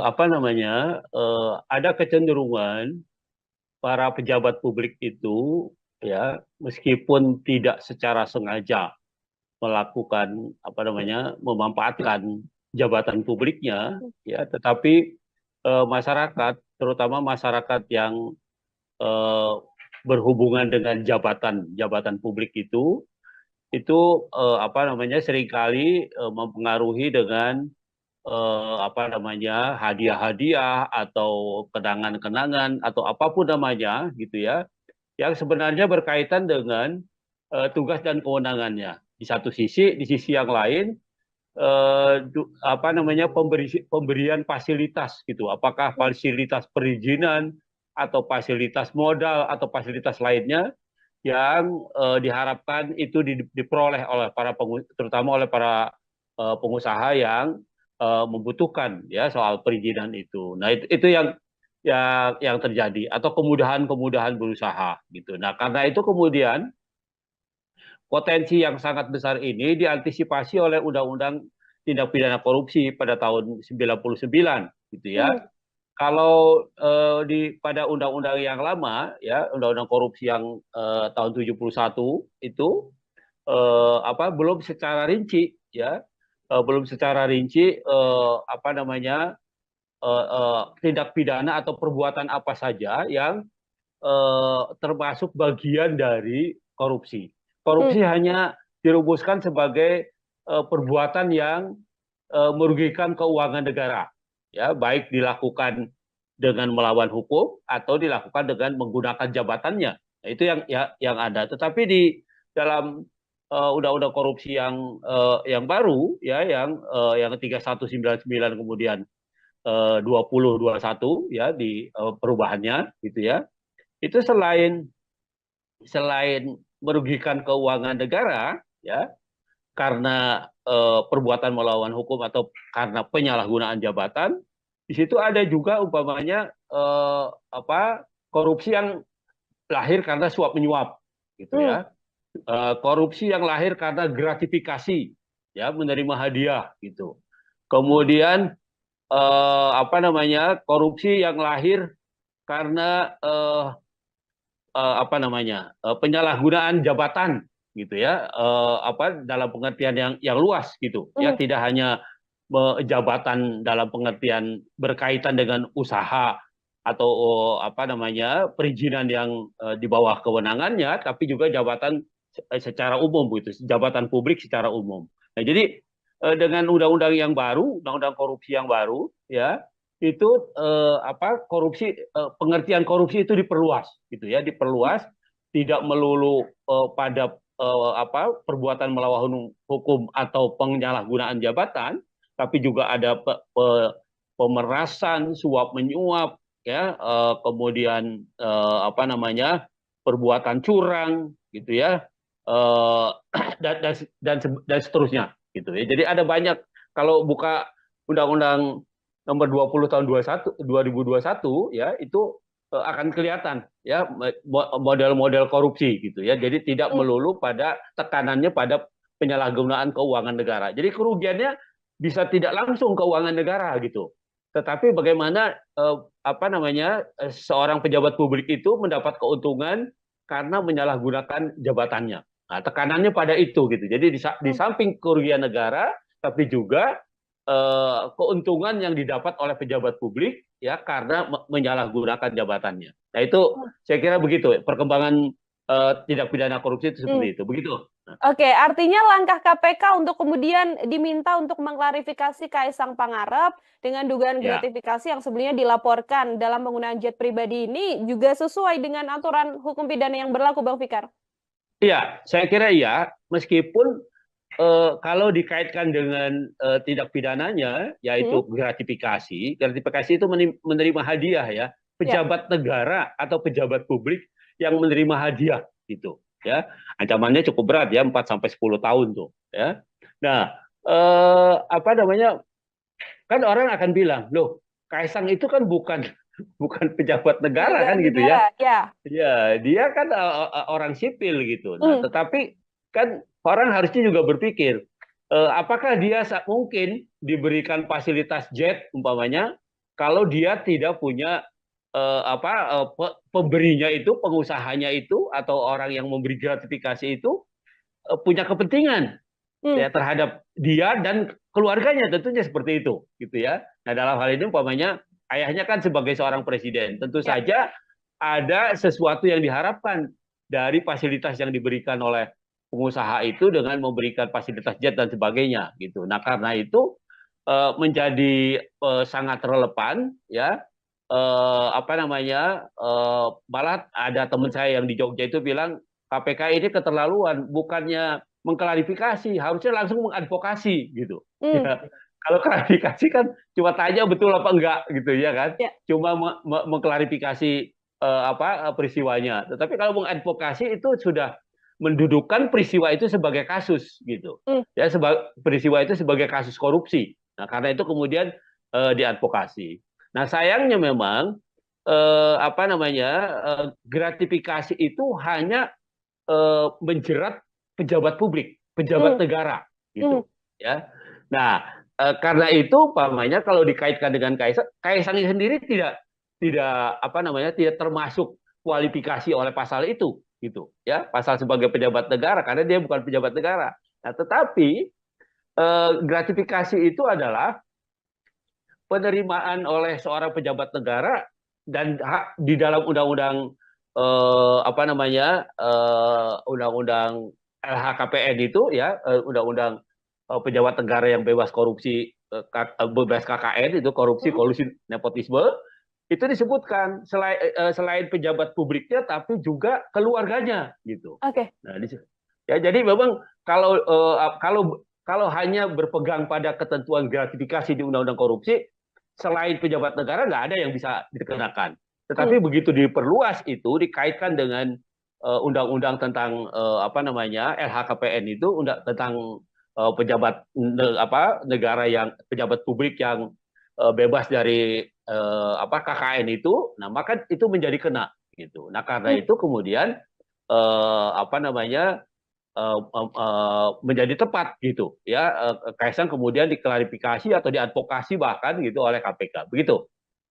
apa namanya, ada kecenderungan para pejabat publik itu ya meskipun tidak secara sengaja melakukan apa namanya memanfaatkan jabatan publiknya ya, tetapi masyarakat, terutama masyarakat yang eh, berhubungan dengan jabatan publik itu apa namanya seringkali mempengaruhi dengan apa namanya hadiah-hadiah atau kenangan-kenangan atau apapun namanya gitu ya, yang sebenarnya berkaitan dengan tugas dan kewenangannya. Di satu sisi, di sisi yang lain apa namanya pemberian fasilitas gitu. Apakah fasilitas perizinan atau fasilitas modal atau fasilitas lainnya yang diharapkan itu diperoleh oleh para terutama oleh para pengusaha yang membutuhkan ya soal perizinan itu. Nah, itu yang terjadi atau kemudahan-kemudahan berusaha gitu. Nah, karena itu kemudian potensi yang sangat besar ini diantisipasi oleh Undang-Undang Tindak Pidana Korupsi pada tahun 99 gitu ya. Hmm. Kalau pada undang-undang yang lama ya, undang-undang korupsi yang tahun 71 itu apa belum secara rinci ya, belum secara rinci apa namanya tindak pidana atau perbuatan apa saja yang termasuk bagian dari korupsi. Hmm. Korupsi hanya dirumuskan sebagai perbuatan yang merugikan keuangan negara, ya baik dilakukan dengan melawan hukum atau dilakukan dengan menggunakan jabatannya. Nah, itu yang ada. Tetapi di dalam undang-undang korupsi yang baru, ya yang 3199 kemudian 2021 ya di perubahannya gitu ya. Itu selain selain merugikan keuangan negara ya karena perbuatan melawan hukum atau karena penyalahgunaan jabatan, di situ ada juga umpamanya apa korupsi yang lahir karena suap menyuap gitu Hmm. ya. Korupsi yang lahir karena gratifikasi ya menerima hadiah gitu. Kemudian apa namanya korupsi yang lahir karena apa namanya penyalahgunaan jabatan gitu ya, apa dalam pengertian yang luas gitu ya, Hmm. tidak hanya jabatan dalam pengertian berkaitan dengan usaha atau apa namanya perizinan yang di bawah kewenangannya, tapi juga jabatan secara umum gitu, jabatan publik secara umum. Nah, jadi dengan undang-undang yang baru, undang-undang korupsi yang baru ya, itu apa korupsi pengertian korupsi itu diperluas gitu ya, diperluas tidak melulu pada apa perbuatan melawan hukum atau penyalahgunaan jabatan, tapi juga ada pemerasan, suap menyuap ya, kemudian apa namanya perbuatan curang gitu ya, eh, dan seterusnya gitu ya. Jadi ada banyak, kalau buka undang-undang nomor 20 tahun 2021 ya itu akan kelihatan ya model-model korupsi gitu ya. Jadi tidak Hmm. melulu pada tekanannya pada penyalahgunaan keuangan negara. Jadi kerugiannya bisa tidak langsung keuangan negara gitu. Tetapi bagaimana apa namanya seorang pejabat publik itu mendapat keuntungan karena menyalahgunakan jabatannya. Nah, tekanannya pada itu gitu. Jadi di Hmm. samping kerugian negara, tapi juga keuntungan yang didapat oleh pejabat publik ya karena menyalahgunakan jabatannya. Nah, itu saya kira begitu perkembangan tindak pidana korupsi itu Hmm. seperti itu. Begitu. Oke, artinya langkah KPK untuk kemudian diminta untuk mengklarifikasi Kaisang Pangarep dengan dugaan Ya. gratifikasi yang sebelumnya dilaporkan dalam penggunaan jet pribadi ini juga sesuai dengan aturan hukum pidana yang berlaku, Bang Fikar. Iya, saya kira iya. Meskipun kalau dikaitkan dengan tindak pidananya, Hmm? yaitu gratifikasi, gratifikasi itu menerima hadiah ya, Ya. pejabat negara atau pejabat publik yang menerima hadiah gitu, ya, ancamannya cukup berat ya, 4 sampai 10 tahun tuh, ya. Nah, apa namanya, kan orang akan bilang, loh, Kaisang itu kan bukan bukan pejabat negara Penyelenggara kan gitu negara, ya. ya. Ya, dia kan orang sipil gitu. Nah, Hmm. tetapi kan orang harusnya juga berpikir, apakah dia mungkin diberikan fasilitas jet umpamanya kalau dia tidak punya pemberinya itu, pengusahanya itu atau orang yang memberi gratifikasi itu punya kepentingan ya terhadap dia dan keluarganya, tentunya seperti itu gitu ya. Nah, dalam hal ini umpamanya ayahnya kan sebagai seorang presiden, tentu Ya. saja ada sesuatu yang diharapkan dari fasilitas yang diberikan oleh pengusaha itu dengan memberikan fasilitas jet dan sebagainya gitu. Nah, karena itu menjadi sangat relevan ya. Malah ada teman saya yang di Jogja itu bilang KPK ini keterlaluan, bukannya mengklarifikasi, harusnya langsung mengadvokasi gitu. Ya, kalau klarifikasi kan cuma tanya betul apa enggak gitu ya kan, Ya. cuma mengklarifikasi peristiwanya. Tetapi kalau mengadvokasi itu sudah mendudukan peristiwa itu sebagai kasus gitu, ya peristiwa itu sebagai kasus korupsi. Nah, karena itu kemudian diadvokasi. Nah, sayangnya memang gratifikasi itu hanya menjerat pejabat publik, pejabat negara, gitu, ya. Nah, karena itu, umpamanya kalau dikaitkan dengan Kaisang sendiri tidak termasuk kualifikasi oleh pasal itu, gitu, ya, pasal sebagai pejabat negara, karena dia bukan pejabat negara. Nah, tetapi gratifikasi itu adalah penerimaan oleh seorang pejabat negara dan hak di dalam undang-undang undang-undang LHKPN itu ya, undang-undang pejabat negara yang bebas korupsi, bebas KKN itu korupsi, kolusi, nepotisme, itu disebutkan selain pejabat publiknya tapi juga keluarganya gitu. Oke. Nah, ya jadi memang kalau hanya berpegang pada ketentuan gratifikasi di undang-undang korupsi, selain pejabat negara nggak ada yang bisa dikenakan. Tetapi begitu diperluas itu dikaitkan dengan undang-undang tentang LHKPN itu, tentang pejabat negara yang pejabat publik yang bebas dari KKN itu, nah maka itu menjadi kena gitu. Nah, karena itu kemudian menjadi tepat gitu ya, Kaisang kemudian diklarifikasi atau diadvokasi bahkan gitu oleh KPK begitu.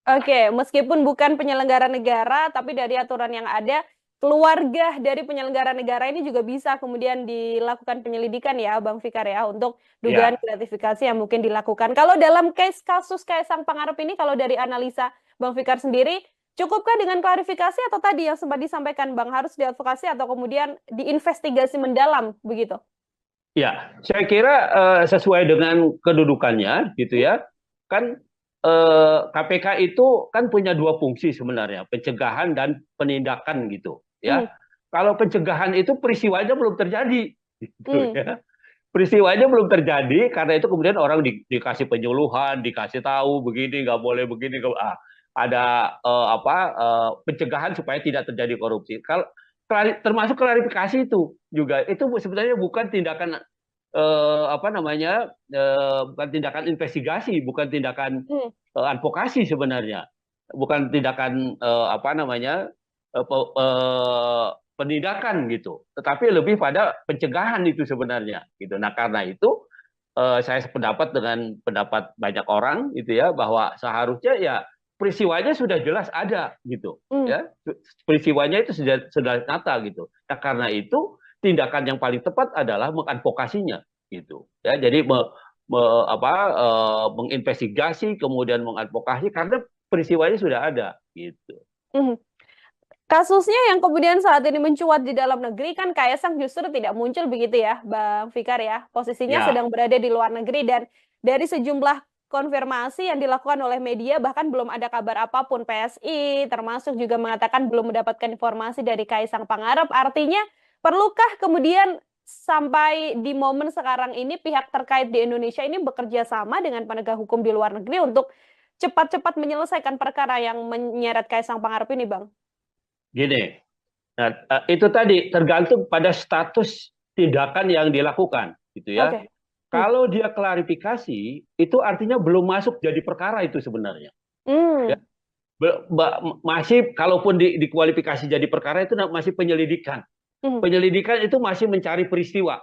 Oke, meskipun bukan penyelenggara negara, tapi dari aturan yang ada, keluarga dari penyelenggara negara ini juga bisa kemudian dilakukan penyelidikan ya, Bang Fikar ya, untuk dugaan Ya, gratifikasi yang mungkin dilakukan. Kalau dalam kasus Kaisang Pangarep ini, kalau dari analisa Bang Fikar sendiri, cukupkah dengan klarifikasi atau tadi yang sempat disampaikan Bang, harus diadvokasi atau kemudian diinvestigasi mendalam begitu? ya, saya kira sesuai dengan kedudukannya gitu ya. Kan KPK itu kan punya dua fungsi sebenarnya, pencegahan dan penindakan gitu ya. Kalau pencegahan itu peristiwanya belum terjadi gitu ya. Peristiwanya belum terjadi, karena itu kemudian orang dikasih penyuluhan, dikasih tahu begini nggak boleh begini, ada pencegahan supaya tidak terjadi korupsi. Kalau termasuk klarifikasi itu juga, itu sebenarnya bukan tindakan bukan tindakan investigasi, bukan tindakan advokasi sebenarnya, bukan tindakan penindakan gitu, tetapi lebih pada pencegahan itu sebenarnya gitu. Nah, karena itu saya sependapat dengan pendapat banyak orang gitu ya, bahwa seharusnya ya peristiwanya sudah jelas ada gitu ya, peristiwanya itu sudah nyata gitu. Nah, karena itu tindakan yang paling tepat adalah mengadvokasinya gitu ya. Jadi menginvestigasi kemudian mengadvokasi karena peristiwanya sudah ada gitu. Kasusnya yang kemudian saat ini mencuat di dalam negeri kan Kaisang justru tidak muncul begitu ya, Bang Fikar ya. Posisinya Ya, sedang berada di luar negeri dan dari sejumlah konfirmasi yang dilakukan oleh media bahkan belum ada kabar apapun. PSI termasuk juga mengatakan belum mendapatkan informasi dari Kaisang Pangarep. Artinya perlukah kemudian sampai di momen sekarang ini pihak terkait di Indonesia ini bekerja sama dengan penegak hukum di luar negeri untuk cepat-cepat menyelesaikan perkara yang menyeret Kaisang Pangarep ini, Bang? gini. Nah, itu tadi tergantung pada status tindakan yang dilakukan, gitu ya. Oke. Kalau dia klarifikasi, itu artinya belum masuk jadi perkara itu sebenarnya. Ya. Masih, kalaupun dikualifikasi jadi perkara itu masih penyelidikan. Penyelidikan itu masih mencari peristiwa.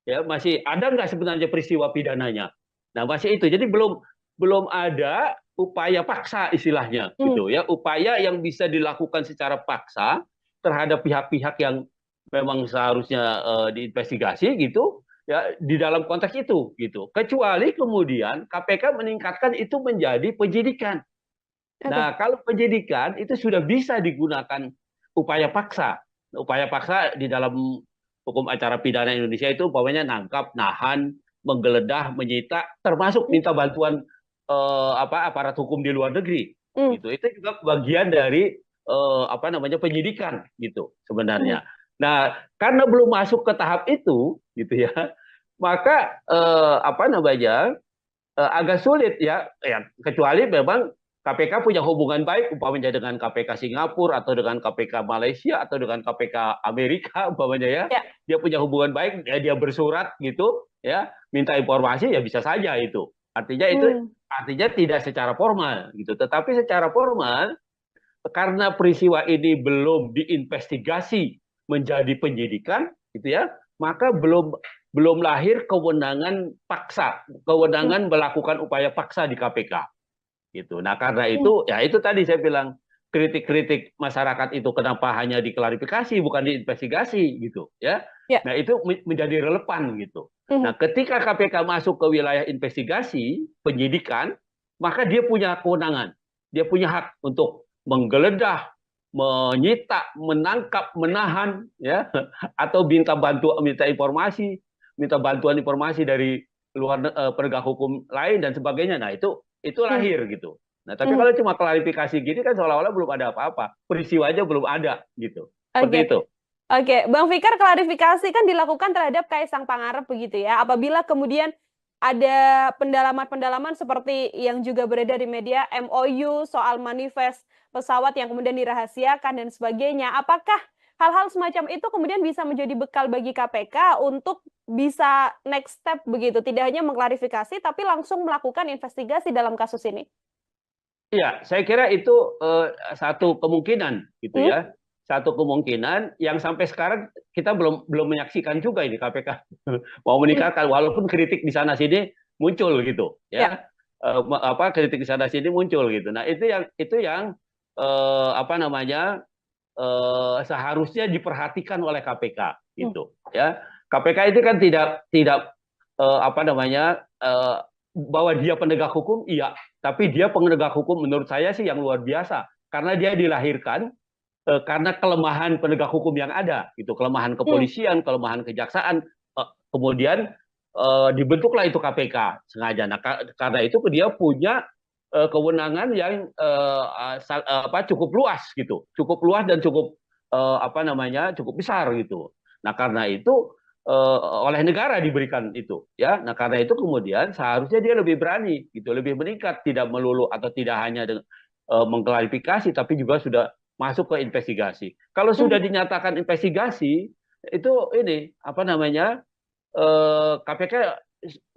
Ya, masih ada nggak sebenarnya peristiwa pidananya. Nah, masih itu. Jadi belum ada upaya paksa istilahnya gitu ya, upaya yang bisa dilakukan secara paksa terhadap pihak-pihak yang memang seharusnya diinvestigasi gitu ya di dalam konteks itu gitu. Kecuali kemudian KPK meningkatkan itu menjadi penyidikan. Oke. Nah, kalau penyidikan itu sudah bisa digunakan upaya paksa. Upaya paksa di dalam hukum acara pidana Indonesia itu umpamanya nangkap, nahan, menggeledah, menyita, termasuk minta bantuan aparat hukum di luar negeri. Hmm. Gitu. Itu juga bagian dari penyidikan gitu Hmm. sebenarnya. Nah, karena belum masuk ke tahap itu gitu ya, maka agak sulit ya kecuali memang KPK punya hubungan baik umpamanya dengan KPK Singapura atau dengan KPK Malaysia atau dengan KPK Amerika umpamanya ya, Ya. dia punya hubungan baik ya, dia bersurat gitu ya minta informasi ya bisa saja itu artinya tidak secara formal gitu, tetapi secara formal karena peristiwa ini belum diinvestigasi menjadi penyidikan gitu ya, maka belum belum lahir kewenangan paksa, Hmm. kewenangan melakukan upaya paksa di KPK gitu. Nah, karena Hmm. itu ya itu tadi saya bilang kritik-kritik masyarakat itu kenapa hanya diklarifikasi bukan diinvestigasi gitu ya. Ya. Nah, itu menjadi relevan gitu. Hmm. Nah, ketika KPK masuk ke wilayah investigasi, penyidikan, maka dia punya kewenangan. Dia punya hak untuk menggeledah, menyita, menangkap, menahan ya atau minta bantuan informasi dari penegak hukum lain dan sebagainya. Nah, itu Hmm. lahir gitu. Nah, tapi Hmm. kalau cuma klarifikasi gini kan seolah-olah belum ada apa-apa. Peristiwa aja belum ada gitu. Seperti Oke. itu. Oke, Bang Fikar, klarifikasi kan dilakukan terhadap Kaisang Pangarep begitu ya. Apabila kemudian ada pendalaman-pendalaman seperti yang juga beredar di media, MOU soal manifest pesawat yang kemudian dirahasiakan dan sebagainya. Apakah hal-hal semacam itu kemudian bisa menjadi bekal bagi KPK untuk bisa next step begitu, tidak hanya mengklarifikasi tapi langsung melakukan investigasi dalam kasus ini? Iya, saya kira itu satu kemungkinan gitu Hmm? ya. Satu kemungkinan yang sampai sekarang kita belum belum menyaksikan juga ini KPK mau Hmm. meningkatkan walaupun kritik di sana sini muncul gitu Ya. ya. Kritik di sana sini muncul gitu. Nah, itu yang seharusnya diperhatikan oleh KPK Hmm. gitu ya. KPK itu kan tidak tidak eh, apa namanya eh, bahwa dia penegak hukum iya, tapi dia penegak hukum menurut saya sih yang luar biasa karena dia dilahirkan karena kelemahan penegak hukum yang ada gitu, kelemahan Hmm. kepolisian, kelemahan kejaksaan, kemudian dibentuklah itu KPK sengaja. Nah, karena itu dia punya kewenangan yang cukup luas gitu, cukup luas dan cukup cukup besar gitu. Nah, karena itu oleh negara diberikan itu ya. Nah, karena itu kemudian seharusnya dia lebih berani gitu, lebih meningkat, tidak melulu atau tidak hanya mengklarifikasi tapi juga sudah masuk ke investigasi. Kalau Hmm. sudah dinyatakan investigasi itu ini KPK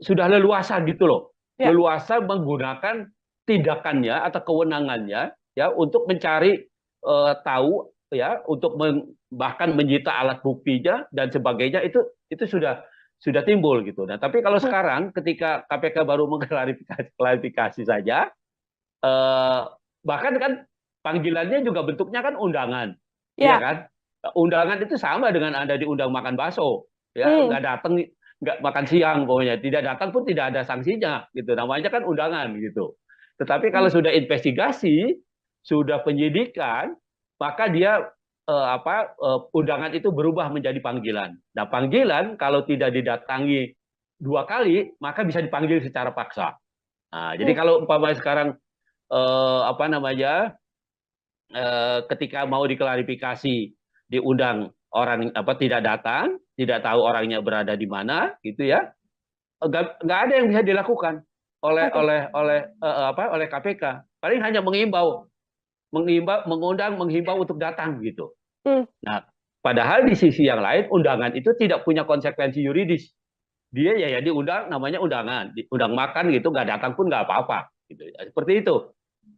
sudah leluasa gitu loh, Ya. leluasa menggunakan tindakannya atau kewenangannya ya untuk mencari tahu ya, untuk bahkan menyita alat buktinya dan sebagainya itu sudah timbul gitu. Nah, tapi kalau Hmm. sekarang ketika KPK baru mengklarifikasi saja, eh, bahkan kan panggilannya juga bentuknya kan undangan, iya Ya. kan? Undangan itu sama dengan Anda diundang makan bakso, ya Hmm. nggak datang, nggak makan siang pokoknya, tidak datang pun tidak ada sanksinya, gitu. Namanya kan undangan gitu. Tetapi Hmm. kalau sudah investigasi, sudah penyidikan, maka dia undangan itu berubah menjadi panggilan. Nah, panggilan kalau tidak didatangi 2 kali, maka bisa dipanggil secara paksa. Nah, jadi Hmm. kalau umpamanya sekarang eh, apa namanya ketika mau diklarifikasi diundang orang tidak datang, tidak tahu orangnya berada di mana, gitu ya, nggak ada yang bisa dilakukan oleh Oke. oleh oleh oleh KPK. Paling hanya menghimbau untuk datang gitu. Hmm. Nah, padahal di sisi yang lain undangan itu tidak punya konsekuensi yuridis. Dia ya diundang, namanya undangan, diundang makan gitu, nggak datang pun nggak apa-apa gitu. Seperti itu.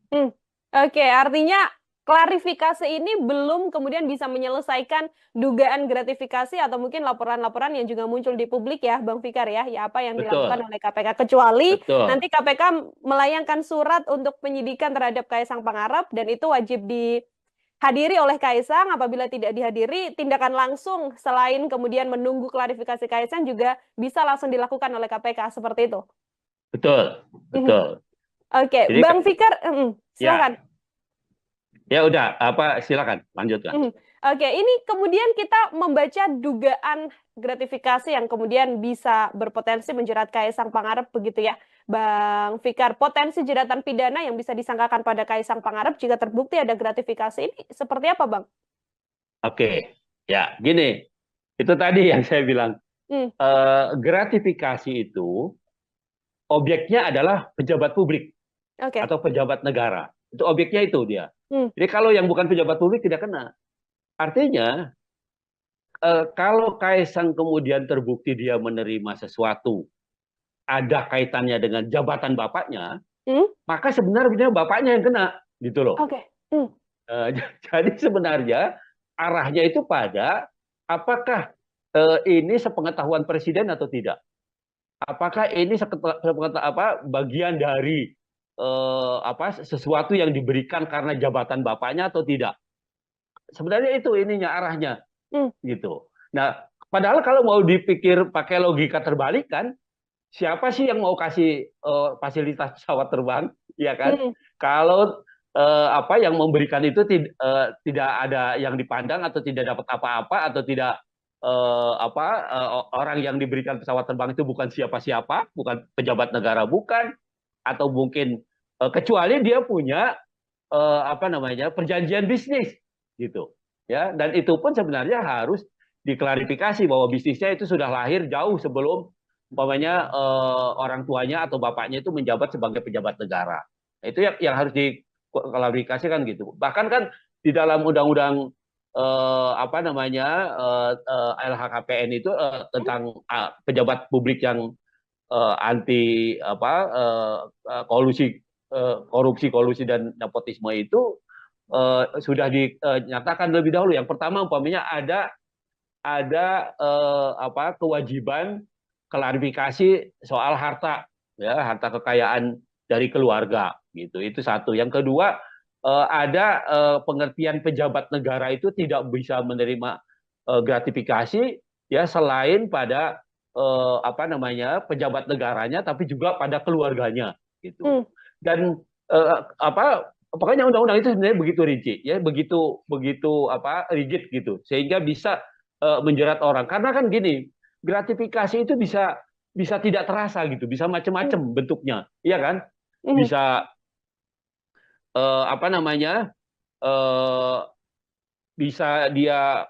Hmm. Oke, artinya klarifikasi ini belum kemudian bisa menyelesaikan dugaan gratifikasi atau mungkin laporan-laporan yang juga muncul di publik ya, Bang Fikar ya, ya apa yang dilakukan Betul, oleh KPK. Kecuali betul. nanti KPK melayangkan surat untuk penyidikan terhadap Kaisang Pangarep dan itu wajib dihadiri oleh Kaisang. Apabila tidak dihadiri, tindakan langsung selain kemudian menunggu klarifikasi Kaisang juga bisa langsung dilakukan oleh KPK seperti itu. Betul, betul. Oke, Jadi Bang Fikar, ya, silakan. ya udah, silakan lanjutkan. Oke, ini kemudian kita membaca dugaan gratifikasi yang kemudian bisa berpotensi menjerat Kaisang Pangarep begitu ya, Bang Fikar. Potensi jeratan pidana yang bisa disangkakan pada Kaisang Pangarep jika terbukti ada gratifikasi ini seperti apa, Bang? Oke, ya gini, itu tadi yang saya bilang. Hmm, Gratifikasi itu objeknya adalah pejabat publik oke. atau pejabat negara. Itu objeknya itu dia. Hmm, Jadi kalau yang bukan pejabat publik tidak kena. Artinya kalau Kaisang kemudian terbukti dia menerima sesuatu ada kaitannya dengan jabatan bapaknya, hmm, maka sebenarnya bapaknya yang kena, gitu loh. oke. Hmm, Eh, jadi sebenarnya arahnya itu pada apakah ini sepengetahuan presiden atau tidak? Apakah ini bagian dari sesuatu yang diberikan karena jabatan bapaknya atau tidak? Sebenarnya itu ininya arahnya hmm, gitu. Nah, padahal kalau mau dipikir pakai logika terbalik kan, siapa sih yang mau kasih fasilitas pesawat terbang, ya kan? hmm, Kalau yang memberikan itu tidak ada yang dipandang atau tidak dapat apa-apa atau tidak orang yang diberikan pesawat terbang itu bukan siapa-siapa, bukan pejabat negara, bukan, atau mungkin kecuali dia punya perjanjian bisnis gitu, ya. Dan itu pun sebenarnya harus diklarifikasi bahwa bisnisnya itu sudah lahir jauh sebelum orang tuanya atau bapaknya itu menjabat sebagai pejabat negara. Itu yang harus diklarifikasikan gitu. Bahkan kan di dalam undang-undang LHKPN itu tentang pejabat publik yang anti korupsi dan nepotisme itu sudah dinyatakan lebih dahulu. Yang pertama umpamanya ada kewajiban klarifikasi soal harta, ya, harta kekayaan dari keluarga gitu. Itu satu. Yang kedua, ada pengertian pejabat negara itu tidak bisa menerima gratifikasi, ya, selain pada pejabat negaranya tapi juga pada keluarganya gitu. hmm, Dan pokoknya undang-undang itu sebenarnya begitu rinci, ya, begitu begitu rigid gitu, sehingga bisa menjerat orang. Karena kan gini, gratifikasi itu bisa bisa tidak terasa gitu, bisa hmm, macam-macam bentuknya, iya kan? hmm, Bisa eh, apa namanya eh, bisa dia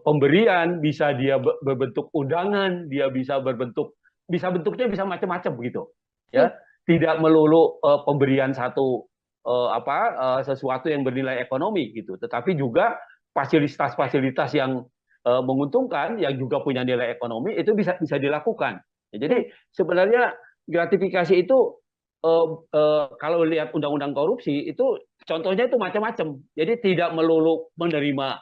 pemberian, bisa dia berbentuk undangan, dia bisa bentuknya bisa macam-macam begitu, hmm, ya. Tidak melulu pemberian sesuatu yang bernilai ekonomi gitu, tetapi juga fasilitas-fasilitas yang menguntungkan, yang juga punya nilai ekonomi itu bisa bisa dilakukan. Ya, hmm, jadi sebenarnya gratifikasi itu kalau lihat undang-undang korupsi itu contohnya itu macam-macam. Jadi tidak melulu menerima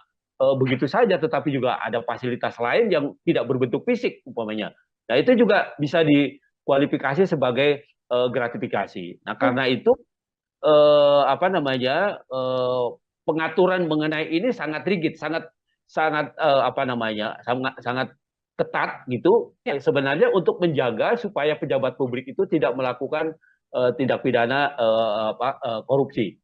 begitu saja, tetapi juga ada fasilitas lain yang tidak berbentuk fisik umpamanya. Nah itu juga bisa dikualifikasi sebagai gratifikasi. Nah hmm, karena itu pengaturan mengenai ini sangat rigid, sangat sangat sangat sangat ketat gitu. ya. Sebenarnya untuk menjaga supaya pejabat publik itu tidak melakukan tindak pidana korupsi,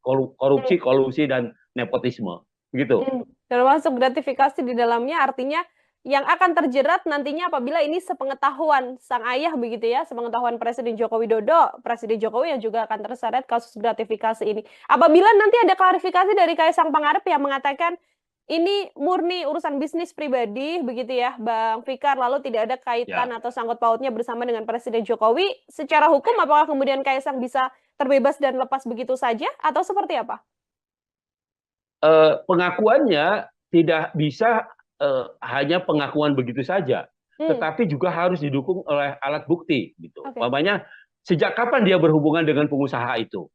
kolusi dan nepotisme, gitu. Termasuk gratifikasi di dalamnya artinya yang akan terjerat nantinya apabila ini sepengetahuan sang ayah begitu ya, sepengetahuan Presiden Joko Widodo, Presiden Jokowi yang juga akan terseret kasus gratifikasi ini. Apabila nanti ada klarifikasi dari Kaisang Pangarep yang mengatakan ini murni urusan bisnis pribadi begitu ya, Bang Fikar, lalu tidak ada kaitan Ya, atau sangkut pautnya bersama dengan Presiden Jokowi, secara hukum apakah kemudian Kaisang bisa terbebas dan lepas begitu saja atau seperti apa? pengakuannya tidak bisa hanya pengakuan begitu saja, Hmm, tetapi juga harus didukung oleh alat bukti, gitu. oke. Umpamanya sejak kapan dia berhubungan dengan pengusaha itu?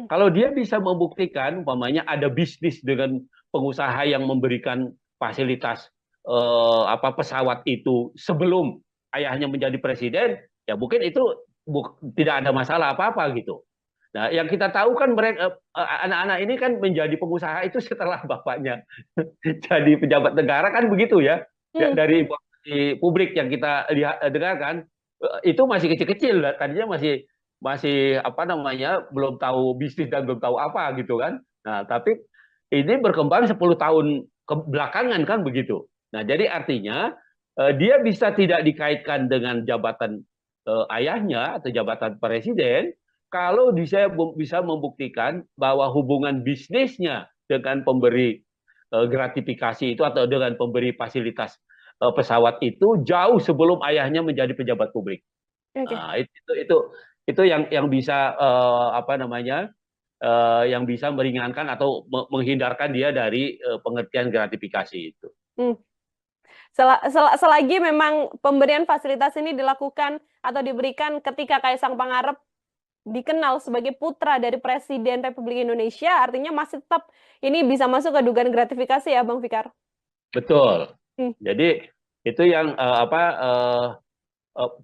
Kalau dia bisa membuktikan, umpamanya ada bisnis dengan pengusaha yang memberikan fasilitas pesawat itu sebelum ayahnya menjadi presiden, ya mungkin itu tidak ada masalah apa-apa gitu. Nah, yang kita tahu kan mereka anak-anak ini kan menjadi pengusaha itu setelah bapaknya jadi pejabat negara kan begitu ya. Ya, Hmm. dari informasi publik yang kita lihat dengarkan itu masih kecil-kecil, tadinya masih masih apa namanya belum tahu bisnis dan belum tahu apa gitu kan. Nah, tapi ini berkembang 10 tahun ke belakangan kan begitu. Nah, jadi artinya dia bisa tidak dikaitkan dengan jabatan ayahnya atau jabatan presiden kalau bisa membuktikan bahwa hubungan bisnisnya dengan pemberi gratifikasi itu atau dengan pemberi fasilitas pesawat itu jauh sebelum ayahnya menjadi pejabat publik. Oke. Nah, itu yang bisa apa namanya yang bisa meringankan atau menghindarkan dia dari pengertian gratifikasi itu. Hmm. Selagi memang pemberian fasilitas ini dilakukan atau diberikan ketika Kaisang Pangarep dikenal sebagai putra dari Presiden Republik Indonesia, artinya masih tetap ini bisa masuk ke dugaan gratifikasi ya, Bang Fikar? Betul. Hmm. Jadi itu yang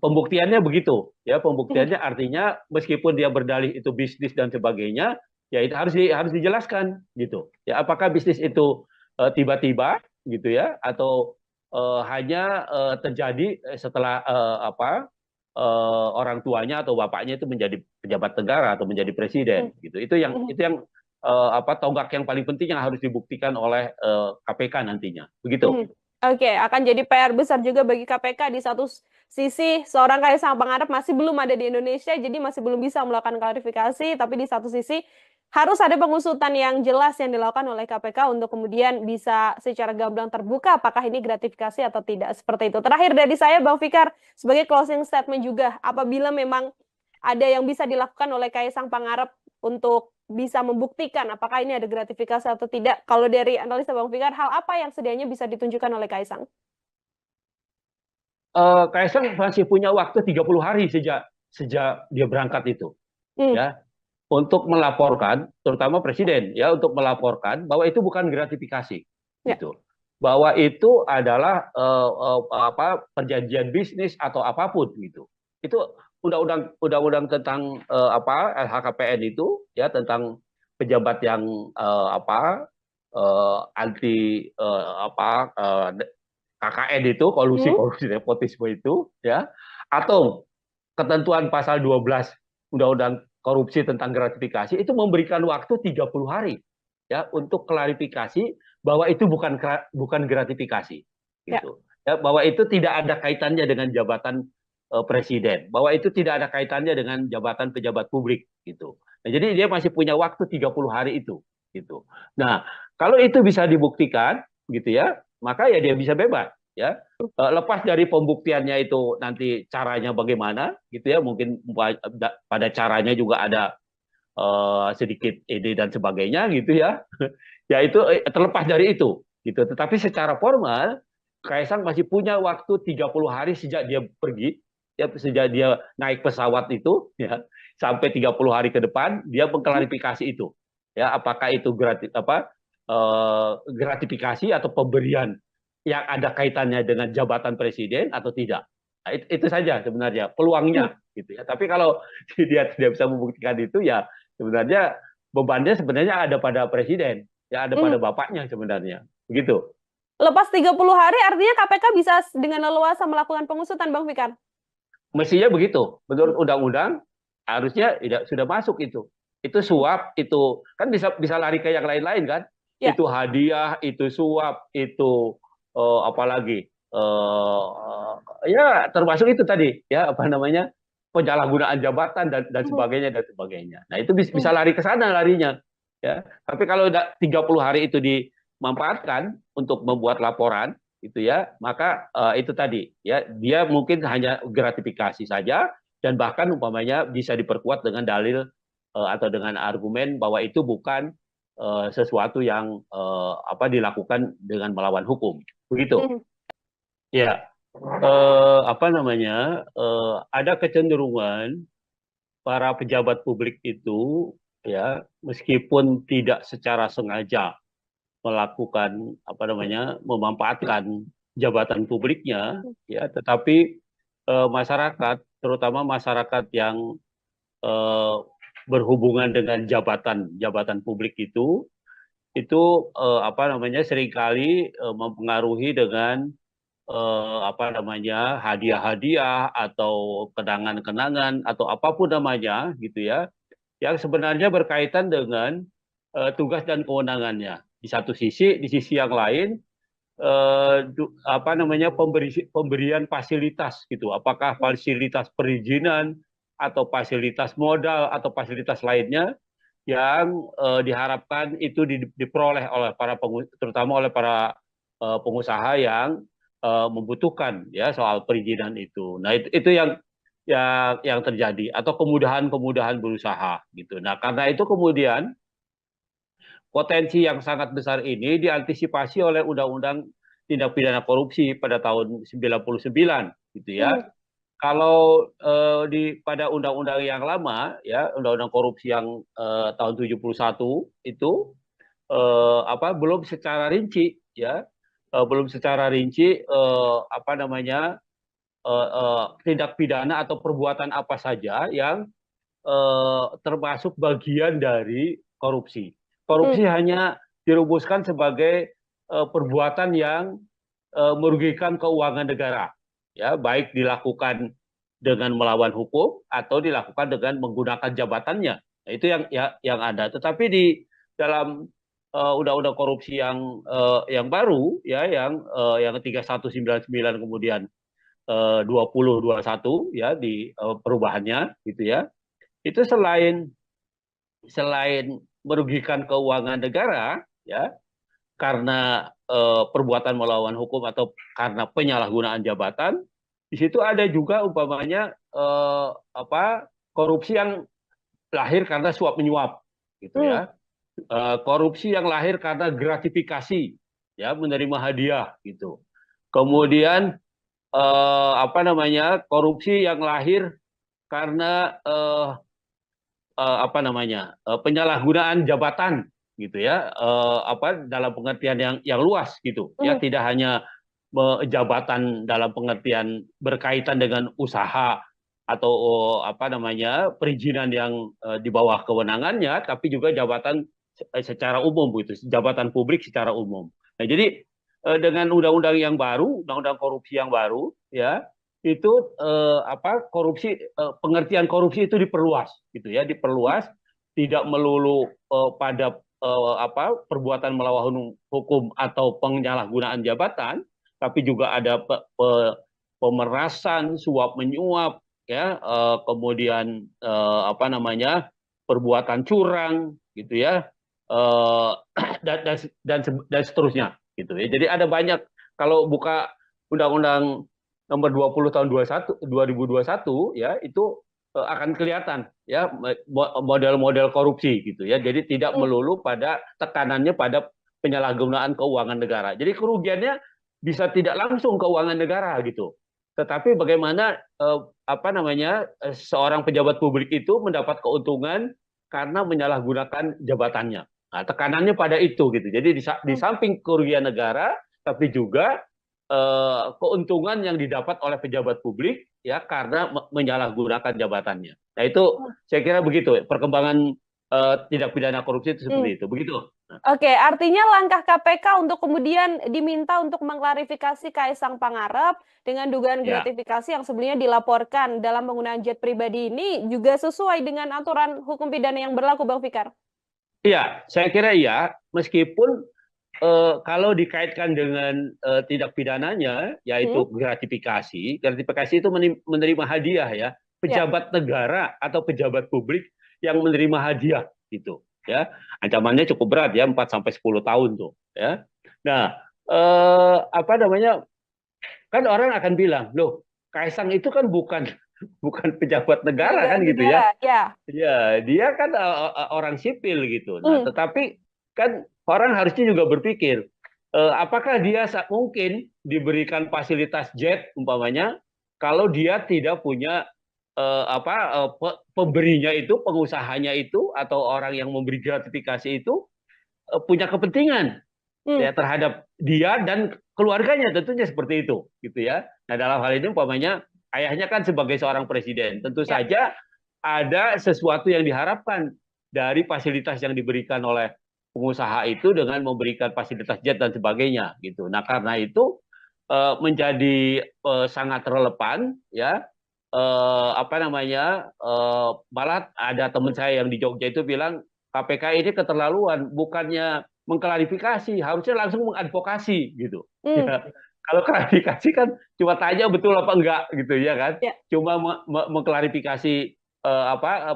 pembuktiannya begitu ya, Hmm. pembuktiannya artinya meskipun dia berdalih itu bisnis dan sebagainya, ya itu harus dijelaskan gitu ya, apakah bisnis itu tiba-tiba gitu ya atau hanya terjadi setelah orang tuanya atau bapaknya itu menjadi pejabat negara atau menjadi Hmm. presiden gitu. Itu yang tonggak yang paling penting yang harus dibuktikan oleh KPK nantinya begitu. Hmm. Oke, akan jadi PR besar juga bagi KPK. Di satu sisi, seorang Kaisang Pangarep masih belum ada di Indonesia, jadi masih belum bisa melakukan klarifikasi. Tapi di satu sisi, harus ada pengusutan yang jelas yang dilakukan oleh KPK untuk kemudian bisa secara gamblang terbuka apakah ini gratifikasi atau tidak. Seperti itu. Terakhir dari saya, Bang Fikar, sebagai closing statement juga, apabila memang ada yang bisa dilakukan oleh Kaisang Pangarep untuk bisa membuktikan apakah ini ada gratifikasi atau tidak. Kalau dari analisa Bang Fikar, hal apa yang sedianya bisa ditunjukkan oleh Kaisang? Kaisang masih punya waktu 30 hari sejak sejak dia berangkat itu Hmm, ya untuk melaporkan terutama presiden ya untuk melaporkan bahwa itu bukan gratifikasi ya. gitu. Bahwa itu adalah perjanjian bisnis atau apapun gitu. Itu undang-undang tentang LHKPN itu ya tentang pejabat yang anti KKN itu kolusi Hmm, korupsi nepotisme itu ya atau ketentuan pasal 12 Undang-Undang Korupsi tentang gratifikasi itu memberikan waktu 30 hari ya untuk klarifikasi bahwa itu bukan gratifikasi ya. gitu. Ya, bahwa itu tidak ada kaitannya dengan jabatan presiden, bahwa itu tidak ada kaitannya dengan jabatan pejabat publik gitu. Nah, jadi dia masih punya waktu 30 hari itu gitu. Nah, kalau itu bisa dibuktikan gitu ya, maka ya dia bisa bebas ya. Lepas dari pembuktiannya itu nanti caranya bagaimana gitu ya, mungkin pada caranya juga ada sedikit ide dan sebagainya gitu ya. Ya itu terlepas dari itu gitu. Tetapi secara formal Kaisang masih punya waktu 30 hari sejak dia pergi ya, sejak dia naik pesawat itu ya sampai 30 hari ke depan dia Hmm, mengklarifikasi itu. Ya, apakah itu gratifikasi atau pemberian yang ada kaitannya dengan jabatan presiden atau tidak. Nah, itu saja sebenarnya hmm, peluangnya gitu ya. Tapi kalau dia tidak bisa membuktikan itu ya sebenarnya bebannya sebenarnya ada pada presiden, ya ada hmm. pada bapaknya sebenarnya. Begitu. Lepas 30 hari artinya KPK bisa dengan leluasa melakukan pengusutan, Bang Fikar? Mestinya begitu. Hmm, Menurut undang-undang harusnya tidak sudah masuk itu. Itu suap, itu kan bisa bisa lari ke yang lain-lain kan? ya. Itu hadiah, itu suap, itu apalagi ya termasuk itu tadi ya apa namanya penyalahgunaan jabatan dan Hmm, sebagainya dan sebagainya. Nah itu bisa hmm, lari ke sana larinya ya. Tapi kalau 30 hari itu dimanfaatkan untuk membuat laporan gitu ya, maka itu tadi ya dia mungkin hanya gratifikasi saja dan bahkan umpamanya bisa diperkuat dengan dalil atau dengan argumen bahwa itu bukan sesuatu yang dilakukan dengan melawan hukum. Begitu. hmm, Ya, ada kecenderungan para pejabat publik itu ya, meskipun tidak secara sengaja melakukan memanfaatkan jabatan publiknya, ya, tetapi masyarakat, terutama masyarakat yang eh, berhubungan dengan jabatan publik itu seringkali mempengaruhi dengan hadiah-hadiah atau kenangan-kenangan atau apapun namanya gitu ya, yang sebenarnya berkaitan dengan tugas dan kewenangannya. Di sisi yang lain pemberian fasilitas gitu. Apakah fasilitas perizinan atau fasilitas modal atau fasilitas lainnya yang diharapkan itu diperoleh oleh terutama oleh para pengusaha yang membutuhkan ya soal perizinan itu. Nah, itu yang terjadi atau kemudahan-kemudahan berusaha gitu. Nah, karena itu kemudian potensi yang sangat besar ini diantisipasi oleh Undang-Undang Tindak Pidana Korupsi pada tahun 99 gitu ya. Kalau pada undang-undang yang lama ya, undang-undang korupsi yang tahun 71 itu belum secara rinci ya, belum secara rinci tindak pidana atau perbuatan apa saja yang termasuk bagian dari korupsi. Korupsi hanya dirumuskan sebagai perbuatan yang merugikan keuangan negara, ya, baik dilakukan dengan melawan hukum atau dilakukan dengan menggunakan jabatannya. Nah, itu yang ada. Tetapi di dalam undang-undang korupsi yang baru, ya, yang 3199 kemudian 2021 ya di perubahannya gitu ya. Itu selain merugikan keuangan negara ya karena perbuatan melawan hukum atau karena penyalahgunaan jabatan, di situ ada juga umpamanya korupsi yang lahir karena suap menyuap gitu ya. Korupsi yang lahir karena gratifikasi ya, menerima hadiah gitu. Kemudian korupsi yang lahir karena penyalahgunaan jabatan gitu ya, dalam pengertian yang luas gitu ya, tidak hanya jabatan dalam pengertian berkaitan dengan usaha atau perizinan yang di bawah kewenangannya, tapi juga jabatan secara umum gitu, jabatan publik secara umum. Nah, jadi dengan undang-undang yang baru, undang-undang korupsi yang baru ya, itu pengertian korupsi itu diperluas gitu ya, diperluas, tidak melulu pada perbuatan melawan hukum atau penyalahgunaan jabatan, tapi juga ada pemerasan, suap menyuap ya, kemudian perbuatan curang gitu ya, dan seterusnya gitu ya. Jadi ada banyak, kalau buka undang-undang nomor 20 tahun 2021 ya, itu akan kelihatan ya model-model korupsi gitu ya. Jadi tidak melulu pada tekanannya pada penyalahgunaan keuangan negara. Jadi kerugiannya bisa tidak langsung keuangan negara gitu. Tetapi bagaimana seorang pejabat publik itu mendapat keuntungan karena menyalahgunakan jabatannya. Nah, tekanannya pada itu gitu. Jadi di samping kerugian negara, tapi juga keuntungan yang didapat oleh pejabat publik ya karena menyalahgunakan jabatannya. Nah, itu saya kira begitu perkembangan tindak pidana korupsi itu seperti itu. Begitu. Oke, artinya langkah KPK untuk kemudian diminta untuk mengklarifikasi Kaisang Pangarep dengan dugaan gratifikasi yang sebelumnya dilaporkan dalam penggunaan jet pribadi ini juga sesuai dengan aturan hukum pidana yang berlaku, Bang Fikar? Iya, saya kira iya. Meskipun kalau dikaitkan dengan tindak pidananya, yaitu gratifikasi, gratifikasi itu menerima hadiah ya, pejabat negara atau pejabat publik yang menerima hadiah gitu ya, ancamannya cukup berat ya, 4 sampai 10 tahun tuh ya. Nah, kan orang akan bilang, loh, Kaisang itu kan bukan pejabat negara kan gitu ya. Ya, dia kan orang sipil gitu. Nah, tetapi kan orang harusnya juga berpikir, apakah dia mungkin diberikan fasilitas jet umpamanya kalau dia tidak punya pemberinya itu, pengusahanya itu, atau orang yang memberi gratifikasi itu punya kepentingan Hmm. ya terhadap dia dan keluarganya, tentunya seperti itu gitu ya. Nah, dalam hal ini umpamanya ayahnya kan sebagai seorang presiden, tentu Ya. saja ada sesuatu yang diharapkan dari fasilitas yang diberikan oleh pengusaha itu dengan memberikan fasilitas jet dan sebagainya gitu. Nah, karena itu menjadi sangat relevan ya. Apa namanya, malah ada teman saya yang di Jogja itu bilang KPK ini keterlaluan, bukannya mengklarifikasi, harusnya langsung mengadvokasi gitu. Hmm. Ya, kalau klarifikasi kan cuma tanya betul apa enggak gitu ya kan, Ya. cuma mengklarifikasi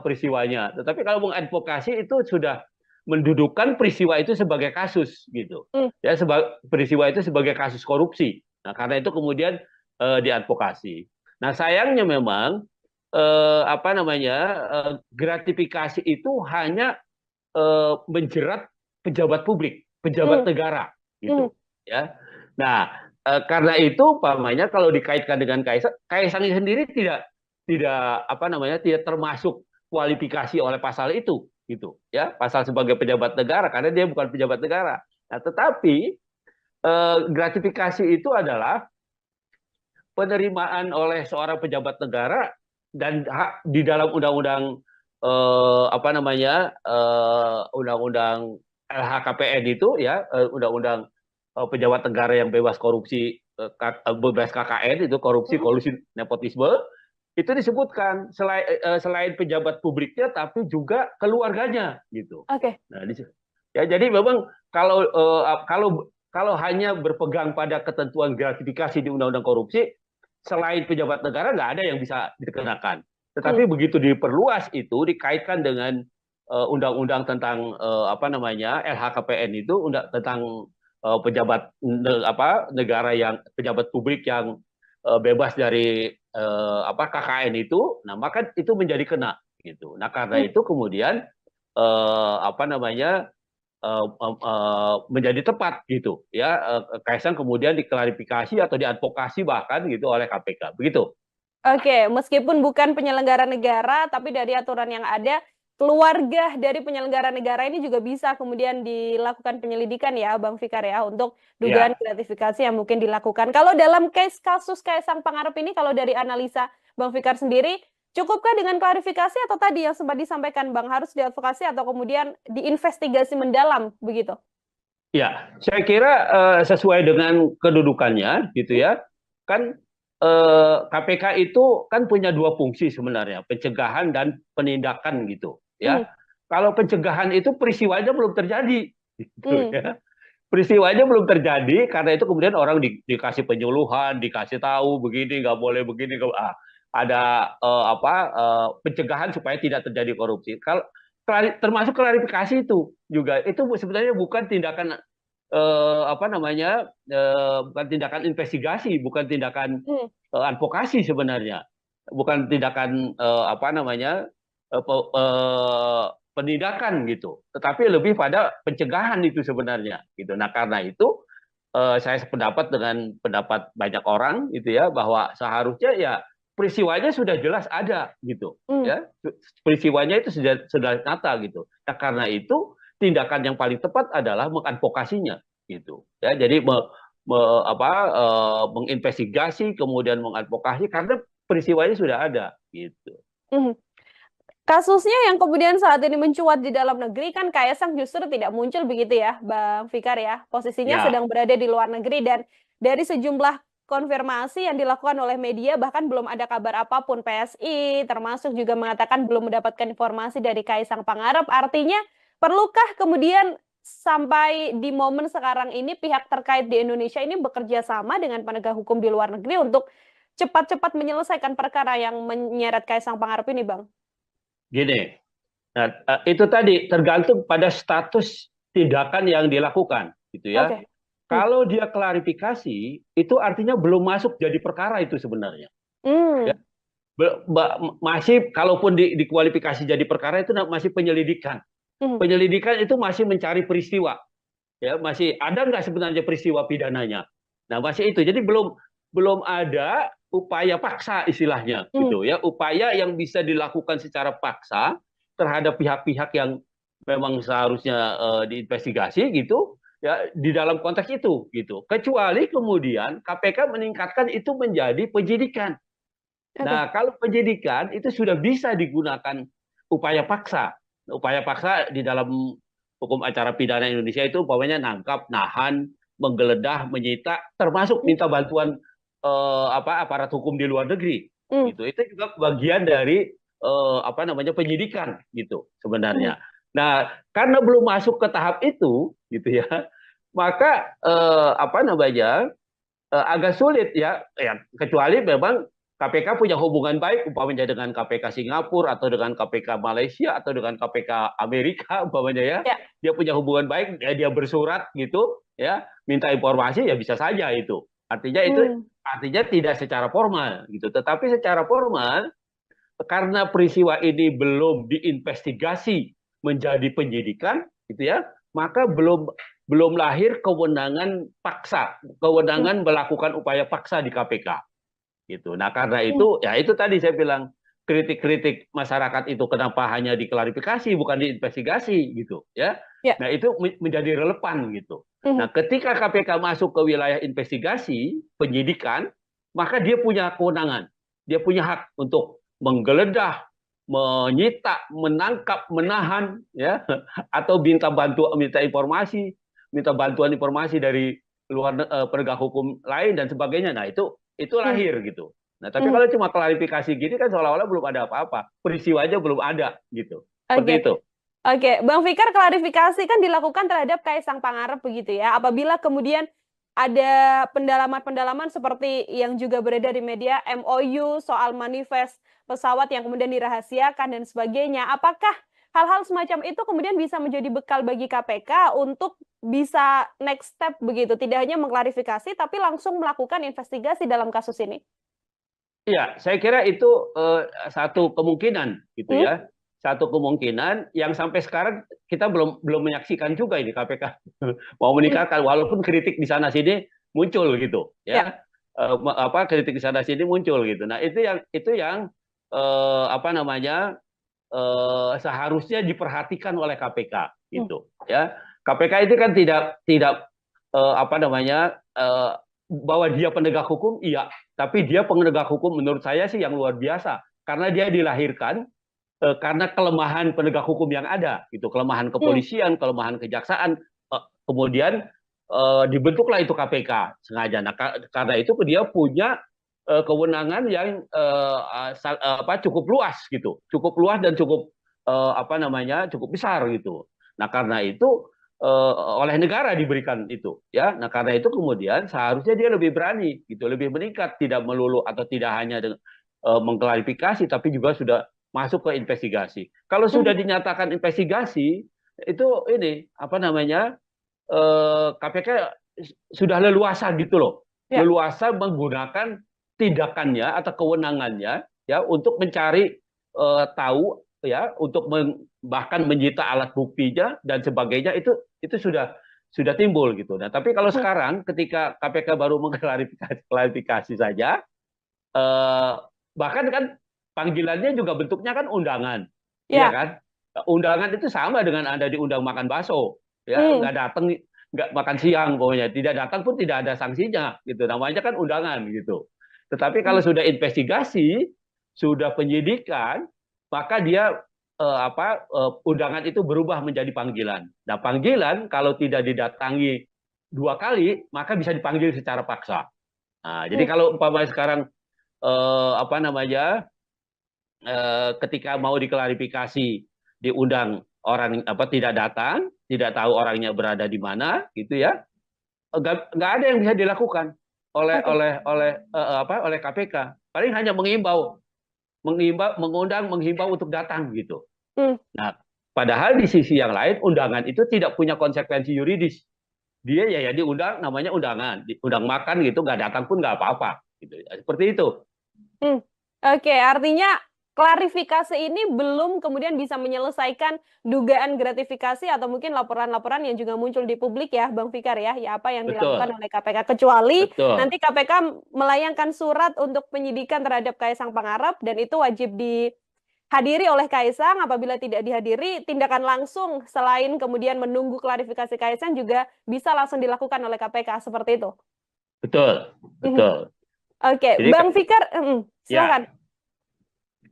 peristiwanya. Tetapi kalau mengadvokasi itu sudah mendudukan peristiwa itu sebagai kasus gitu, Hmm. ya peristiwa itu sebagai kasus korupsi. Nah, karena itu kemudian diadvokasi. Nah, sayangnya memang gratifikasi itu hanya menjerat pejabat publik, pejabat Hmm. negara, Hmm. gitu, ya. Nah, karena itu, pamannya kalau dikaitkan dengan Kaisang, Kaisang sendiri tidak termasuk kualifikasi oleh pasal itu, gitu, ya, pasal sebagai pejabat negara, karena dia bukan pejabat negara. Nah, tetapi gratifikasi itu adalah penerimaan oleh seorang pejabat negara dan hak di dalam undang-undang undang-undang LHKPN itu ya, undang-undang pejabat negara yang bebas korupsi, bebas KKN itu, korupsi, Hmm. kolusi, nepotisme, itu disebutkan selain pejabat publiknya tapi juga keluarganya gitu. Oke. Nah, ya, jadi memang kalau kalau hanya berpegang pada ketentuan gratifikasi di undang-undang korupsi, selain pejabat negara nggak ada yang bisa dikenakan. Hmm. Tetapi begitu diperluas itu dikaitkan dengan undang-undang tentang LHKPN itu, tentang pejabat negara yang pejabat publik yang bebas dari KKN itu, nah maka itu menjadi kena gitu. Nah, karena Hmm. itu kemudian eh, apa namanya menjadi tepat gitu ya, Kaisang kemudian diklarifikasi atau diadvokasi bahkan gitu oleh KPK begitu. Oke, meskipun bukan penyelenggara negara, tapi dari aturan yang ada, keluarga dari penyelenggara negara ini juga bisa kemudian dilakukan penyelidikan ya, Bang Fikar ya, untuk dugaan Ya, gratifikasi yang mungkin dilakukan. Kalau dalam case kasus Kaisang Pangarep ini, kalau dari analisa Bang Fikar sendiri, cukupkah dengan klarifikasi atau tadi yang sempat disampaikan Bang, harus diadvokasi atau kemudian diinvestigasi mendalam begitu? ya, saya kira sesuai dengan kedudukannya gitu Hmm. ya. Kan KPK itu kan punya dua fungsi sebenarnya, pencegahan dan penindakan gitu Hmm. ya. Kalau pencegahan itu peristiwanya belum terjadi gitu Hmm. ya. Peristiwanya belum terjadi, karena itu kemudian orang dikasih penyuluhan, dikasih tahu begini nggak boleh begini, ada pencegahan supaya tidak terjadi korupsi. Kalau termasuk klarifikasi itu juga, itu sebenarnya bukan tindakan bukan tindakan investigasi, bukan tindakan Hmm. advokasi sebenarnya, bukan tindakan penindakan gitu, tetapi lebih pada pencegahan itu sebenarnya gitu. Nah, karena itu saya sependapat dengan pendapat banyak orang gitu ya, bahwa seharusnya ya peristiwanya sudah jelas ada gitu Hmm. ya, peristiwanya itu sudah nyata gitu. Nah, karena itu tindakan yang paling tepat adalah mengadvokasinya gitu ya. Jadi menginvestigasi kemudian mengadvokasi karena peristiwanya sudah ada gitu. Hmm. Kasusnya yang kemudian saat ini mencuat di dalam negeri kan Kaisang justru tidak muncul begitu ya, Bang Fikar ya. Posisinya Ya, sedang berada di luar negeri dan dari sejumlah konfirmasi yang dilakukan oleh media bahkan belum ada kabar apapun. PSI termasuk juga mengatakan belum mendapatkan informasi dari Kaisang Pangarep. Artinya perlukah kemudian sampai di momen sekarang ini pihak terkait di Indonesia ini bekerja sama dengan penegak hukum di luar negeri untuk cepat-cepat menyelesaikan perkara yang menyeret Kaisang Pangarep ini, Bang? gini. Nah, itu tadi tergantung pada status tindakan yang dilakukan, gitu ya. Oke. Hmm. Kalau dia klarifikasi, itu artinya belum masuk jadi perkara itu sebenarnya. Ya, Hmm. masih, kalaupun dikualifikasi jadi perkara itu masih penyelidikan. Hmm. Penyelidikan itu masih mencari peristiwa. Ya, masih ada nggak sebenarnya peristiwa pidananya. Nah, masih itu. Jadi belum belum ada upaya paksa istilahnya Hmm. gitu ya, upaya yang bisa dilakukan secara paksa terhadap pihak-pihak yang memang seharusnya diinvestigasi gitu ya di dalam konteks itu gitu. Kecuali kemudian KPK meningkatkan itu menjadi penyidikan. Oke. Nah, kalau penyidikan itu sudah bisa digunakan upaya paksa. Upaya paksa di dalam hukum acara pidana Indonesia itu umpamanya nangkap, nahan, menggeledah, menyita, termasuk Hmm. minta bantuan aparat hukum di luar negeri. Hmm. Gitu. Itu juga bagian dari penyidikan gitu Hmm. sebenarnya. Nah, karena belum masuk ke tahap itu gitu ya, maka agak sulit ya, kecuali memang KPK punya hubungan baik umpamanya dengan KPK Singapura atau dengan KPK Malaysia atau dengan KPK Amerika umpamanya ya, Ya. dia punya hubungan baik, ya dia bersurat gitu ya, minta informasi ya bisa saja itu. Hmm. Artinya tidak secara formal gitu, tetapi secara formal karena peristiwa ini belum diinvestigasi menjadi penyidikan gitu ya, maka belum lahir kewenangan paksa, Hmm. kewenangan melakukan upaya paksa di KPK gitu. Nah, karena Hmm. itu ya itu tadi saya bilang kritik-kritik masyarakat itu kenapa hanya diklarifikasi bukan diinvestigasi gitu ya. Ya. Nah, itu menjadi relevan gitu. Hmm. Nah, ketika KPK masuk ke wilayah investigasi, penyidikan, maka dia punya kewenangan. Dia punya hak untuk menggeledah, menyita, menangkap, menahan ya atau minta bantuan informasi dari penegak hukum lain dan sebagainya. Nah, itu Hmm. lahir gitu. Nah, tapi Hmm. kalau cuma klarifikasi gini kan seolah-olah belum ada apa-apa. Peristiwa aja belum ada gitu. Seperti Oke. itu. Oke, Bang Fikar, klarifikasi kan dilakukan terhadap Kaisang Pangarep begitu ya. Apabila kemudian ada pendalaman-pendalaman seperti yang juga beredar di media, MOU soal manifest pesawat yang kemudian dirahasiakan dan sebagainya. Apakah hal-hal semacam itu kemudian bisa menjadi bekal bagi KPK untuk bisa next step begitu, tidak hanya mengklarifikasi tapi langsung melakukan investigasi dalam kasus ini? Iya, saya kira itu satu kemungkinan gitu Hmm? ya. Satu kemungkinan yang sampai sekarang kita belum belum menyaksikan juga ini KPK mau Hmm. meningkatkan walaupun kritik di sana sini muncul gitu Ya. ya. Kritik di sana sini muncul gitu. Nah, itu yang seharusnya diperhatikan oleh KPK Hmm. gitu ya. KPK itu kan tidak tidak eh, apa namanya eh, bahwa dia penegak hukum iya, tapi dia penegak hukum menurut saya sih yang luar biasa karena dia dilahirkan karena kelemahan penegak hukum yang ada gitu, kelemahan Hmm. kepolisian, kelemahan kejaksaan, kemudian dibentuklah itu KPK sengaja. Nah, karena itu dia punya kewenangan yang cukup luas gitu, cukup luas dan cukup cukup besar gitu. Nah, karena itu oleh negara diberikan itu ya. Nah, karena itu kemudian seharusnya dia lebih berani gitu, lebih meningkat, tidak melulu atau tidak hanya dengan mengklarifikasi tapi juga sudah masuk ke investigasi. Kalau Hmm. sudah dinyatakan investigasi itu ini KPK sudah leluasa gitu loh, Ya. leluasa menggunakan tindakannya atau kewenangannya ya untuk mencari tahu ya, untuk bahkan menyita alat buktinya dan sebagainya itu sudah timbul gitu. Nah, tapi kalau Hmm. sekarang ketika KPK baru mengklarifikasi saja, eh, bahkan kan panggilannya juga bentuknya kan undangan, iya Ya. kan? Undangan itu sama dengan Anda diundang makan bakso, ya Hmm. nggak datang, nggak makan siang pokoknya, tidak datang pun tidak ada sanksinya, gitu. Namanya kan undangan gitu. Tetapi kalau Hmm. sudah investigasi, sudah penyidikan, maka dia undangan itu berubah menjadi panggilan. Nah, panggilan kalau tidak didatangi 2 kali, maka bisa dipanggil secara paksa. Nah, jadi Hmm. kalau umpamanya sekarang eh, apa namanya ketika mau diklarifikasi diundang orang tidak datang, tidak tahu orangnya berada di mana, gitu ya, nggak ada yang bisa dilakukan Oke. oleh KPK. Paling hanya mengundang, menghimbau untuk datang gitu. Hmm. Nah, padahal di sisi yang lain undangan itu tidak punya konsekuensi yuridis. Dia ya diundang, namanya undangan, diundang makan gitu, nggak datang pun nggak apa-apa gitu. Seperti itu. Hmm. Oke, artinya klarifikasi ini belum kemudian bisa menyelesaikan dugaan gratifikasi atau mungkin laporan-laporan yang juga muncul di publik ya, Bang Fikar ya, ya apa yang dilakukan Betul, oleh KPK. Kecuali betul. nanti KPK melayangkan surat untuk penyidikan terhadap Kaisang Pangarep dan itu wajib dihadiri oleh Kaisang. Apabila tidak dihadiri, tindakan langsung selain kemudian menunggu klarifikasi Kaisang juga bisa langsung dilakukan oleh KPK seperti itu. Betul, Mhm. betul. Oke, Jadi Bang Fikar, silakan.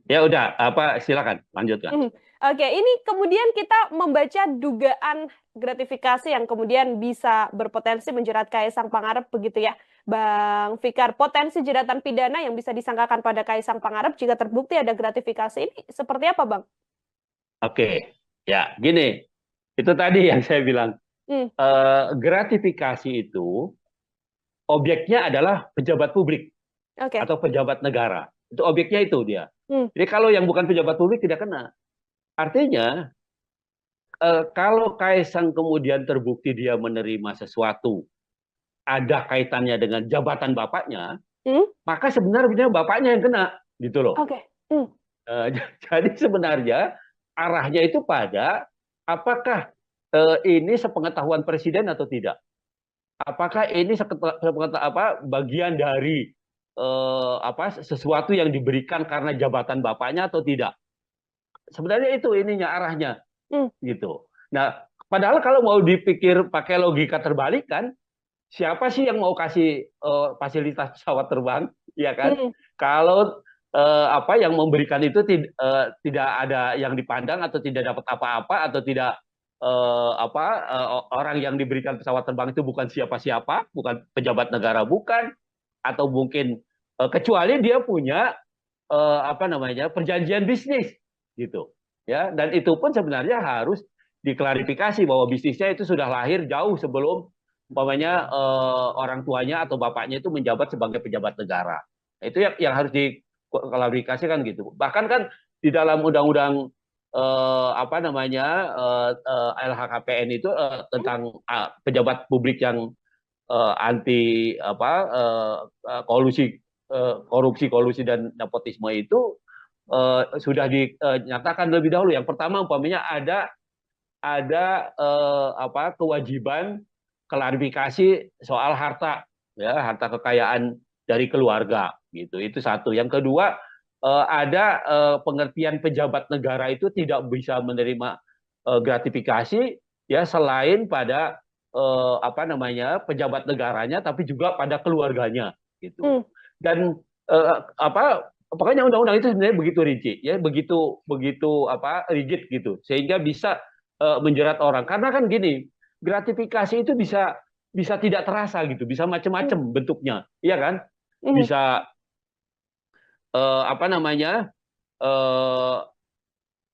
ya, ya udah, apa silakan lanjutkan. Oke, ini kemudian kita membaca dugaan gratifikasi yang kemudian bisa berpotensi menjerat Kaisang Pangarep begitu ya, Bang Fikar. Potensi jeratan pidana yang bisa disangkakan pada Kaisang Pangarep jika terbukti ada gratifikasi ini seperti apa, Bang? Oke, ya gini, itu tadi yang saya bilang. Hmm, Gratifikasi itu objeknya adalah pejabat publik oke. atau pejabat negara. Itu objeknya itu dia. Hmm, Jadi kalau yang bukan pejabat publik tidak kena. Artinya kalau Kaisang kemudian terbukti dia menerima sesuatu ada kaitannya dengan jabatan bapaknya, hmm, maka sebenarnya bapaknya yang kena, gitu loh. oke. Hmm, Eh, jadi sebenarnya arahnya itu pada apakah ini sepengetahuan presiden atau tidak? Apakah ini bagian dari sesuatu yang diberikan karena jabatan bapaknya atau tidak? Sebenarnya itu ininya arahnya hmm, gitu. Nah, padahal kalau mau dipikir pakai logika terbalik kan, siapa sih yang mau kasih fasilitas pesawat terbang, ya kan? hmm, Kalau yang memberikan itu tidak ada yang dipandang atau tidak dapat apa-apa atau tidak orang yang diberikan pesawat terbang itu bukan siapa-siapa, bukan pejabat negara, bukan, atau mungkin kecuali dia punya perjanjian bisnis gitu, ya. Dan itu pun sebenarnya harus diklarifikasi bahwa bisnisnya itu sudah lahir jauh sebelum orang tuanya atau bapaknya itu menjabat sebagai pejabat negara. Nah, itu yang harus diklarifikasikan gitu. Bahkan kan di dalam undang-undang LHKPN itu tentang pejabat publik yang anti korupsi, kolusi dan nepotisme itu sudah dinyatakan lebih dahulu. Yang pertama umpamanya ada kewajiban klarifikasi soal harta, ya, harta kekayaan dari keluarga gitu. Itu satu. Yang kedua, ada pengertian pejabat negara itu tidak bisa menerima gratifikasi ya selain pada pejabat negaranya tapi juga pada keluarganya gitu. hmm, Dan pokoknya undang-undang itu sebenarnya begitu rinci ya, begitu begitu rigid gitu sehingga bisa menjerat orang. Karena kan gini, gratifikasi itu bisa bisa tidak terasa gitu, bisa hmm, macam-macam bentuknya, iya kan? hmm, Bisa eh, apa namanya? eh,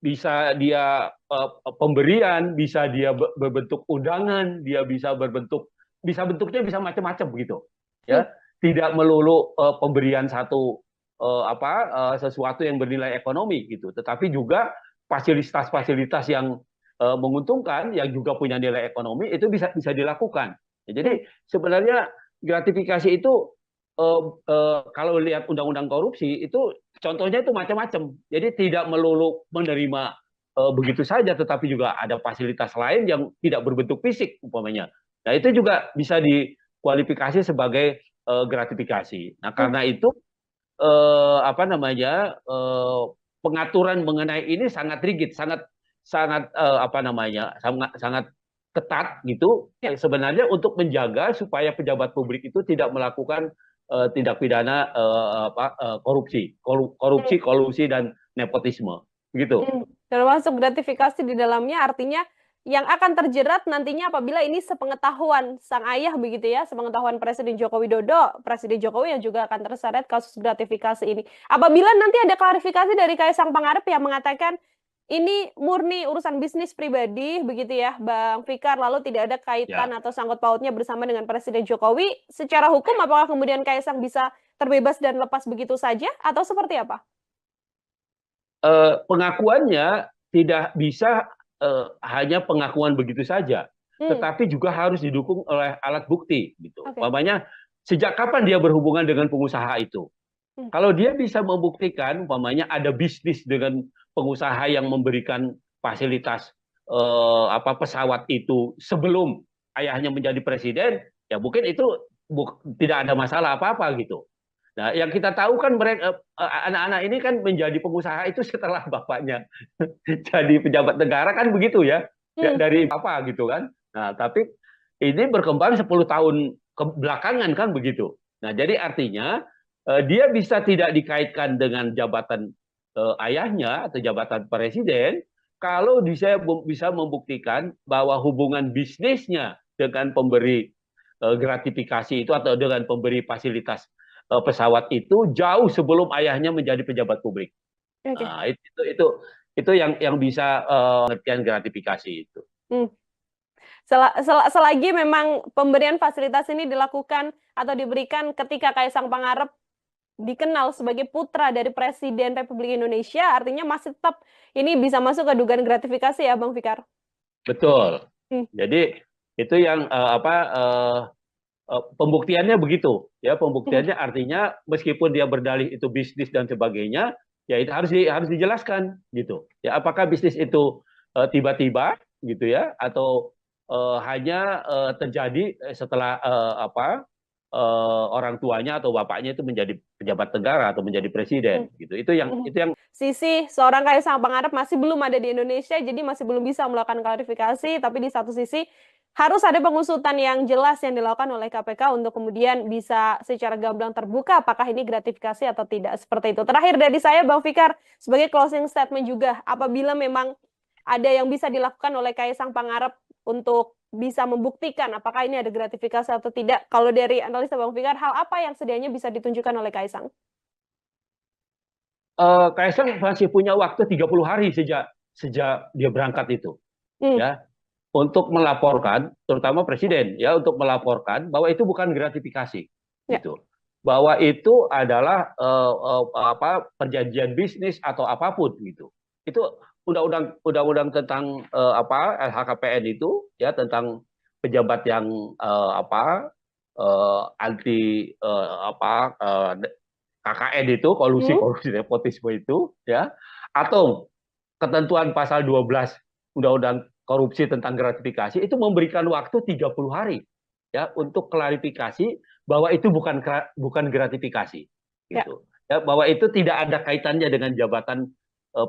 Bisa dia pemberian, bisa dia berbentuk undangan, dia bisa bentuknya bisa macam-macam begitu. hmm, Ya, tidak melulu pemberian satu sesuatu yang bernilai ekonomi gitu, tetapi juga fasilitas-fasilitas yang menguntungkan yang juga punya nilai ekonomi itu bisa bisa dilakukan. Ya, hmm, jadi sebenarnya gratifikasi itu kalau lihat undang-undang korupsi itu contohnya itu macam-macam. Jadi tidak melulu menerima begitu saja, tetapi juga ada fasilitas lain yang tidak berbentuk fisik umpamanya. Nah itu juga bisa dikualifikasi sebagai gratifikasi. Nah hmm, karena itu pengaturan mengenai ini sangat rigid, sangat sangat sangat sangat ketat gitu. ya. Sebenarnya untuk menjaga supaya pejabat publik itu tidak melakukan tindak pidana korupsi, Hmm. kolusi dan nepotisme, gitu. Termasuk gratifikasi di dalamnya artinya yang akan terjerat nantinya apabila ini sepengetahuan sang ayah begitu ya, sepengetahuan Presiden Joko Widodo, Presiden Jokowi yang juga akan terseret kasus gratifikasi ini. Apabila nanti ada klarifikasi dari Kaisang Pangarep yang mengatakan ini murni urusan bisnis pribadi begitu ya, Bang Fikar, lalu tidak ada kaitan Ya, atau sangkut pautnya bersama dengan Presiden Jokowi, secara hukum apakah kemudian Kaisang bisa terbebas dan lepas begitu saja atau seperti apa? pengakuannya tidak bisa hanya pengakuan begitu saja, Hmm, tetapi juga harus didukung oleh alat bukti, gitu. oke. Umpamanya sejak kapan dia berhubungan dengan pengusaha itu? Hmm. Kalau dia bisa membuktikan, umpamanya ada bisnis dengan pengusaha yang memberikan fasilitas pesawat itu sebelum ayahnya menjadi presiden, ya mungkin itu tidak ada masalah apa-apa gitu. Nah, yang kita tahu kan mereka anak-anak ini kan menjadi pengusaha itu setelah bapaknya jadi pejabat negara kan begitu ya, Hmm. dari apa gitu kan. Nah, tapi ini berkembang 10 tahun belakangan kan begitu. Nah, jadi artinya dia bisa tidak dikaitkan dengan jabatan ayahnya atau jabatan presiden kalau bisa membuktikan bahwa hubungan bisnisnya dengan pemberi gratifikasi itu atau dengan pemberi fasilitas pesawat itu jauh sebelum ayahnya menjadi pejabat publik. Oke. Nah, itu yang bisa pengertian gratifikasi itu. Hmm. Selagi memang pemberian fasilitas ini dilakukan atau diberikan ketika Kaisang Pangarep dikenal sebagai putra dari Presiden Republik Indonesia, artinya masih tetap ini bisa masuk ke dugaan gratifikasi ya, Bang Fikar? Betul. Hmm. Jadi itu yang pembuktiannya begitu ya, Hmm. pembuktiannya artinya meskipun dia berdalih itu bisnis dan sebagainya, ya itu harus dijelaskan gitu ya, apakah bisnis itu tiba-tiba gitu ya atau hanya terjadi setelah orang tuanya atau bapaknya itu menjadi pejabat negara atau menjadi Hmm. presiden gitu. Hmm. Itu yang Sisi seorang Kaisang Pangarep masih belum ada di Indonesia, jadi masih belum bisa melakukan klarifikasi, tapi di satu sisi harus ada pengusutan yang jelas yang dilakukan oleh KPK untuk kemudian bisa secara gamblang terbuka apakah ini gratifikasi atau tidak, seperti itu. Terakhir dari saya, Bang Fikar, sebagai closing statement juga, apabila memang ada yang bisa dilakukan oleh Kaisang Pangarep untuk bisa membuktikan apakah ini ada gratifikasi atau tidak, kalau dari analisa Bang Fikar, hal apa yang sedianya bisa ditunjukkan oleh Kaisang? Kaisang masih punya waktu 30 hari sejak sejak dia berangkat itu Hmm. ya, untuk melaporkan, terutama presiden ya, untuk melaporkan bahwa itu bukan gratifikasi Ya. gitu, bahwa itu adalah perjanjian bisnis atau apapun gitu. Itu undang-undang tentang LHKPN itu ya, tentang pejabat yang anti KKN itu, kolusi Hmm. korupsi nepotisme itu ya, atau ketentuan pasal 12 Undang-Undang Korupsi tentang gratifikasi itu memberikan waktu 30 hari ya untuk klarifikasi bahwa itu bukan gratifikasi Ya. gitu. Ya, bahwa itu tidak ada kaitannya dengan jabatan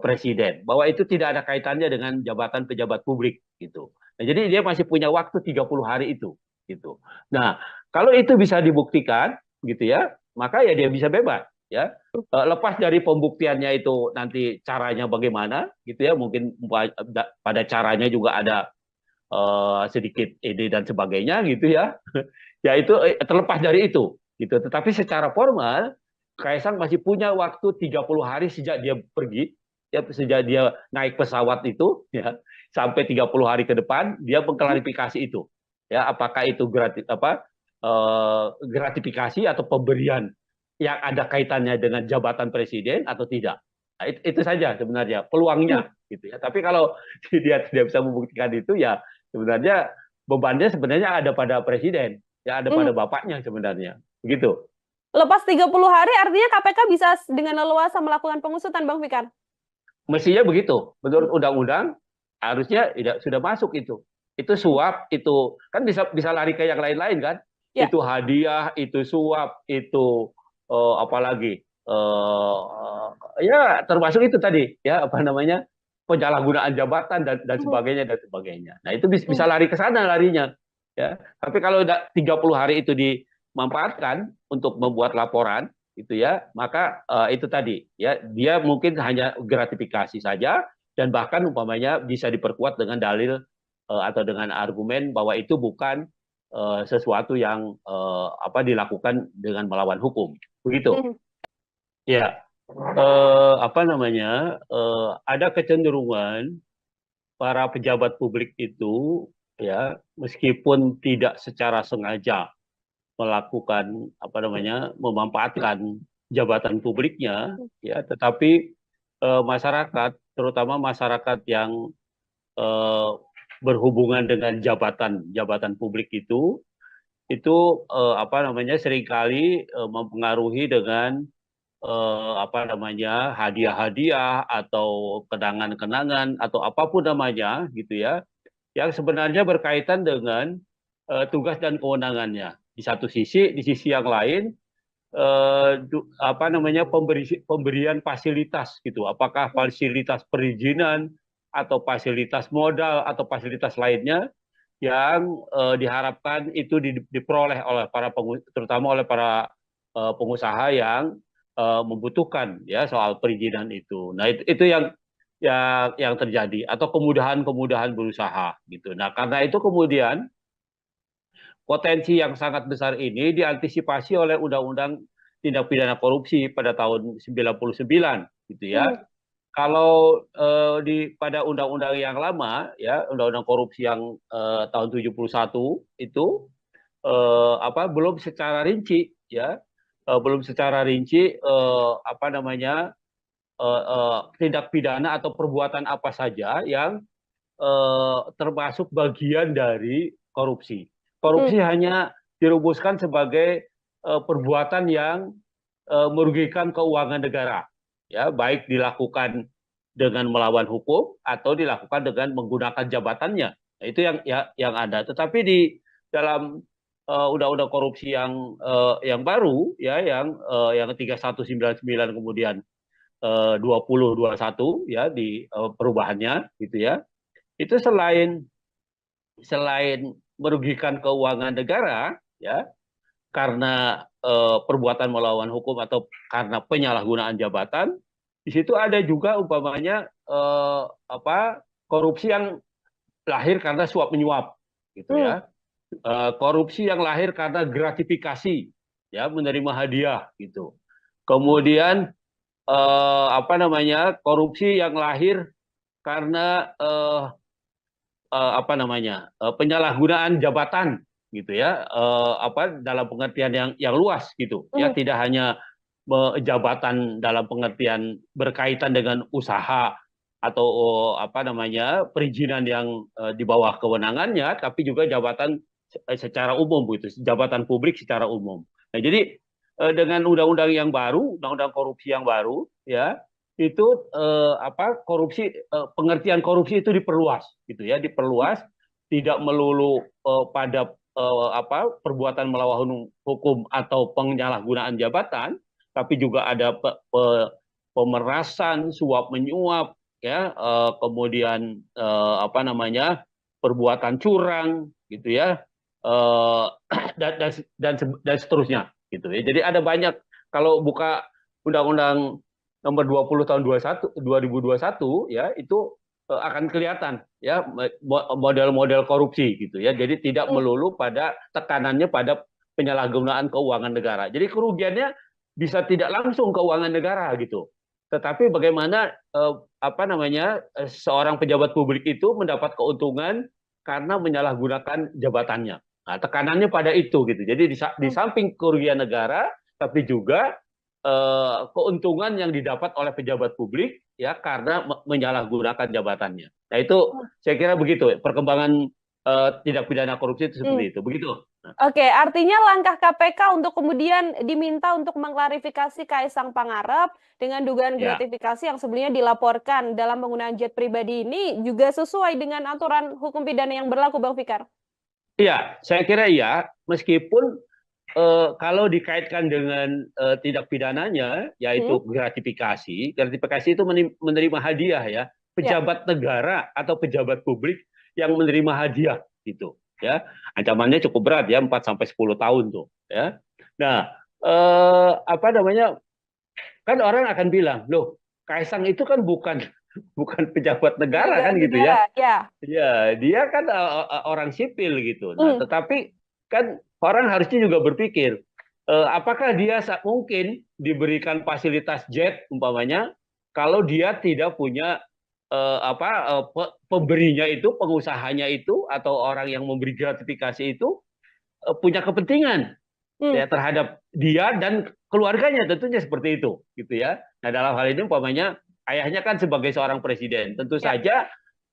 presiden, bahwa itu tidak ada kaitannya dengan jabatan pejabat publik gitu. Nah, jadi dia masih punya waktu 30 hari itu gitu. Nah, kalau itu bisa dibuktikan gitu ya, maka ya dia bisa bebas ya. Lepas dari pembuktiannya itu nanti caranya bagaimana gitu ya, mungkin pada caranya juga ada sedikit ide dan sebagainya gitu ya. Ya itu terlepas dari itu gitu. Tetapi secara formal Kaisang masih punya waktu 30 hari sejak dia pergi ya, sejak dia naik pesawat itu ya, sampai 30 hari ke depan dia mengklarifikasi itu ya, apakah itu gratifikasi atau pemberian yang ada kaitannya dengan jabatan presiden atau tidak. Nah, itu saja sebenarnya Hmm. peluangnya gitu ya. Tapi kalau dia tidak bisa membuktikan itu ya, sebenarnya bebannya sebenarnya ada pada presiden, ya ada Hmm. pada bapaknya sebenarnya. Begitu. Lepas 30 hari artinya KPK bisa dengan leluasa melakukan pengusutan, Bang Fikar? Mestinya begitu. Hmm. Menurut undang-undang harusnya sudah masuk itu. Itu suap, itu kan bisa lari ke yang lain-lain kan? Ya. Itu hadiah, itu suap, itu apalagi ya termasuk itu tadi ya, apa namanya, penyalahgunaan jabatan dan Hmm. sebagainya dan sebagainya. Nah, itu bisa Hmm. lari ke sana larinya ya. Tapi kalau 30 hari itu dimanfaatkan untuk membuat laporan itu ya, maka itu tadi ya, dia mungkin hanya gratifikasi saja dan bahkan umpamanya bisa diperkuat dengan dalil atau dengan argumen bahwa itu bukan sesuatu yang dilakukan dengan melawan hukum. Begitu. Hmm. Ya, ada kecenderungan para pejabat publik itu ya, meskipun tidak secara sengaja melakukan memanfaatkan jabatan publiknya ya, tetapi masyarakat, terutama masyarakat yang eh, berhubungan dengan jabatan publik itu seringkali mempengaruhi dengan apa namanya, hadiah-hadiah atau kenangan-kenangan atau apapun namanya gitu ya, yang sebenarnya berkaitan dengan tugas dan kewenangannya. Di satu sisi, di sisi yang lain apa namanya, pemberian fasilitas gitu. Apakah fasilitas perizinan atau fasilitas modal atau fasilitas lainnya yang diharapkan itu diperoleh oleh terutama oleh para pengusaha yang membutuhkan ya soal perizinan itu. Nah, itu yang terjadi atau kemudahan-kemudahan berusaha gitu. Nah, karena itu kemudian potensi yang sangat besar ini diantisipasi oleh Undang-Undang Tindak Pidana Korupsi pada tahun 99 gitu ya. Hmm. Kalau pada undang-undang yang lama ya, undang-undang korupsi yang tahun 71 itu belum secara rinci ya, belum secara rinci apa namanya, tindak pidana atau perbuatan apa saja yang termasuk bagian dari korupsi. Korupsi Hmm. hanya dirumuskan sebagai perbuatan yang merugikan keuangan negara, ya, baik dilakukan dengan melawan hukum atau dilakukan dengan menggunakan jabatannya. Nah, itu yang ada. Tetapi di dalam undang-undang korupsi yang baru, ya, yang 3199 kemudian 2021 ya di perubahannya gitu ya. Itu selain selain merugikan keuangan negara ya karena perbuatan melawan hukum atau karena penyalahgunaan jabatan, di situ ada juga umpamanya korupsi yang lahir karena suap menyuap gitu Hmm. ya. Korupsi yang lahir karena gratifikasi ya, menerima hadiah gitu. Kemudian apa namanya, korupsi yang lahir karena apa namanya, penyalahgunaan jabatan gitu ya, dalam pengertian yang luas gitu ya, Hmm. tidak hanya jabatan dalam pengertian berkaitan dengan usaha atau apa namanya, perizinan yang di bawah kewenangannya, tapi juga jabatan secara umum gitu, jabatan publik secara umum. Nah, jadi dengan undang-undang yang baru, undang-undang korupsi yang baru ya, itu pengertian korupsi itu diperluas gitu ya, diperluas, tidak melulu pada perbuatan melawan hukum atau penyalahgunaan jabatan, tapi juga ada pemerasan, suap menyuap ya, kemudian apa namanya, perbuatan curang gitu ya, eh, dan seterusnya gitu ya. Jadi ada banyak, kalau buka undang-undang nomor 20 tahun 2021 ya, itu akan kelihatan ya model-model korupsi gitu ya. Jadi tidak Hmm. melulu pada tekanannya pada penyalahgunaan keuangan negara. Jadi kerugiannya bisa tidak langsung keuangan negara gitu. Tetapi bagaimana apa namanya, seorang pejabat publik itu mendapat keuntungan karena menyalahgunakan jabatannya. Nah, tekanannya pada itu gitu. Jadi di Hmm. samping kerugian negara, tapi juga keuntungan yang didapat oleh pejabat publik ya karena menyalahgunakan jabatannya. Nah, itu saya kira begitu perkembangan tindak pidana korupsi itu Hmm. seperti itu. Begitu. Nah, Oke, artinya langkah KPK untuk kemudian diminta untuk mengklarifikasi Kaisang Pangarep dengan dugaan ya. gratifikasi yang sebelumnya dilaporkan dalam penggunaan jet pribadi ini juga sesuai dengan aturan hukum pidana yang berlaku, Bang Fikar. Iya, saya kira iya, meskipun kalau dikaitkan dengan tindak pidananya, Hmm? yaitu gratifikasi, gratifikasi itu menerima hadiah ya, Ya. pejabat negara atau pejabat publik yang menerima hadiah gitu, ya, ancamannya cukup berat ya, 4 sampai 10 tahun tuh, ya. Nah, apa namanya, kan orang akan bilang, loh, Kaisang itu kan bukan bukan pejabat negara Penyelenggara kan gitu negara, ya. ya. Ya, dia kan orang sipil gitu. Nah, Hmm. tetapi kan orang harusnya juga berpikir, apakah dia mungkin diberikan fasilitas jet umpamanya kalau dia tidak punya pemberinya itu, pengusahanya itu atau orang yang memberi gratifikasi itu punya kepentingan Hmm. ya terhadap dia dan keluarganya, tentunya seperti itu gitu ya. Nah, dalam hal ini umpamanya ayahnya kan sebagai seorang presiden, tentu Ya. saja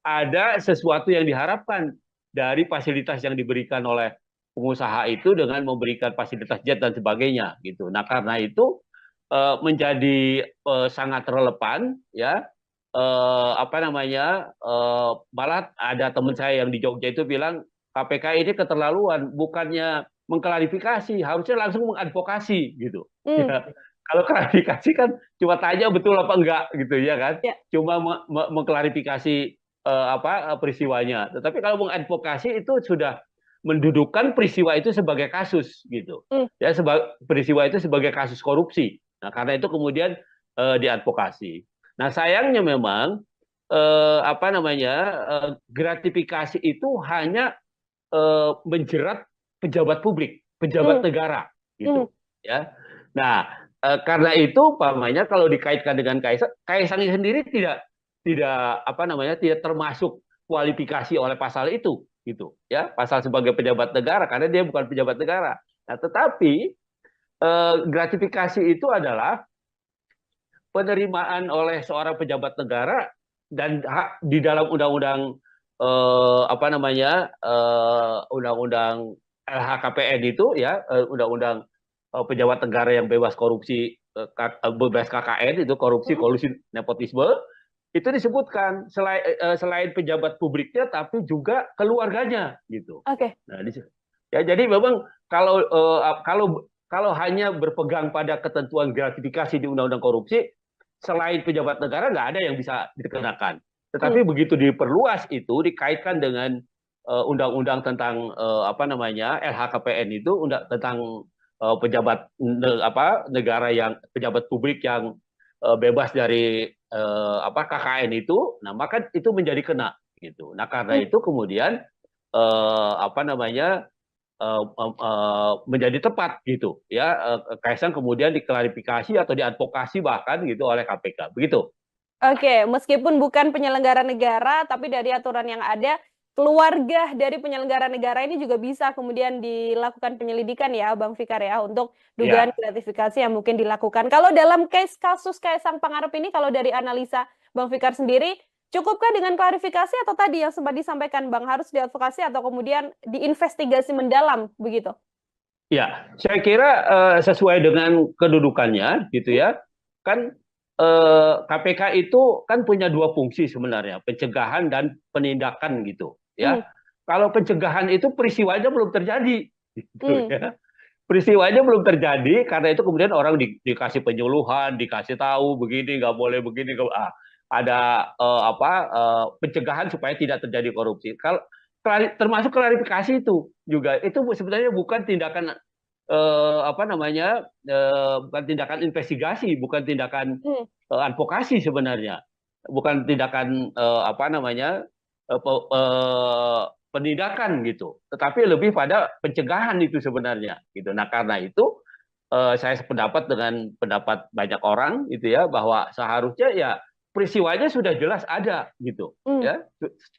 ada sesuatu yang diharapkan dari fasilitas yang diberikan oleh pengusaha itu dengan memberikan fasilitas jet dan sebagainya gitu. Nah, karena itu menjadi sangat relevan, ya. Apa namanya, malah ada teman saya yang di Jogja itu bilang KPK ini keterlaluan, bukannya mengklarifikasi, harusnya langsung mengadvokasi gitu. Hmm, Ya, kalau klarifikasi kan cuma tanya betul apa enggak gitu ya kan, ya. cuma mengklarifikasi peristiwanya. Tetapi kalau mengadvokasi itu sudah mendudukan peristiwa itu sebagai kasus gitu, Hmm, ya, peristiwa itu sebagai kasus korupsi. Nah karena itu kemudian diadvokasi. Nah, sayangnya memang apa namanya, gratifikasi itu hanya menjerat pejabat publik, pejabat hmm, negara hmm. gitu, ya. Nah, karena itu pamannya kalau dikaitkan dengan Kaisang, Kaisang sendiri tidak apa namanya, tidak termasuk kualifikasi oleh pasal itu gitu, ya, pasal sebagai pejabat negara karena dia bukan pejabat negara. Nah, tetapi gratifikasi itu adalah penerimaan oleh seorang pejabat negara dan hak di dalam undang-undang apa namanya, undang-undang LHKPN itu, ya, undang-undang pejabat negara yang bebas korupsi, bebas KKN itu, korupsi Hmm. kolusi nepotisme, itu disebutkan selain pejabat publiknya tapi juga keluarganya gitu. Oke. Nah, ya, jadi memang kalau hanya berpegang pada ketentuan gratifikasi di undang-undang korupsi, selain pejabat negara nggak ada yang bisa dikenakan. Hmm, Tetapi begitu diperluas itu dikaitkan dengan undang-undang tentang apa namanya, LHKPN itu, tentang pejabat negara yang pejabat publik yang bebas dari KKN itu, nah maka itu menjadi kena gitu. Nah karena hmm. itu kemudian apa namanya, menjadi tepat gitu, ya, Kaisang kemudian diklarifikasi atau diadvokasi bahkan gitu oleh KPK begitu. Oke, meskipun bukan penyelenggara negara, tapi dari aturan yang ada, keluarga dari penyelenggara negara ini juga bisa kemudian dilakukan penyelidikan ya, Bang Fikar ya, untuk dugaan Ya, gratifikasi yang mungkin dilakukan. Kalau dalam kasus Kaisang Pangarep ini, kalau dari analisa Bang Fikar sendiri, cukupkah dengan klarifikasi atau tadi yang sempat disampaikan Bang, harus diadvokasi atau kemudian diinvestigasi mendalam begitu? ya, saya kira sesuai dengan kedudukannya gitu Hmm, ya. Kan KPK itu kan punya dua fungsi sebenarnya, pencegahan dan penindakan gitu hmm, ya. Kalau pencegahan itu peristiwanya belum terjadi gitu hmm, ya. Peristiwanya belum terjadi, karena itu kemudian orang dikasih penyuluhan, dikasih tahu begini nggak boleh begini, ada pencegahan supaya tidak terjadi korupsi. Kalau termasuk klarifikasi itu juga, itu sebenarnya bukan tindakan apa namanya, bukan tindakan investigasi, bukan tindakan hmm, advokasi sebenarnya, bukan tindakan apa namanya, penindakan gitu, tetapi lebih pada pencegahan itu sebenarnya gitu. Nah karena itu saya sependapat dengan pendapat banyak orang gitu ya, bahwa seharusnya ya peristiwanya sudah jelas ada gitu hmm. ya,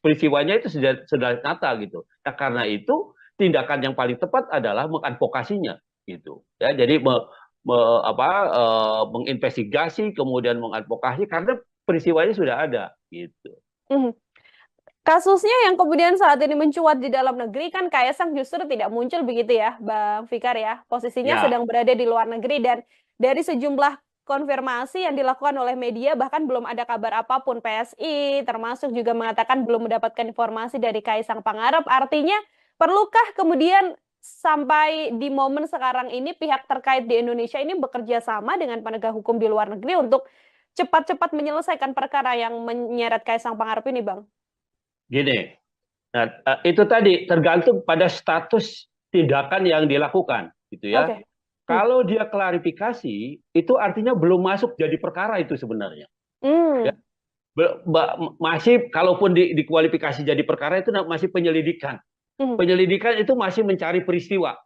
peristiwanya itu sudah nyata gitu. Nah karena itu tindakan yang paling tepat adalah mengadvokasinya gitu ya. Jadi menginvestigasi kemudian mengadvokasi karena peristiwanya sudah ada gitu. Hmm. Kasusnya yang kemudian saat ini mencuat di dalam negeri kan Kaisang justru tidak muncul begitu ya, Bang Fikar ya. Posisinya Ya, sedang berada di luar negeri dan dari sejumlah konfirmasi yang dilakukan oleh media bahkan belum ada kabar apapun PSI termasuk juga mengatakan belum mendapatkan informasi dari Kaisang Pangarep. Artinya perlukah kemudian sampai di momen sekarang ini pihak terkait di Indonesia ini bekerja sama dengan penegak hukum di luar negeri untuk cepat-cepat menyelesaikan perkara yang menyeret Kaisang Pangarep ini, Bang? gini. Nah, itu tadi tergantung pada status tindakan yang dilakukan, gitu ya. Oke. Hmm. Kalau dia klarifikasi, itu artinya belum masuk jadi perkara itu sebenarnya. Ya, Hmm. masih kalaupun dikualifikasi jadi perkara itu masih penyelidikan. Hmm. Penyelidikan itu masih mencari peristiwa,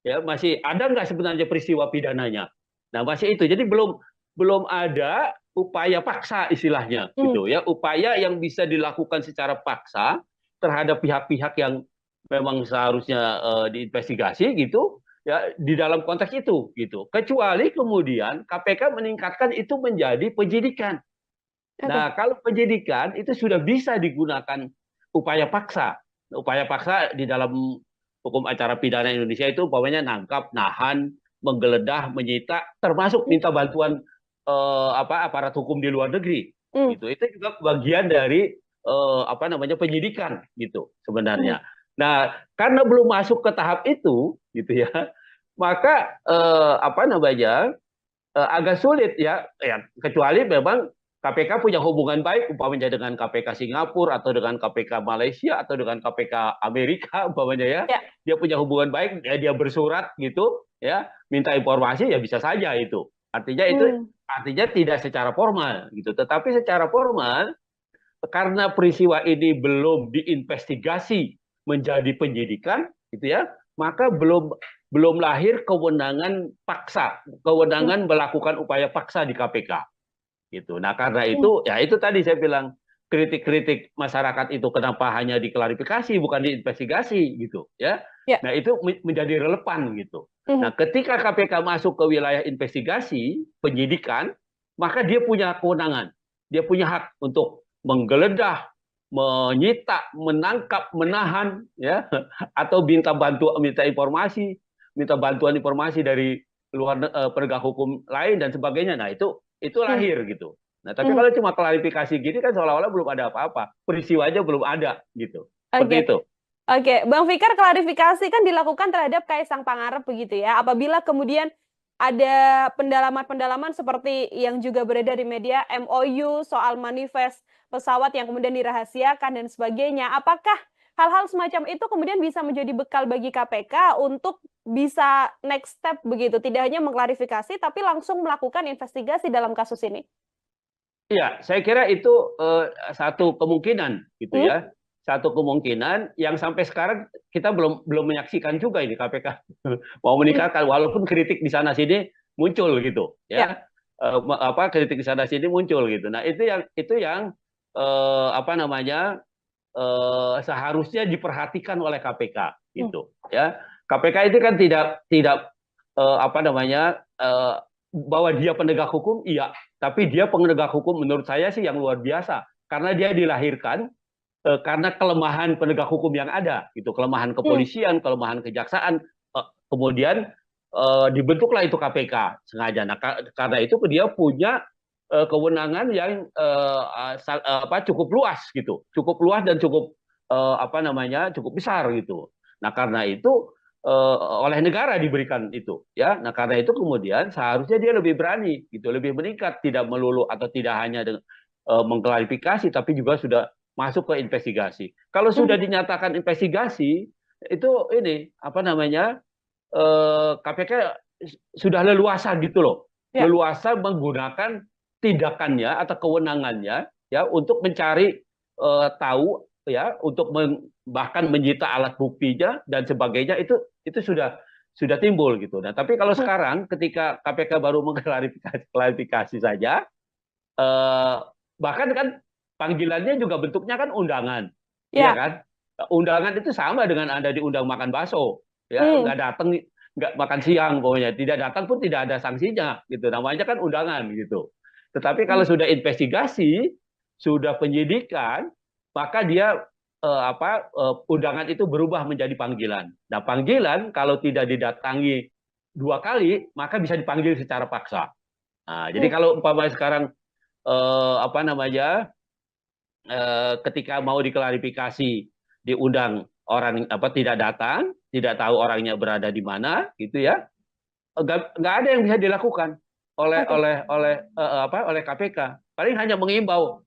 ya, masih ada nggak sebenarnya peristiwa pidananya. Nah, masih itu. Jadi belum belum ada upaya paksa istilahnya, Hmm. gitu ya. Upaya yang bisa dilakukan secara paksa terhadap pihak-pihak yang memang seharusnya diinvestigasi gitu ya, di dalam konteks itu gitu. Kecuali kemudian KPK meningkatkan itu menjadi penyidikan. Oke. Nah, kalau penyidikan itu sudah bisa digunakan upaya paksa. Upaya paksa di dalam hukum acara pidana Indonesia itu umpamanya nangkap, nahan, menggeledah, menyita, termasuk minta bantuan aparat hukum di luar negeri. Gitu. Itu juga bagian dari penyidikan gitu sebenarnya. Nah, karena belum masuk ke tahap itu, gitu ya, maka agak sulit ya, kecuali memang KPK punya hubungan baik umpamanya dengan KPK Singapura atau dengan KPK Malaysia atau dengan KPK Amerika umpamanya ya. Dia punya hubungan baik, ya dia bersurat gitu ya, minta informasi ya bisa saja itu. Artinya tidak secara formal gitu. Tetapi secara formal karena peristiwa ini belum diinvestigasi menjadi penyidikan gitu ya, maka belum lahir kewenangan paksa, kewenangan melakukan upaya paksa di KPK gitu. Nah, karena itu ya itu tadi saya bilang kritik-kritik masyarakat itu kenapa hanya diklarifikasi bukan diinvestigasi gitu ya. Nah, itu menjadi relevan gitu. Nah, ketika KPK masuk ke wilayah investigasi, penyidikan, maka dia punya kewenangan. Dia punya hak untuk menggeledah, menyita, menangkap, menahan ya atau minta bantuan informasi dari luar penegak hukum lain dan sebagainya. Nah, itu lahir gitu. Nah, tapi kalau cuma klarifikasi gini kan seolah-olah belum ada apa-apa. Peristiwanya belum ada gitu. Seperti itu. Oke, Bang Fikar, klarifikasi kan dilakukan terhadap Kaisang Pangarep begitu ya. Apabila kemudian ada pendalaman-pendalaman seperti yang juga beredar di media, MOU soal manifest pesawat yang kemudian dirahasiakan dan sebagainya. Apakah hal-hal semacam itu kemudian bisa menjadi bekal bagi KPK untuk bisa next step begitu, tidak hanya mengklarifikasi tapi langsung melakukan investigasi dalam kasus ini? Iya, saya kira itu satu kemungkinan gitu ya. Satu kemungkinan yang sampai sekarang kita belum menyaksikan juga ini KPK mau meningkatkan, walaupun kritik di sana sini muncul gitu ya. Kritik di sana sini muncul gitu. Nah, itu yang seharusnya diperhatikan oleh KPK gitu ya. KPK itu kan tidak bahwa dia penegak hukum, iya, tapi dia penegak hukum menurut saya sih yang luar biasa karena dia dilahirkan karena kelemahan penegak hukum yang ada, gitu, kelemahan kepolisian, kelemahan kejaksaan, kemudian dibentuklah itu KPK sengaja. Nah, karena itu dia punya kewenangan yang cukup luas gitu, cukup luas dan cukup cukup besar gitu. Nah, karena itu oleh negara diberikan itu ya. Nah, karena itu kemudian seharusnya dia lebih berani gitu, lebih meningkat, tidak melulu atau tidak hanya mengklarifikasi tapi juga sudah masuk ke investigasi. Kalau sudah dinyatakan investigasi itu ini KPK sudah leluasa gitu loh. Leluasa menggunakan tindakannya atau kewenangannya ya untuk mencari tahu ya, untuk bahkan menyita alat buktinya dan sebagainya, itu sudah timbul gitu. Nah, tapi kalau sekarang ketika KPK baru mengklarifikasi saja, bahkan kan panggilannya juga bentuknya kan undangan, ya kan? Undangan itu sama dengan Anda diundang makan bakso, ya, nggak datang, nggak makan siang, pokoknya tidak datang pun tidak ada sanksinya, gitu. Namanya kan undangan gitu. Tetapi kalau sudah investigasi, sudah penyidikan, maka dia undangan itu berubah menjadi panggilan. Nah, panggilan kalau tidak didatangi 2 kali, maka bisa dipanggil secara paksa. Nah, jadi kalau umpamanya sekarang ketika mau diklarifikasi diundang orang tidak datang, tidak tahu orangnya berada di mana, gitu ya, nggak ada yang bisa dilakukan oleh KPK. Paling hanya menghimbau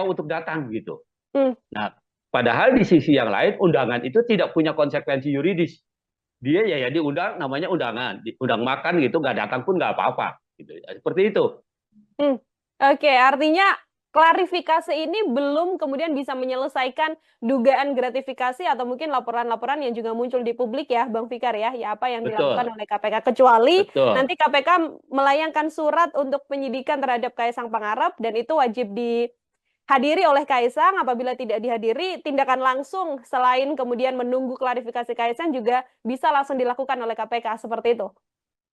untuk datang gitu. Nah, padahal di sisi yang lain undangan itu tidak punya konsekuensi yuridis. Dia ya diundang, namanya undangan, diundang makan gitu, nggak datang pun nggak apa-apa. Gitu. Seperti itu. Oke, artinya klarifikasi ini belum kemudian bisa menyelesaikan dugaan gratifikasi atau mungkin laporan-laporan yang juga muncul di publik ya, Bang Fikar ya, apa yang dilakukan oleh KPK. Kecuali nanti KPK melayangkan surat untuk penyidikan terhadap Kaisang Pangarep dan itu wajib dihadiri oleh Kaisang. Apabila tidak dihadiri, tindakan langsung selain kemudian menunggu klarifikasi Kaisang juga bisa langsung dilakukan oleh KPK, seperti itu.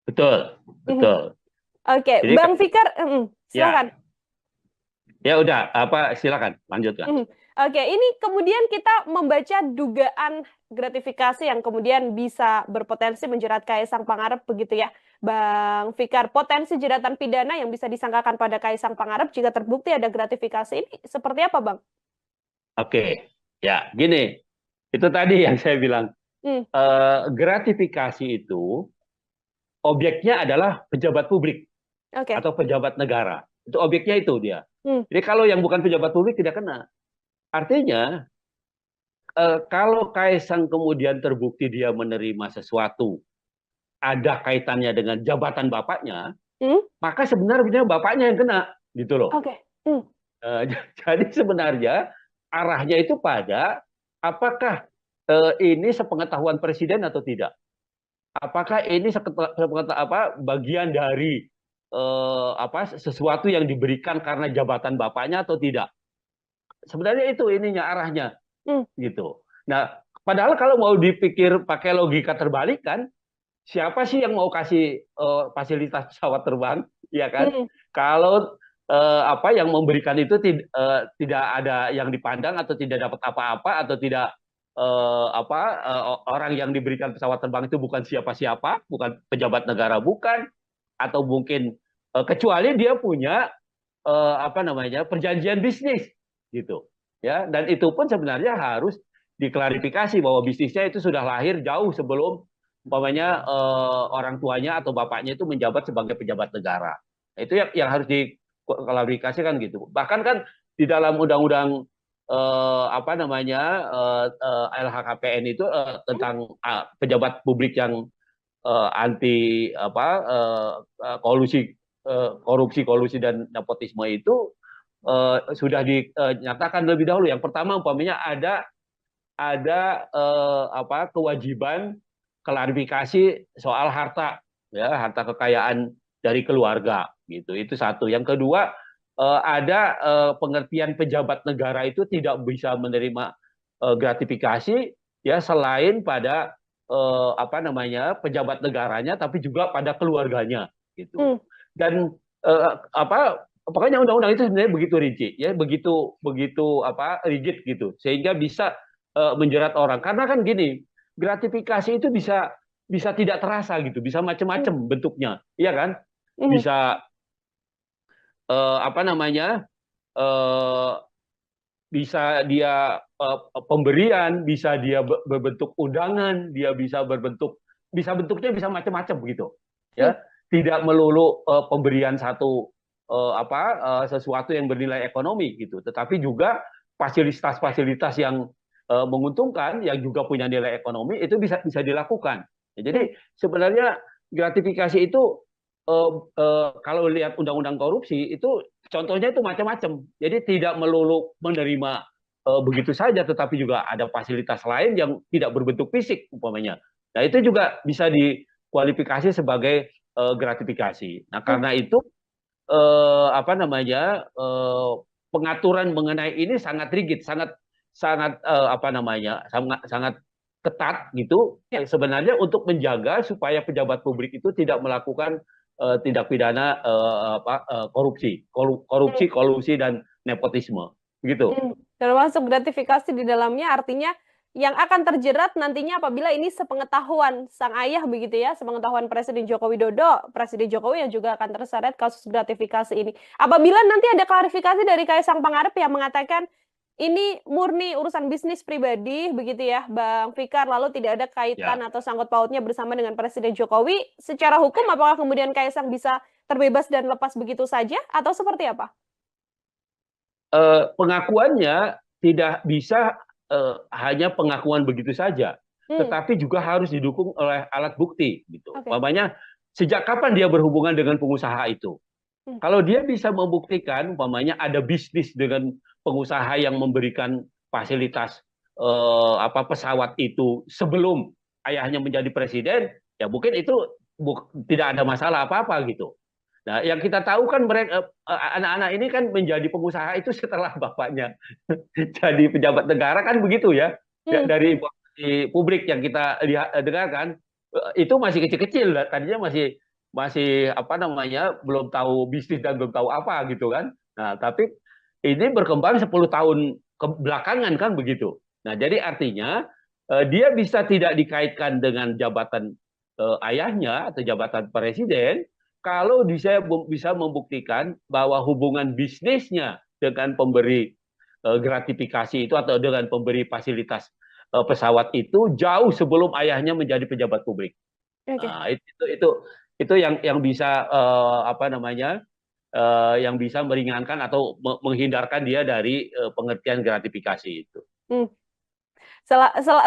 Betul. Oke, Bang Fikar, silakan. Ya udah, apa silakan lanjutkan. Mhm. Oke, ini kemudian kita membaca dugaan gratifikasi yang kemudian bisa berpotensi menjerat Kaisang Pangarep begitu ya, Bang Fikar. Potensi jeratan pidana yang bisa disangkakan pada Kaisang Pangarep jika terbukti ada gratifikasi ini seperti apa, Bang? Oke, ya gini, itu tadi yang saya bilang. Hmm, Gratifikasi itu objeknya adalah pejabat publik oke. atau pejabat negara. Itu objeknya itu dia. Hmm, Jadi kalau yang bukan pejabat publik tidak kena. Artinya kalau Kaisang kemudian terbukti dia menerima sesuatu ada kaitannya dengan jabatan bapaknya, hmm, maka sebenarnya bapaknya yang kena gitu loh. oke. Hmm, Eh, jadi sebenarnya arahnya itu pada apakah ini sepengetahuan presiden atau tidak? Apakah ini bagian dari sesuatu yang diberikan karena jabatan bapaknya atau tidak? Sebenarnya itu ininya arahnya hmm, gitu. Nah, padahal kalau mau dipikir pakai logika terbalik kan, siapa sih yang mau kasih fasilitas pesawat terbang, ya kan? hmm, Kalau yang memberikan itu tidak ada yang dipandang atau tidak dapat apa-apa atau tidak orang yang diberikan pesawat terbang itu bukan siapa-siapa, bukan pejabat negara, bukan, atau mungkin kecuali dia punya perjanjian bisnis gitu, ya. Dan itu pun sebenarnya harus diklarifikasi bahwa bisnisnya itu sudah lahir jauh sebelum umpamanya orang tuanya atau bapaknya itu menjabat sebagai pejabat negara. Nah, itu yang harus diklarifikasikan gitu. Bahkan kan di dalam undang-undang LHKPN itu tentang pejabat publik yang anti kolusi korupsi dan nepotisme itu sudah dinyatakan lebih dahulu. Yang pertama umpamanya ada kewajiban klarifikasi soal harta, ya, harta kekayaan dari keluarga gitu. Itu satu. Yang kedua, ada pengertian pejabat negara itu tidak bisa menerima gratifikasi, ya, selain pada pejabat negaranya tapi juga pada keluarganya gitu. hmm, Dan pokoknya undang-undang itu sebenarnya begitu rinci, ya, begitu begitu rigid gitu, sehingga bisa menjerat orang. Karena kan gini, gratifikasi itu bisa bisa tidak terasa gitu, bisa hmm, macam-macam bentuknya, iya kan? hmm, Bisa eh, apa namanya eh, bisa dia pemberian, bisa dia berbentuk undangan, dia bisa bentuknya bisa macam-macam begitu, hmm, ya. Tidak melulu pemberian satu sesuatu yang bernilai ekonomi gitu, tetapi juga fasilitas-fasilitas yang menguntungkan yang juga punya nilai ekonomi itu bisa bisa dilakukan. Ya, hmm, jadi sebenarnya gratifikasi itu kalau lihat undang-undang korupsi itu contohnya itu macam-macam. Jadi tidak melulu menerima begitu saja, tetapi juga ada fasilitas lain yang tidak berbentuk fisik umpamanya. Nah itu juga bisa dikualifikasi sebagai gratifikasi. Nah hmm, karena itu pengaturan mengenai ini sangat rigid, sangat sangat sangat sangat ketat gitu. ya. Sebenarnya untuk menjaga supaya pejabat publik itu tidak melakukan tindak pidana korupsi, Hmm. kolusi dan nepotisme, gitu. Termasuk gratifikasi di dalamnya artinya yang akan terjerat nantinya apabila ini sepengetahuan sang ayah begitu ya, sepengetahuan Presiden Joko Widodo, Presiden Jokowi yang juga akan terseret kasus gratifikasi ini. Apabila nanti ada klarifikasi dari Kaisang Pangarep yang mengatakan ini murni urusan bisnis pribadi begitu ya, Bang Fikar, lalu tidak ada kaitan Ya. atau sangkut pautnya bersama dengan Presiden Jokowi, secara hukum apakah kemudian Kaisang bisa terbebas dan lepas begitu saja atau seperti apa? Pengakuannya tidak bisa hanya pengakuan begitu saja, Hmm, tetapi juga harus didukung oleh alat bukti, gitu. oke. Umpamanya sejak kapan dia berhubungan dengan pengusaha itu? Hmm, Kalau dia bisa membuktikan, umpamanya ada bisnis dengan pengusaha yang memberikan fasilitas pesawat itu sebelum ayahnya menjadi presiden, ya mungkin itu tidak ada masalah apa-apa gitu. Nah, yang kita tahu kan mereka anak-anak ini kan menjadi pengusaha itu setelah bapaknya jadi pejabat negara kan begitu ya. Ya, hmm, dari informasi publik yang kita dengarkan itu masih kecil-kecil, tadinya masih masih belum tahu bisnis dan belum tahu apa gitu kan. Nah, tapi ini berkembang 10 tahun ke belakangan kan begitu. Nah, jadi artinya dia bisa tidak dikaitkan dengan jabatan ayahnya atau jabatan presiden kalau bisa membuktikan bahwa hubungan bisnisnya dengan pemberi gratifikasi itu atau dengan pemberi fasilitas pesawat itu jauh sebelum ayahnya menjadi pejabat publik. Oke. Nah, itu yang bisa apa namanya yang bisa meringankan atau menghindarkan dia dari pengertian gratifikasi itu. Hmm.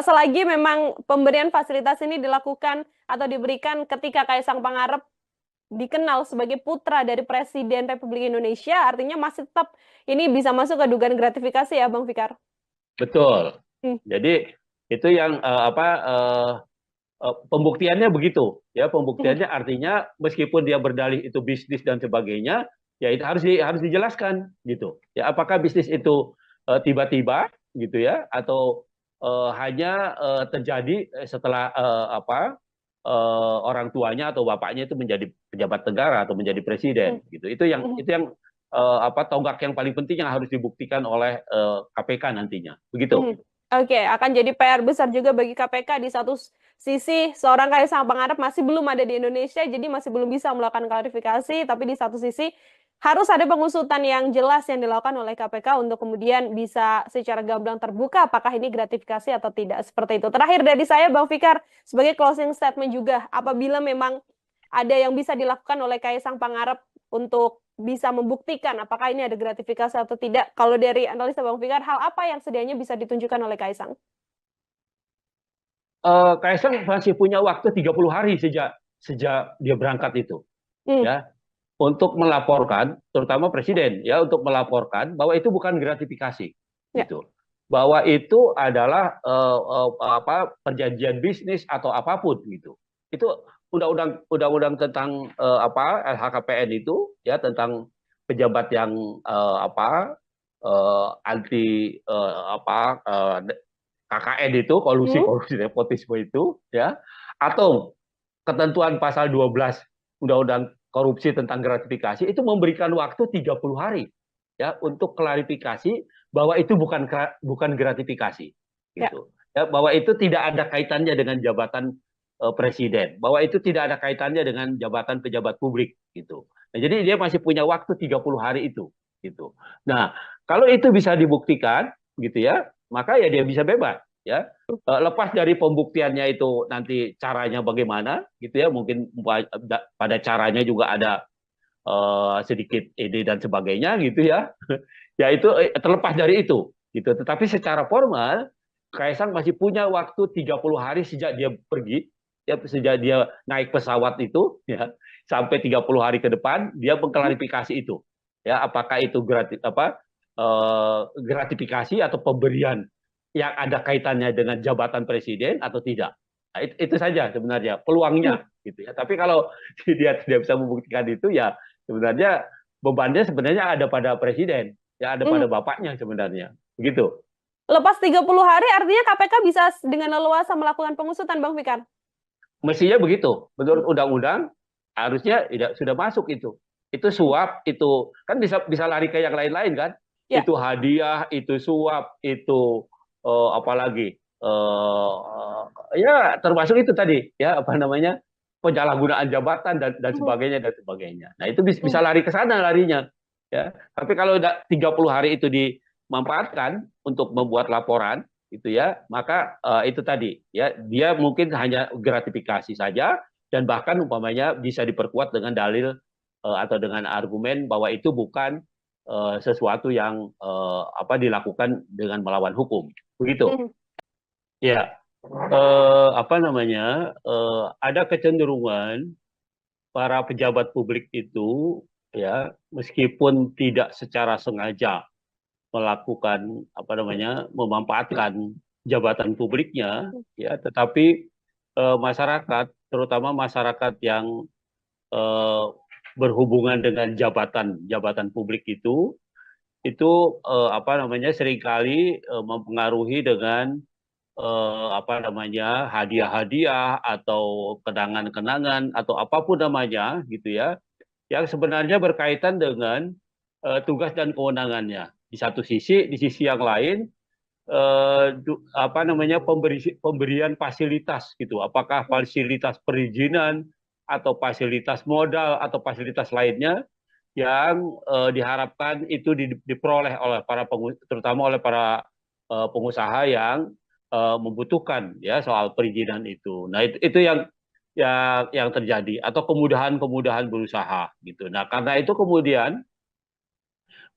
Selagi memang pemberian fasilitas ini dilakukan atau diberikan ketika Kaisang Pangarep dikenal sebagai putra dari Presiden Republik Indonesia, artinya masih tetap ini bisa masuk ke dugaan gratifikasi ya, Bang Fikar? Betul. Hmm. Jadi itu yang pembuktiannya begitu ya, Hmm. pembuktiannya artinya meskipun dia berdalih itu bisnis dan sebagainya, ya itu harus dijelaskan gitu ya, apakah bisnis itu tiba-tiba gitu ya atau hanya terjadi setelah orang tuanya atau bapaknya itu menjadi pejabat negara atau menjadi Hmm. presiden gitu. Itu yang tonggak yang paling penting yang harus dibuktikan oleh KPK nantinya begitu. Hmm. Oke, akan jadi PR besar juga bagi KPK. Di satu sisi, seorang Kaisang Pangarep masih belum ada di Indonesia, jadi masih belum bisa melakukan klarifikasi. Tapi di satu sisi, harus ada pengusutan yang jelas yang dilakukan oleh KPK untuk kemudian bisa secara gamblang terbuka apakah ini gratifikasi atau tidak. Seperti itu. Terakhir dari saya, Bang Fikar, sebagai closing statement juga, apabila memang ada yang bisa dilakukan oleh Kaisang Pangarep untuk bisa membuktikan apakah ini ada gratifikasi atau tidak. Kalau dari analisa Bang Fikar, hal apa yang sedianya bisa ditunjukkan oleh Kaisang? Kaisang masih punya waktu 30 hari sejak sejak dia berangkat itu Hmm, ya untuk melaporkan terutama presiden ya untuk melaporkan bahwa itu bukan gratifikasi ya, gitu. Bahwa itu adalah apa perjanjian bisnis atau apapun gitu. Itu undang-undang tentang apa LHKPN itu ya tentang pejabat yang anti apa KKN itu kolusi hmm, korupsi nepotisme itu ya atau ketentuan pasal 12 Undang-Undang korupsi tentang gratifikasi itu memberikan waktu 30 hari ya untuk klarifikasi bahwa itu bukan gratifikasi ya. gitu. Ya, bahwa itu tidak ada kaitannya dengan jabatan presiden, bahwa itu tidak ada kaitannya dengan jabatan pejabat publik gitu. Nah, jadi dia masih punya waktu 30 hari itu gitu. Nah, kalau itu bisa dibuktikan gitu ya, maka ya dia bisa bebas ya. Lepas dari pembuktiannya itu nanti caranya bagaimana gitu ya, mungkin pada caranya juga ada sedikit ide dan sebagainya gitu ya. Ya itu terlepas dari itu gitu. Tetapi secara formal Kaisang masih punya waktu 30 hari sejak dia pergi ya, sejak dia naik pesawat itu ya sampai 30 hari ke depan dia Hmm, mengklarifikasi itu. Ya, apakah itu gratifikasi atau pemberian yang ada kaitannya dengan jabatan presiden atau tidak. Nah, itu saja sebenarnya hmm, peluangnya gitu ya. Tapi kalau dia tidak bisa membuktikan itu ya sebenarnya bebannya sebenarnya ada pada presiden, ya ada hmm. pada bapaknya sebenarnya. Begitu. Lepas 30 hari, artinya KPK bisa dengan leluasa melakukan pengusutan, Bang Fikar? Mestinya begitu. Hmm, Menurut undang-undang harusnya tidak sudah masuk itu. Itu suap, itu kan bisa lari ke yang lain-lain kan? ya. Itu hadiah, itu suap, itu apalagi ya termasuk itu tadi ya apa namanya penyalahgunaan jabatan dan Hmm, sebagainya dan sebagainya. Nah itu bisa hmm, lari ke sana larinya ya. Tapi kalau 30 hari itu dimanfaatkan untuk membuat laporan itu ya, maka itu tadi ya dia mungkin hanya gratifikasi saja dan bahkan umpamanya bisa diperkuat dengan dalil atau dengan argumen bahwa itu bukan sesuatu yang apa dilakukan dengan melawan hukum. Begitu. hmm. Ya, apa namanya? Ada kecenderungan para pejabat publik itu ya meskipun tidak secara sengaja melakukan apa namanya memanfaatkan jabatan publiknya ya tetapi masyarakat terutama masyarakat yang eh, berhubungan dengan jabatan publik itu apa namanya seringkali mempengaruhi dengan apa namanya hadiah-hadiah atau kenangan-kenangan atau apapun namanya gitu ya yang sebenarnya berkaitan dengan tugas dan kewenangannya Di satu sisi, di sisi yang lain pemberian fasilitas gitu. Apakah fasilitas perizinan atau fasilitas modal atau fasilitas lainnya yang diharapkan itu diperoleh oleh terutama oleh para pengusaha yang membutuhkan ya soal perizinan itu. Nah, itu yang terjadi atau kemudahan-kemudahan berusaha gitu. Nah, karena itu kemudian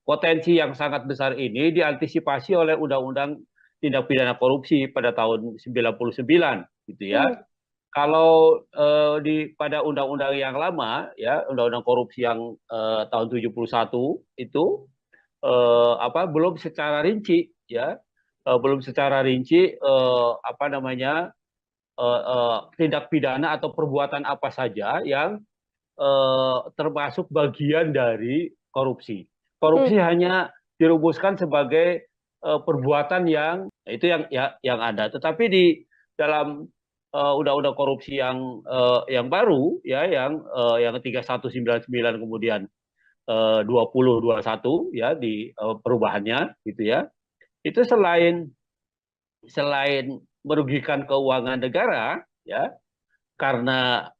potensi yang sangat besar ini diantisipasi oleh Undang-Undang Tindak Pidana Korupsi pada tahun 99 gitu ya. Kalau pada undang-undang yang lama ya, undang-undang korupsi yang tahun 71 itu belum secara rinci ya, belum secara rinci tindak pidana atau perbuatan apa saja yang termasuk bagian dari korupsi. Korupsi hanya dirumuskan sebagai perbuatan itu yang ada. Tetapi di dalam undang-undang korupsi yang baru ya yang 3199 kemudian 2021 ya di perubahannya gitu ya. Itu selain merugikan keuangan negara ya karena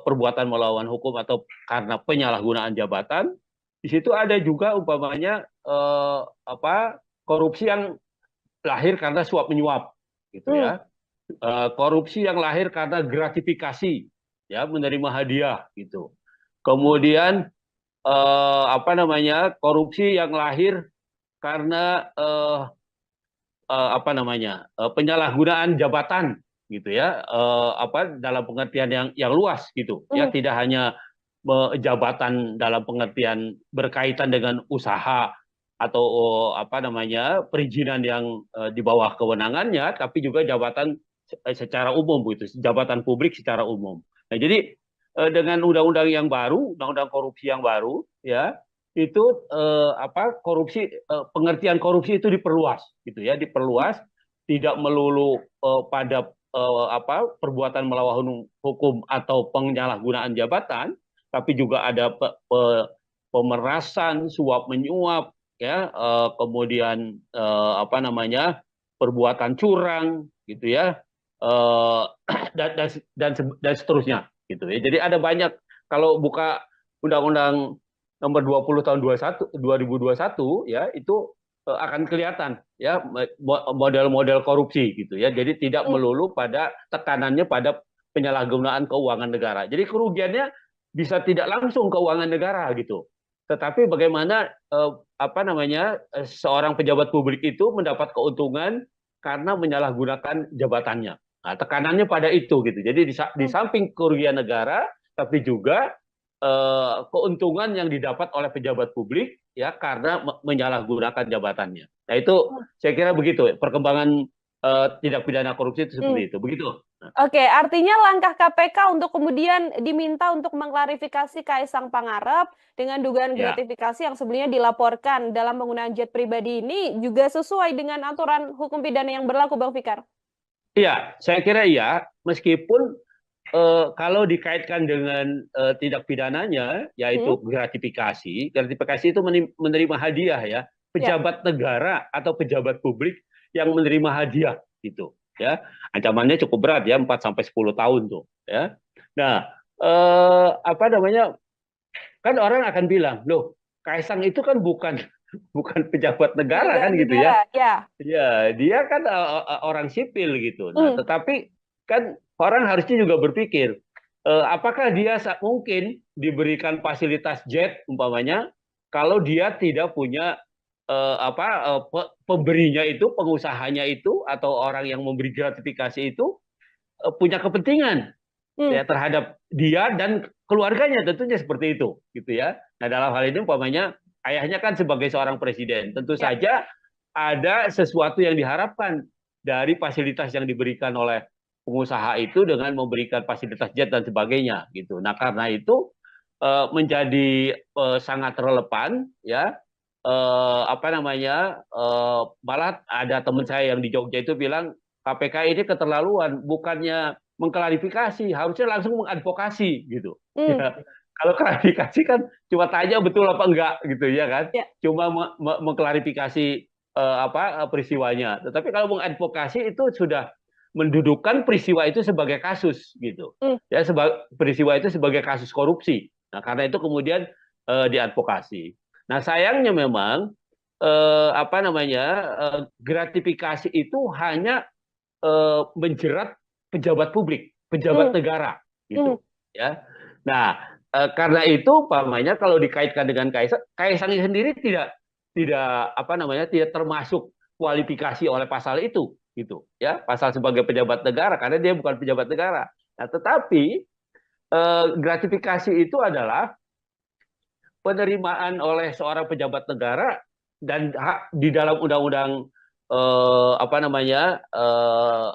perbuatan melawan hukum atau karena penyalahgunaan jabatan, di situ ada juga umpamanya korupsi yang lahir karena suap menyuap gitu ya. Korupsi yang lahir karena gratifikasi ya, menerima hadiah gitu. Kemudian korupsi yang lahir karena penyalahgunaan jabatan gitu ya, dalam pengertian yang luas gitu ya, tidak hanya jabatan dalam pengertian berkaitan dengan usaha atau perizinan yang di bawah kewenangannya, tapi juga jabatan secara umum gitu, jabatan publik secara umum. Nah, jadi dengan undang-undang yang baru, undang-undang korupsi yang baru ya, itu pengertian korupsi itu diperluas gitu ya, diperluas, tidak melulu pada perbuatan melawan hukum atau penyalahgunaan jabatan, tapi juga ada pemerasan, suap menyuap ya, kemudian perbuatan curang gitu ya, dan seterusnya gitu ya. Jadi ada banyak, kalau buka Undang-Undang nomor 20 tahun 2021 ya, itu akan kelihatan ya model-model korupsi gitu ya. Jadi tidak melulu pada tekanannya pada penyalahgunaan keuangan negara. Jadi kerugiannya bisa tidak langsung keuangan negara gitu. Tetapi bagaimana seorang pejabat publik itu mendapat keuntungan karena menyalahgunakan jabatannya. Nah, tekanannya pada itu gitu. Jadi di samping kerugian negara, tapi juga keuntungan yang didapat oleh pejabat publik ya karena menyalahgunakan jabatannya. Nah, itu saya kira begitu perkembangan tindak pidana korupsi itu seperti itu. Begitu. Oke, artinya langkah KPK untuk kemudian diminta untuk mengklarifikasi Kaisang Pangarep dengan dugaan gratifikasi yang sebelumnya dilaporkan dalam penggunaan jet pribadi ini juga sesuai dengan aturan hukum pidana yang berlaku, Bang Fikar? Iya, saya kira iya. Meskipun kalau dikaitkan dengan tindak pidananya, yaitu gratifikasi itu menerima hadiah ya, pejabat negara atau pejabat publik yang menerima hadiah gitu ya, ancamannya cukup berat ya, 4 sampai 10 tahun tuh ya. Nah, kan orang akan bilang, loh, Kaisang itu kan bukan pejabat negara kan gitu ya. Ya, dia kan orang sipil gitu. Nah, tetapi kan orang harusnya juga berpikir, apakah dia mungkin diberikan fasilitas jet umpamanya kalau dia tidak punya pemberinya itu, pengusahanya itu atau orang yang memberi gratifikasi itu punya kepentingan ya terhadap dia dan keluarganya, tentunya seperti itu gitu ya. Nah, dalam hal ini umpamanya ayahnya kan sebagai seorang presiden, tentu saja ada sesuatu yang diharapkan dari fasilitas yang diberikan oleh pengusaha itu dengan memberikan fasilitas jet dan sebagainya gitu. Nah, karena itu menjadi sangat relevan ya, malah ada teman saya yang di Jogja itu bilang KPK ini keterlaluan, bukannya mengklarifikasi, harusnya langsung mengadvokasi gitu ya. kalau klarifikasi kan cuma tanya betul apa enggak gitu ya kan, Ya. cuma mengklarifikasi peristiwanya. Tetapi kalau mengadvokasi itu sudah mendudukkan peristiwa itu sebagai kasus gitu Hmm. ya, peristiwa itu sebagai kasus korupsi. Nah karena itu kemudian diadvokasi. Nah sayangnya memang gratifikasi itu hanya menjerat pejabat publik, pejabat Hmm. negara Hmm. gitu ya. Nah, karena itu umpamanya kalau dikaitkan dengan Kaisang sendiri tidak termasuk kualifikasi oleh pasal itu gitu ya, pasal sebagai pejabat negara karena dia bukan pejabat negara. Nah, tetapi gratifikasi itu adalah penerimaan oleh seorang pejabat negara dan hak di dalam undang-undang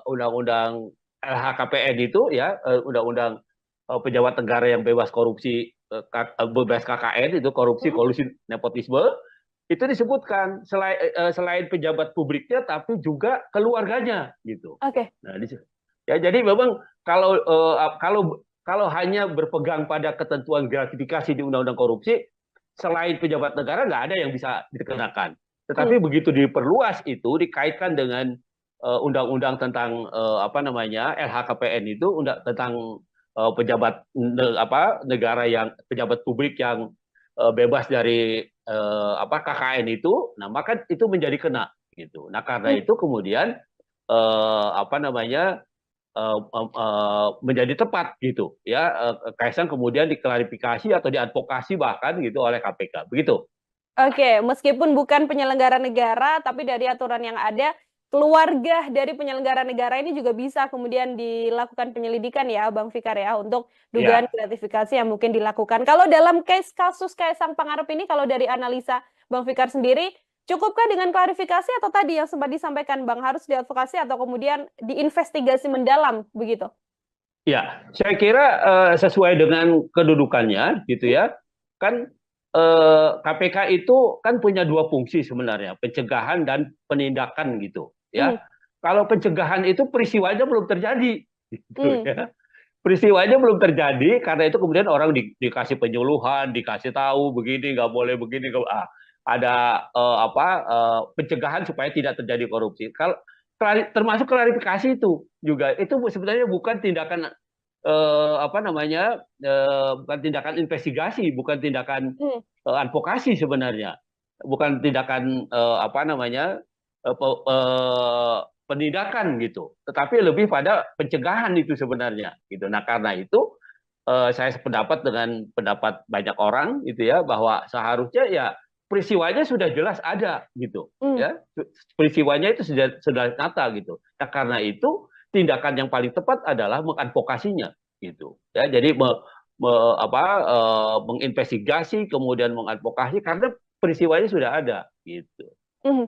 undang-undang LHKPN itu ya, undang-undang pejabat negara yang bebas korupsi, bebas KKN itu korupsi, Hmm. kolusi, nepotisme itu disebutkan selain pejabat publiknya tapi juga keluarganya gitu. Oke. Nah, ya jadi memang kalau hanya berpegang pada ketentuan gratifikasi di undang-undang korupsi, selain pejabat negara nggak ada yang bisa dikenakan. Hmm. Tetapi begitu diperluas itu dikaitkan dengan undang-undang tentang LHKPN itu, tentang pejabat negara yang pejabat publik yang bebas dari KKN itu, nah maka itu menjadi kena gitu. Nah karena Hmm. itu kemudian eh, apa namanya menjadi tepat gitu ya, Kaisang kemudian diklarifikasi atau diadvokasi bahkan gitu oleh KPK begitu. Oke, meskipun bukan penyelenggara negara, tapi dari aturan yang ada, keluarga dari penyelenggara negara ini juga bisa kemudian dilakukan penyelidikan ya, Bang Fikar ya, untuk dugaan Ya, gratifikasi yang mungkin dilakukan. Kalau dalam kasus Kaisang Pangarep ini, kalau dari analisa Bang Fikar sendiri, cukupkah dengan klarifikasi atau tadi yang sempat disampaikan Bang, harus diadvokasi atau kemudian diinvestigasi mendalam begitu? ya, saya kira sesuai dengan kedudukannya gitu Hmm. ya. Kan KPK itu kan punya dua fungsi sebenarnya, pencegahan dan penindakan gitu Hmm. ya. Kalau pencegahan itu peristiwanya belum terjadi gitu Hmm. ya. Peristiwanya belum terjadi karena itu kemudian orang dikasih penyuluhan, dikasih tahu begini nggak boleh begini, ada pencegahan supaya tidak terjadi korupsi. Kalau termasuk klarifikasi itu juga itu sebenarnya bukan tindakan bukan tindakan investigasi, bukan tindakan Hmm. advokasi sebenarnya, bukan tindakan penindakan gitu, tetapi lebih pada pencegahan itu sebenarnya gitu. Nah karena itu saya sependapat dengan pendapat banyak orang gitu ya, bahwa seharusnya ya peristiwanya sudah jelas ada gitu Hmm. ya, peristiwanya itu sudah nyata gitu. Nah karena itu tindakan yang paling tepat adalah mengadvokasinya gitu ya. Jadi menginvestigasi kemudian mengadvokasi karena peristiwanya sudah ada gitu. Hmm.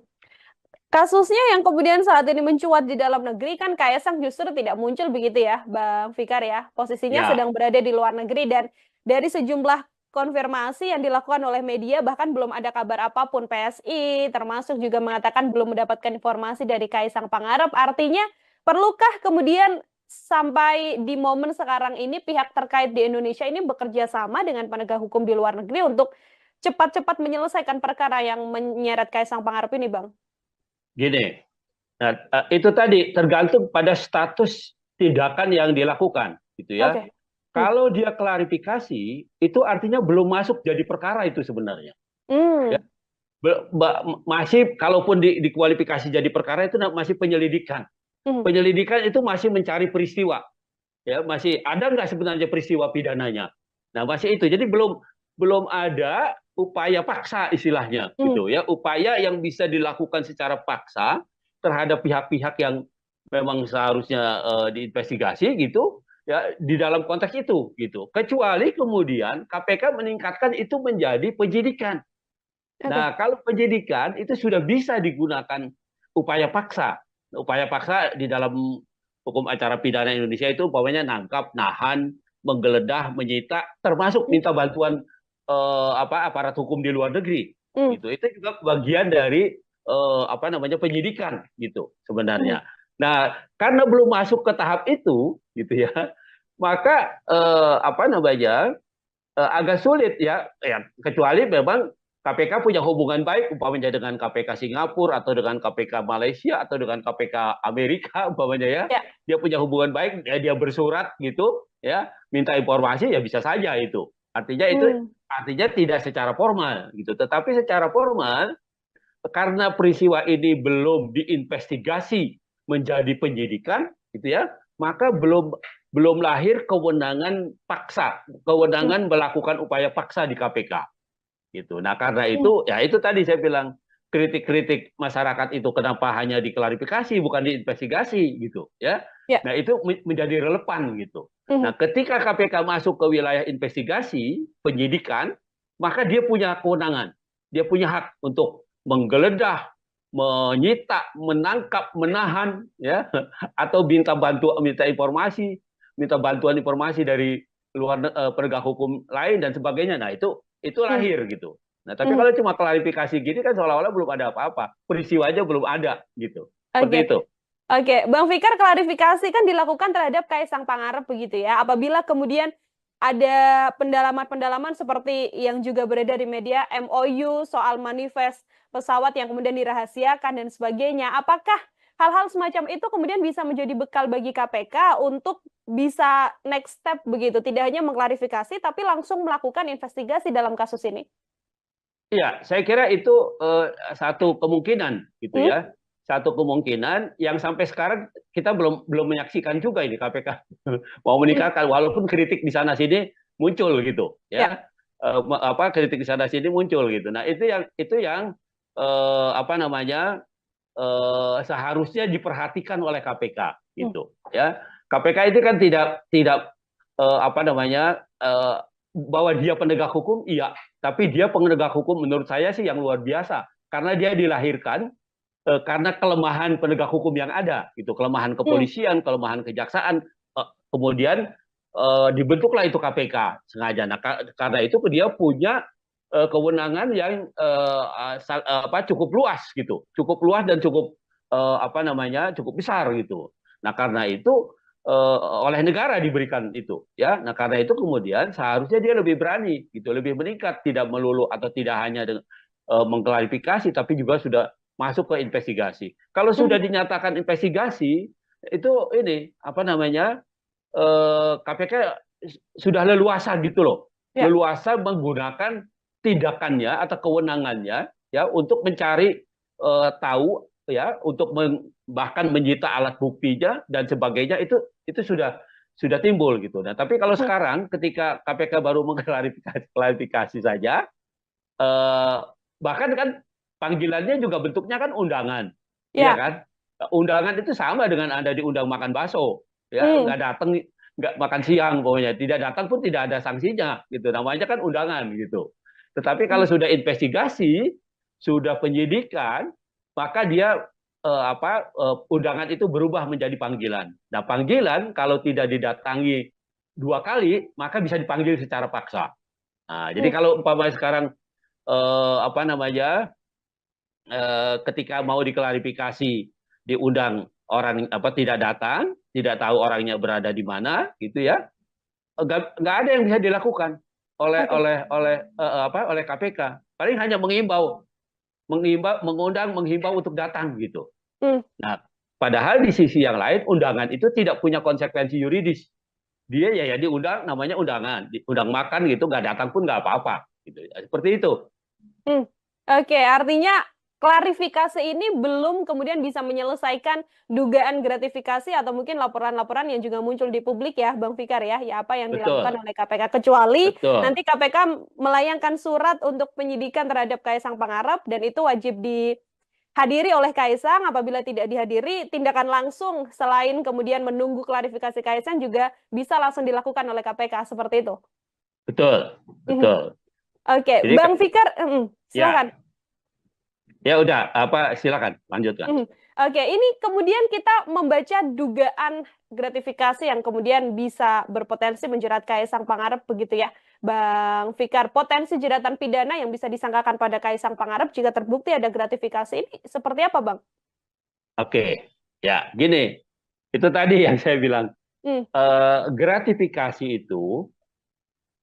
Kasusnya yang kemudian saat ini mencuat di dalam negeri kan Kaisang justru tidak muncul begitu ya, Bang Fikar ya. Posisinya Ya, sedang berada di luar negeri dan dari sejumlah konfirmasi yang dilakukan oleh media bahkan belum ada kabar apapun PSI termasuk juga mengatakan belum mendapatkan informasi dari Kaisang Pangarep. Artinya perlukah kemudian sampai di momen sekarang ini pihak terkait di Indonesia ini bekerja sama dengan penegak hukum di luar negeri untuk cepat-cepat menyelesaikan perkara yang menyeret Kaisang Pangarep ini, Bang? gini. Nah, itu tadi tergantung pada status tindakan yang dilakukan, gitu ya. Oke. Hmm. Kalau dia klarifikasi, itu artinya belum masuk jadi perkara itu sebenarnya. Ya, Hmm. masih kalaupun dikualifikasi jadi perkara itu masih penyelidikan. Hmm. Penyelidikan itu masih mencari peristiwa. Ya, masih ada nggak sebenarnya peristiwa pidananya. Nah, masih itu. Jadi belum belum ada upaya paksa istilahnya Hmm. gitu ya, upaya yang bisa dilakukan secara paksa terhadap pihak-pihak yang memang seharusnya diinvestigasi gitu ya, di dalam konteks itu gitu. Kecuali kemudian KPK meningkatkan itu menjadi penyidikan. Oke. Nah, kalau penyidikan itu sudah bisa digunakan upaya paksa. Upaya paksa di dalam hukum acara pidana Indonesia itu umpamanya nangkap, nahan, menggeledah, menyita, termasuk Hmm. minta bantuan aparat hukum di luar negeri. Hmm. Gitu. Itu juga bagian dari penyidikan gitu Hmm. sebenarnya. Nah, karena belum masuk ke tahap itu gitu ya, maka agak sulit ya, kecuali memang KPK punya hubungan baik umpamanya dengan KPK Singapura atau dengan KPK Malaysia atau dengan KPK Amerika umpamanya ya. Ya. Dia punya hubungan baik, ya dia bersurat gitu ya, minta informasi ya bisa saja itu. Artinya tidak secara formal gitu. Tetapi secara formal karena peristiwa ini belum diinvestigasi menjadi penyidikan gitu ya, maka belum lahir kewenangan paksa, kewenangan melakukan upaya paksa di KPK gitu. Nah, karena itu ya itu tadi saya bilang kritik-kritik masyarakat itu kenapa hanya diklarifikasi bukan diinvestigasi gitu ya. Ya. Nah, itu menjadi relevan gitu. Nah, ketika KPK masuk ke wilayah investigasi, penyidikan, maka dia punya kewenangan. Dia punya hak untuk menggeledah, menyita, menangkap, menahan ya atau minta bantuan informasi dari luar penegak hukum lain dan sebagainya. Nah, itu lahir gitu. Nah, tapi kalau cuma klarifikasi gini kan seolah-olah belum ada apa-apa. Peristiwanya belum ada gitu. Seperti itu. Oke, Bang Fikar, klarifikasi kan dilakukan terhadap Kaisang Pangarep begitu ya. Apabila kemudian ada pendalaman-pendalaman seperti yang juga beredar di media, MOU soal manifest pesawat yang kemudian dirahasiakan dan sebagainya. Apakah hal-hal semacam itu kemudian bisa menjadi bekal bagi KPK untuk bisa next step begitu, tidak hanya mengklarifikasi tapi langsung melakukan investigasi dalam kasus ini? Iya, saya kira itu satu kemungkinan gitu ya. Satu kemungkinan yang sampai sekarang kita belum menyaksikan juga ini KPK mau meninggalkan walaupun kritik di sana sini muncul gitu ya. Kritik di sana sini muncul gitu. Nah, itu yang apa namanya seharusnya diperhatikan oleh KPK gitu ya. KPK itu kan tidak apa namanya bahwa dia penegak hukum, iya, tapi dia penegak hukum menurut saya sih yang luar biasa karena dia dilahirkan karena kelemahan penegak hukum yang ada, gitu, kelemahan kepolisian, kelemahan kejaksaan, kemudian dibentuklah itu KPK sengaja. Nah, karena itu dia punya kewenangan yang cukup luas, gitu, cukup luas dan cukup cukup besar, gitu. Nah, karena itu oleh negara diberikan itu, ya. Nah, karena itu kemudian seharusnya dia lebih berani, gitu, lebih meningkat, tidak melulu atau tidak hanya mengklarifikasi, tapi juga sudah masuk ke investigasi. Kalau sudah dinyatakan investigasi, itu ini apa namanya KPK sudah leluasa gitu loh, leluasa menggunakan tindakannya atau kewenangannya ya untuk mencari tahu ya, untuk bahkan menyita alat buktinya dan sebagainya itu sudah timbul gitu. Nah, tapi kalau sekarang ketika KPK baru mengklarifikasi saja, bahkan kan panggilannya juga bentuknya kan undangan, iya kan? Undangan itu sama dengan Anda diundang makan bakso, ya, nggak datang, nggak makan siang, pokoknya tidak datang pun tidak ada sanksinya, gitu. Namanya kan undangan, gitu. Tetapi kalau sudah investigasi, sudah penyidikan, maka dia undangan itu berubah menjadi panggilan. Nah, panggilan kalau tidak didatangi 2 kali, maka bisa dipanggil secara paksa. Nah, jadi kalau umpamanya sekarang ketika mau diklarifikasi diundang orang tidak datang, tidak tahu orangnya berada di mana, gitu ya, nggak ada yang bisa dilakukan oleh KPK. Paling hanya menghimbau untuk datang gitu. Nah, padahal di sisi yang lain undangan itu tidak punya konsekuensi yuridis. Dia ya diundang, namanya undangan, diundang makan gitu, nggak datang pun nggak apa-apa, gitu. Seperti itu. Oke, artinya klarifikasi ini belum kemudian bisa menyelesaikan dugaan gratifikasi atau mungkin laporan-laporan yang juga muncul di publik ya, Bang Fikar ya, apa yang dilakukan oleh KPK. Kecuali nanti KPK melayangkan surat untuk penyidikan terhadap Kaisang Pangarep dan itu wajib dihadiri oleh Kaisang. Apabila tidak dihadiri, tindakan langsung selain kemudian menunggu klarifikasi Kaisang juga bisa langsung dilakukan oleh KPK, seperti itu. Betul. Oke, Bang Fikar, silakan. Ya udah, silakan lanjutkan. Oke, ini kemudian kita membaca dugaan gratifikasi yang kemudian bisa berpotensi menjerat Kaisang Pangarep begitu ya, Bang Fikar. Potensi jeratan pidana yang bisa disangkakan pada Kaisang Pangarep jika terbukti ada gratifikasi ini seperti apa, Bang? Oke, ya gini, itu tadi yang saya bilang. Gratifikasi itu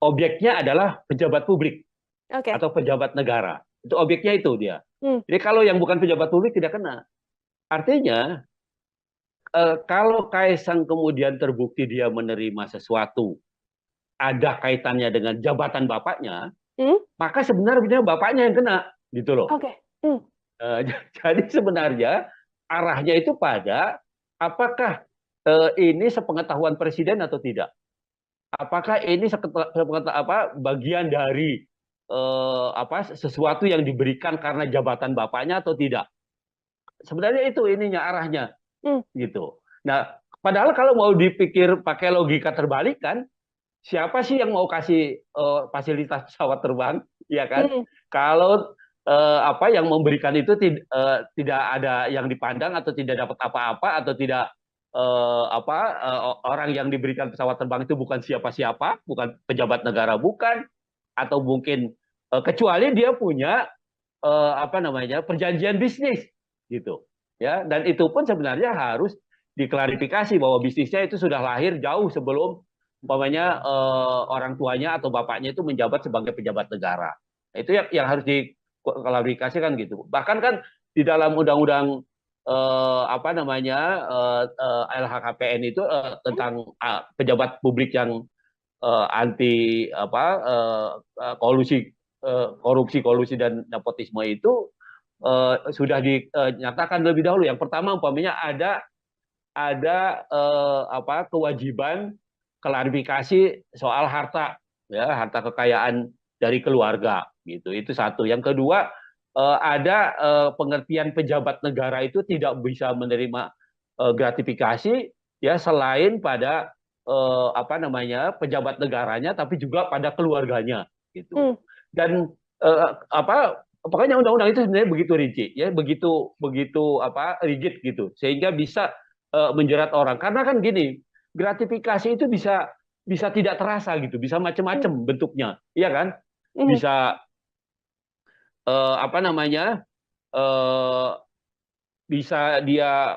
objeknya adalah pejabat publik Oke. atau pejabat negara. Itu objeknya itu dia. Hmm. Jadi kalau yang bukan pejabat publik tidak kena. Artinya kalau Kaisang kemudian terbukti dia menerima sesuatu ada kaitannya dengan jabatan bapaknya, Hmm. maka sebenarnya bapaknya yang kena, gitu loh. Oke. Hmm. Jadi sebenarnya arahnya itu pada apakah ini sepengetahuan presiden atau tidak? Apakah ini bagian dari sesuatu yang diberikan karena jabatan bapaknya atau tidak? Sebenarnya itu ininya arahnya, gitu. Nah, padahal kalau mau dipikir pakai logika terbalik kan, siapa sih yang mau kasih fasilitas pesawat terbang, ya kan? Hmm. Kalau yang memberikan itu tidak ada yang dipandang atau tidak dapat apa-apa atau tidak orang yang diberikan pesawat terbang itu bukan siapa-siapa, bukan pejabat negara, bukan, atau mungkin kecuali dia punya perjanjian bisnis, gitu, ya. Dan itu pun sebenarnya harus diklarifikasi bahwa bisnisnya itu sudah lahir jauh sebelum umpamanya orang tuanya atau bapaknya itu menjabat sebagai pejabat negara. Nah, itu yang harus diklarifikasikan gitu. Bahkan kan di dalam undang-undang LHKPN itu tentang pejabat publik yang anti korupsi, kolusi dan nepotisme itu sudah dinyatakan lebih dahulu. Yang pertama umpamanya ada kewajiban klarifikasi soal harta, ya, harta kekayaan dari keluarga, gitu. Itu satu. Yang kedua, ada pengertian pejabat negara itu tidak bisa menerima gratifikasi, ya, selain pada pejabat negaranya, tapi juga pada keluarganya, gitu. Dan pokoknya undang-undang itu sebenarnya begitu rinci, ya, begitu rigid gitu, sehingga bisa menjerat orang. Karena kan gini, gratifikasi itu bisa tidak terasa gitu, bisa macam-macam bentuknya, iya kan? Bisa bisa dia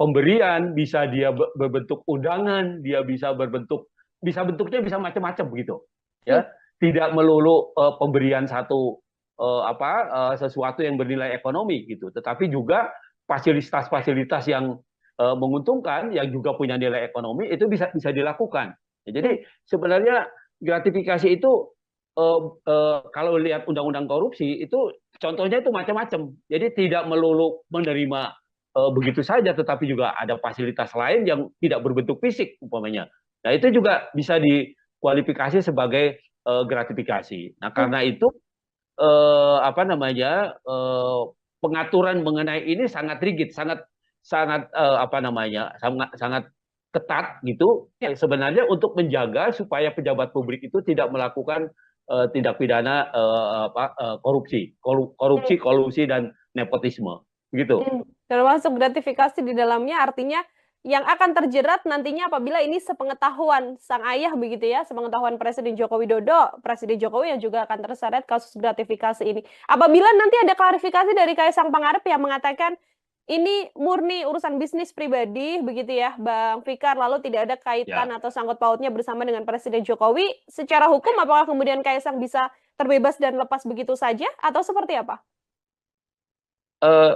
pemberian, bisa dia berbentuk undangan, dia bisa bentuknya bisa macam-macam begitu, ya. Tidak melulu pemberian sesuatu yang bernilai ekonomi gitu, tetapi juga fasilitas-fasilitas yang menguntungkan, yang juga punya nilai ekonomi, itu bisa dilakukan. Jadi sebenarnya gratifikasi itu kalau lihat undang-undang korupsi itu contohnya itu macam-macam. Jadi tidak melulu menerima begitu saja, tetapi juga ada fasilitas lain yang tidak berbentuk fisik umpamanya. Nah, itu juga bisa dikualifikasi sebagai gratifikasi. Nah, karena itu pengaturan mengenai ini sangat rigid, sangat sangat sangat ketat gitu, sebenarnya untuk menjaga supaya pejabat publik itu tidak melakukan tindak pidana korupsi, kolusi dan nepotisme, gitu. Termasuk gratifikasi di dalamnya, artinya yang akan terjerat nantinya apabila ini sepengetahuan sang ayah begitu ya, sepengetahuan Presiden Joko Widodo, Presiden Jokowi yang juga akan terseret kasus gratifikasi ini. Apabila nanti ada klarifikasi dari Kaisang Pangarep yang mengatakan ini murni urusan bisnis pribadi begitu ya, Bang Fikar, lalu tidak ada kaitan atau sangkut pautnya bersama dengan Presiden Jokowi, secara hukum apakah kemudian Kaisang bisa terbebas dan lepas begitu saja atau seperti apa?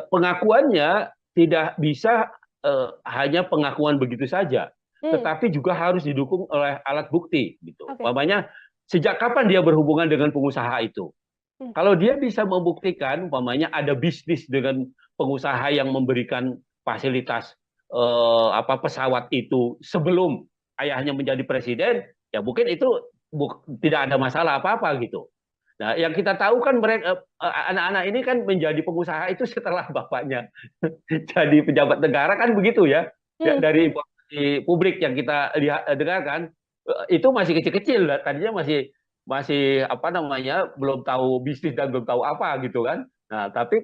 Pengakuannya tidak bisa hanya pengakuan begitu saja, tetapi juga harus didukung oleh alat bukti, gitu. Umpamanya sejak kapan dia berhubungan dengan pengusaha itu? Kalau dia bisa membuktikan, umpamanya ada bisnis dengan pengusaha yang memberikan fasilitas pesawat itu sebelum ayahnya menjadi presiden, ya mungkin itu tidak ada masalah apa-apa gitu. Nah, yang kita tahu kan mereka anak-anak ini kan menjadi pengusaha itu setelah bapaknya jadi pejabat negara kan begitu ya. Dari informasi publik yang kita dengarkan itu masih kecil-kecil, tadinya masih belum tahu bisnis dan belum tahu apa gitu kan. Nah, tapi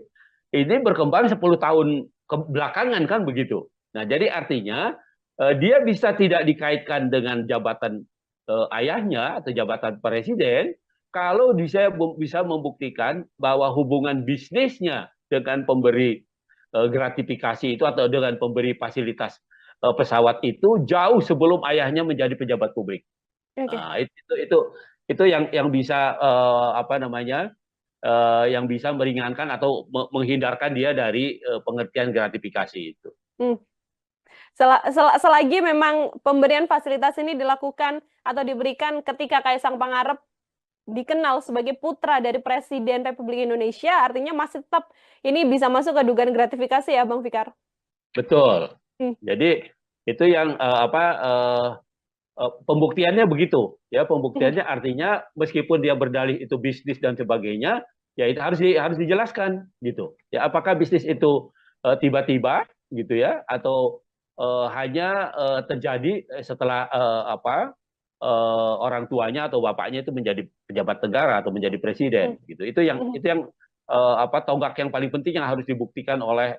ini berkembang 10 tahun belakangan kan begitu. Nah, jadi artinya dia bisa tidak dikaitkan dengan jabatan ayahnya atau jabatan presiden kalau bisa membuktikan bahwa hubungan bisnisnya dengan pemberi gratifikasi itu atau dengan pemberi fasilitas pesawat itu jauh sebelum ayahnya menjadi pejabat publik. Nah, itu Itu yang bisa apa namanya yang bisa meringankan atau menghindarkan dia dari pengertian gratifikasi itu. Hmm. Selagi memang pemberian fasilitas ini dilakukan atau diberikan ketika Kaisang Pangarep dikenal sebagai putra dari Presiden Republik Indonesia, artinya masih tetap ini bisa masuk ke dugaan gratifikasi ya, Bang Fikar? Betul. Hmm. Jadi itu yang pembuktiannya begitu, ya Hmm. pembuktiannya artinya meskipun dia berdalih itu bisnis dan sebagainya, ya itu harus dijelaskan gitu. Ya apakah bisnis itu tiba-tiba gitu ya, atau hanya terjadi setelah orang tuanya atau bapaknya itu menjadi pejabat negara atau menjadi presiden Hmm. gitu. Itu yang tonggak yang paling penting yang harus dibuktikan oleh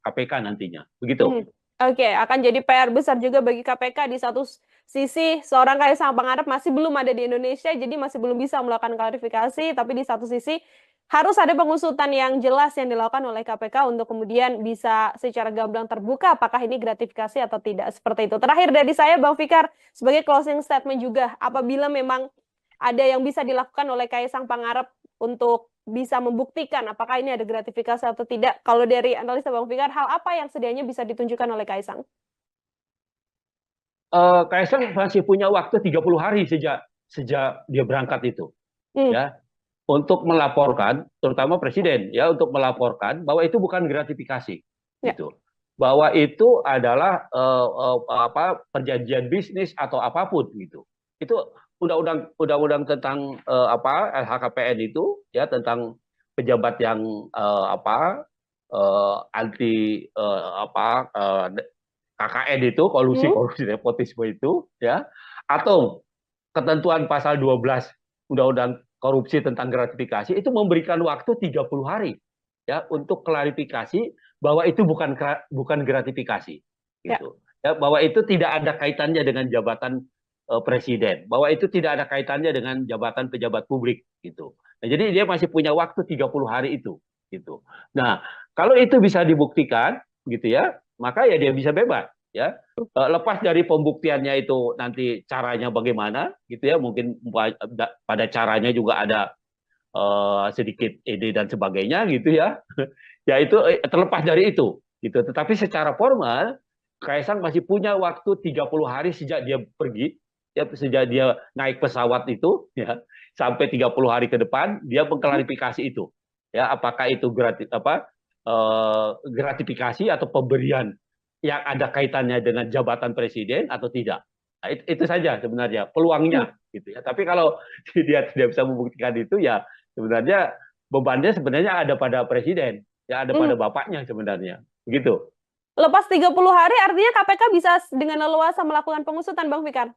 KPK nantinya, begitu. Hmm. Oke, akan jadi PR besar juga bagi KPK. Di satu sisi, seorang Kaisang Pangarep masih belum ada di Indonesia, jadi masih belum bisa melakukan klarifikasi. Tapi di satu sisi, harus ada pengusutan yang jelas yang dilakukan oleh KPK untuk kemudian bisa secara gamblang terbuka apakah ini gratifikasi atau tidak. Seperti itu. Terakhir dari saya, Bang Fikar, sebagai closing statement juga, apabila memang ada yang bisa dilakukan oleh Kaisang Pangarep untuk bisa membuktikan apakah ini ada gratifikasi atau tidak. Kalau dari analisa Bang Fikar, hal apa yang sedianya bisa ditunjukkan oleh Kaisang? Kaisang masih punya waktu 30 hari sejak sejak dia berangkat itu, Hmm, ya, untuk melaporkan, terutama presiden, ya, untuk melaporkan bahwa itu bukan gratifikasi, ya. gitu, bahwa itu adalah perjanjian bisnis atau apapun, gitu. Itu undang-undang tentang LHKPN itu, ya, tentang pejabat yang anti KKN itu, kolusi Hmm, korupsi nepotisme itu, ya, atau ketentuan pasal 12 Undang-Undang Korupsi tentang gratifikasi itu memberikan waktu 30 hari, ya, untuk klarifikasi bahwa itu bukan gratifikasi, ya. gitu, ya, bahwa itu tidak ada kaitannya dengan jabatan presiden, bahwa itu tidak ada kaitannya dengan jabatan pejabat publik, gitu. Nah, jadi dia masih punya waktu 30 hari itu, gitu. Nah, kalau itu bisa dibuktikan, gitu ya, maka ya dia bisa bebas, ya. Lepas dari pembuktiannya itu nanti caranya bagaimana, gitu ya, mungkin pada caranya juga ada sedikit ide dan sebagainya, gitu ya. Ya itu terlepas dari itu, gitu. Tetapi secara formal Kaisang masih punya waktu 30 hari sejak dia pergi, ya, sejak dia naik pesawat itu, ya, sampai 30 hari ke depan dia Hmm, mengklarifikasi itu, ya, apakah itu gratifikasi atau pemberian yang ada kaitannya dengan jabatan presiden atau tidak. Nah, itu saja sebenarnya hmm, peluangnya, gitu ya. Tapi kalau dia tidak bisa membuktikan itu, ya sebenarnya bebannya sebenarnya ada pada presiden, ya, ada pada hmm. bapaknya sebenarnya, begitu. Lepas 30 hari, artinya KPK bisa dengan leluasa melakukan pengusutan, Bang Fikar?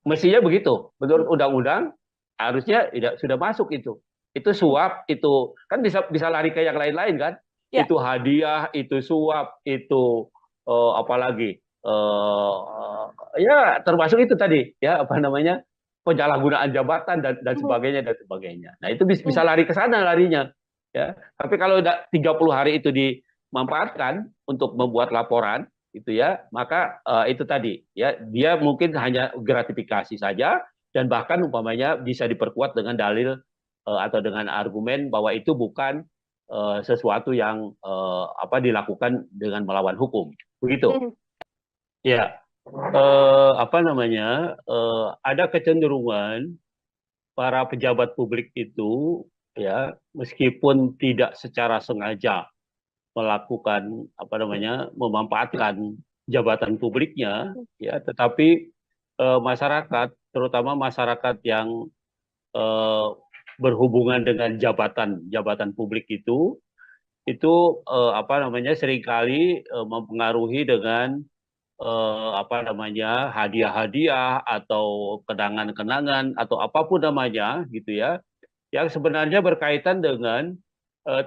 Mestinya begitu. Hmm, Menurut undang-undang harusnya tidak sudah masuk itu. Itu hmm. suap, itu kan bisa bisa lari ke yang lain-lain kan? Ya. Itu hadiah, itu suap, itu apalagi ya termasuk itu tadi, ya, apa namanya, penyalahgunaan jabatan dan Hmm, sebagainya dan sebagainya. Nah itu bisa hmm, lari ke sana larinya, ya. Tapi kalau 30 hari itu dimanfaatkan untuk membuat laporan, itu ya, maka itu tadi, ya, dia mungkin hanya gratifikasi saja dan bahkan umpamanya bisa diperkuat dengan dalil atau dengan argumen bahwa itu bukan sesuatu yang dilakukan dengan melawan hukum, begitu. hmm. Ya, apa namanya, ada kecenderungan para pejabat publik itu, ya, meskipun tidak secara sengaja melakukan memanfaatkan jabatan publiknya, ya, tetapi masyarakat, terutama masyarakat yang eh, berhubungan dengan jabatan publik itu seringkali mempengaruhi dengan hadiah-hadiah atau kenangan-kenangan atau apapun namanya, gitu ya, yang sebenarnya berkaitan dengan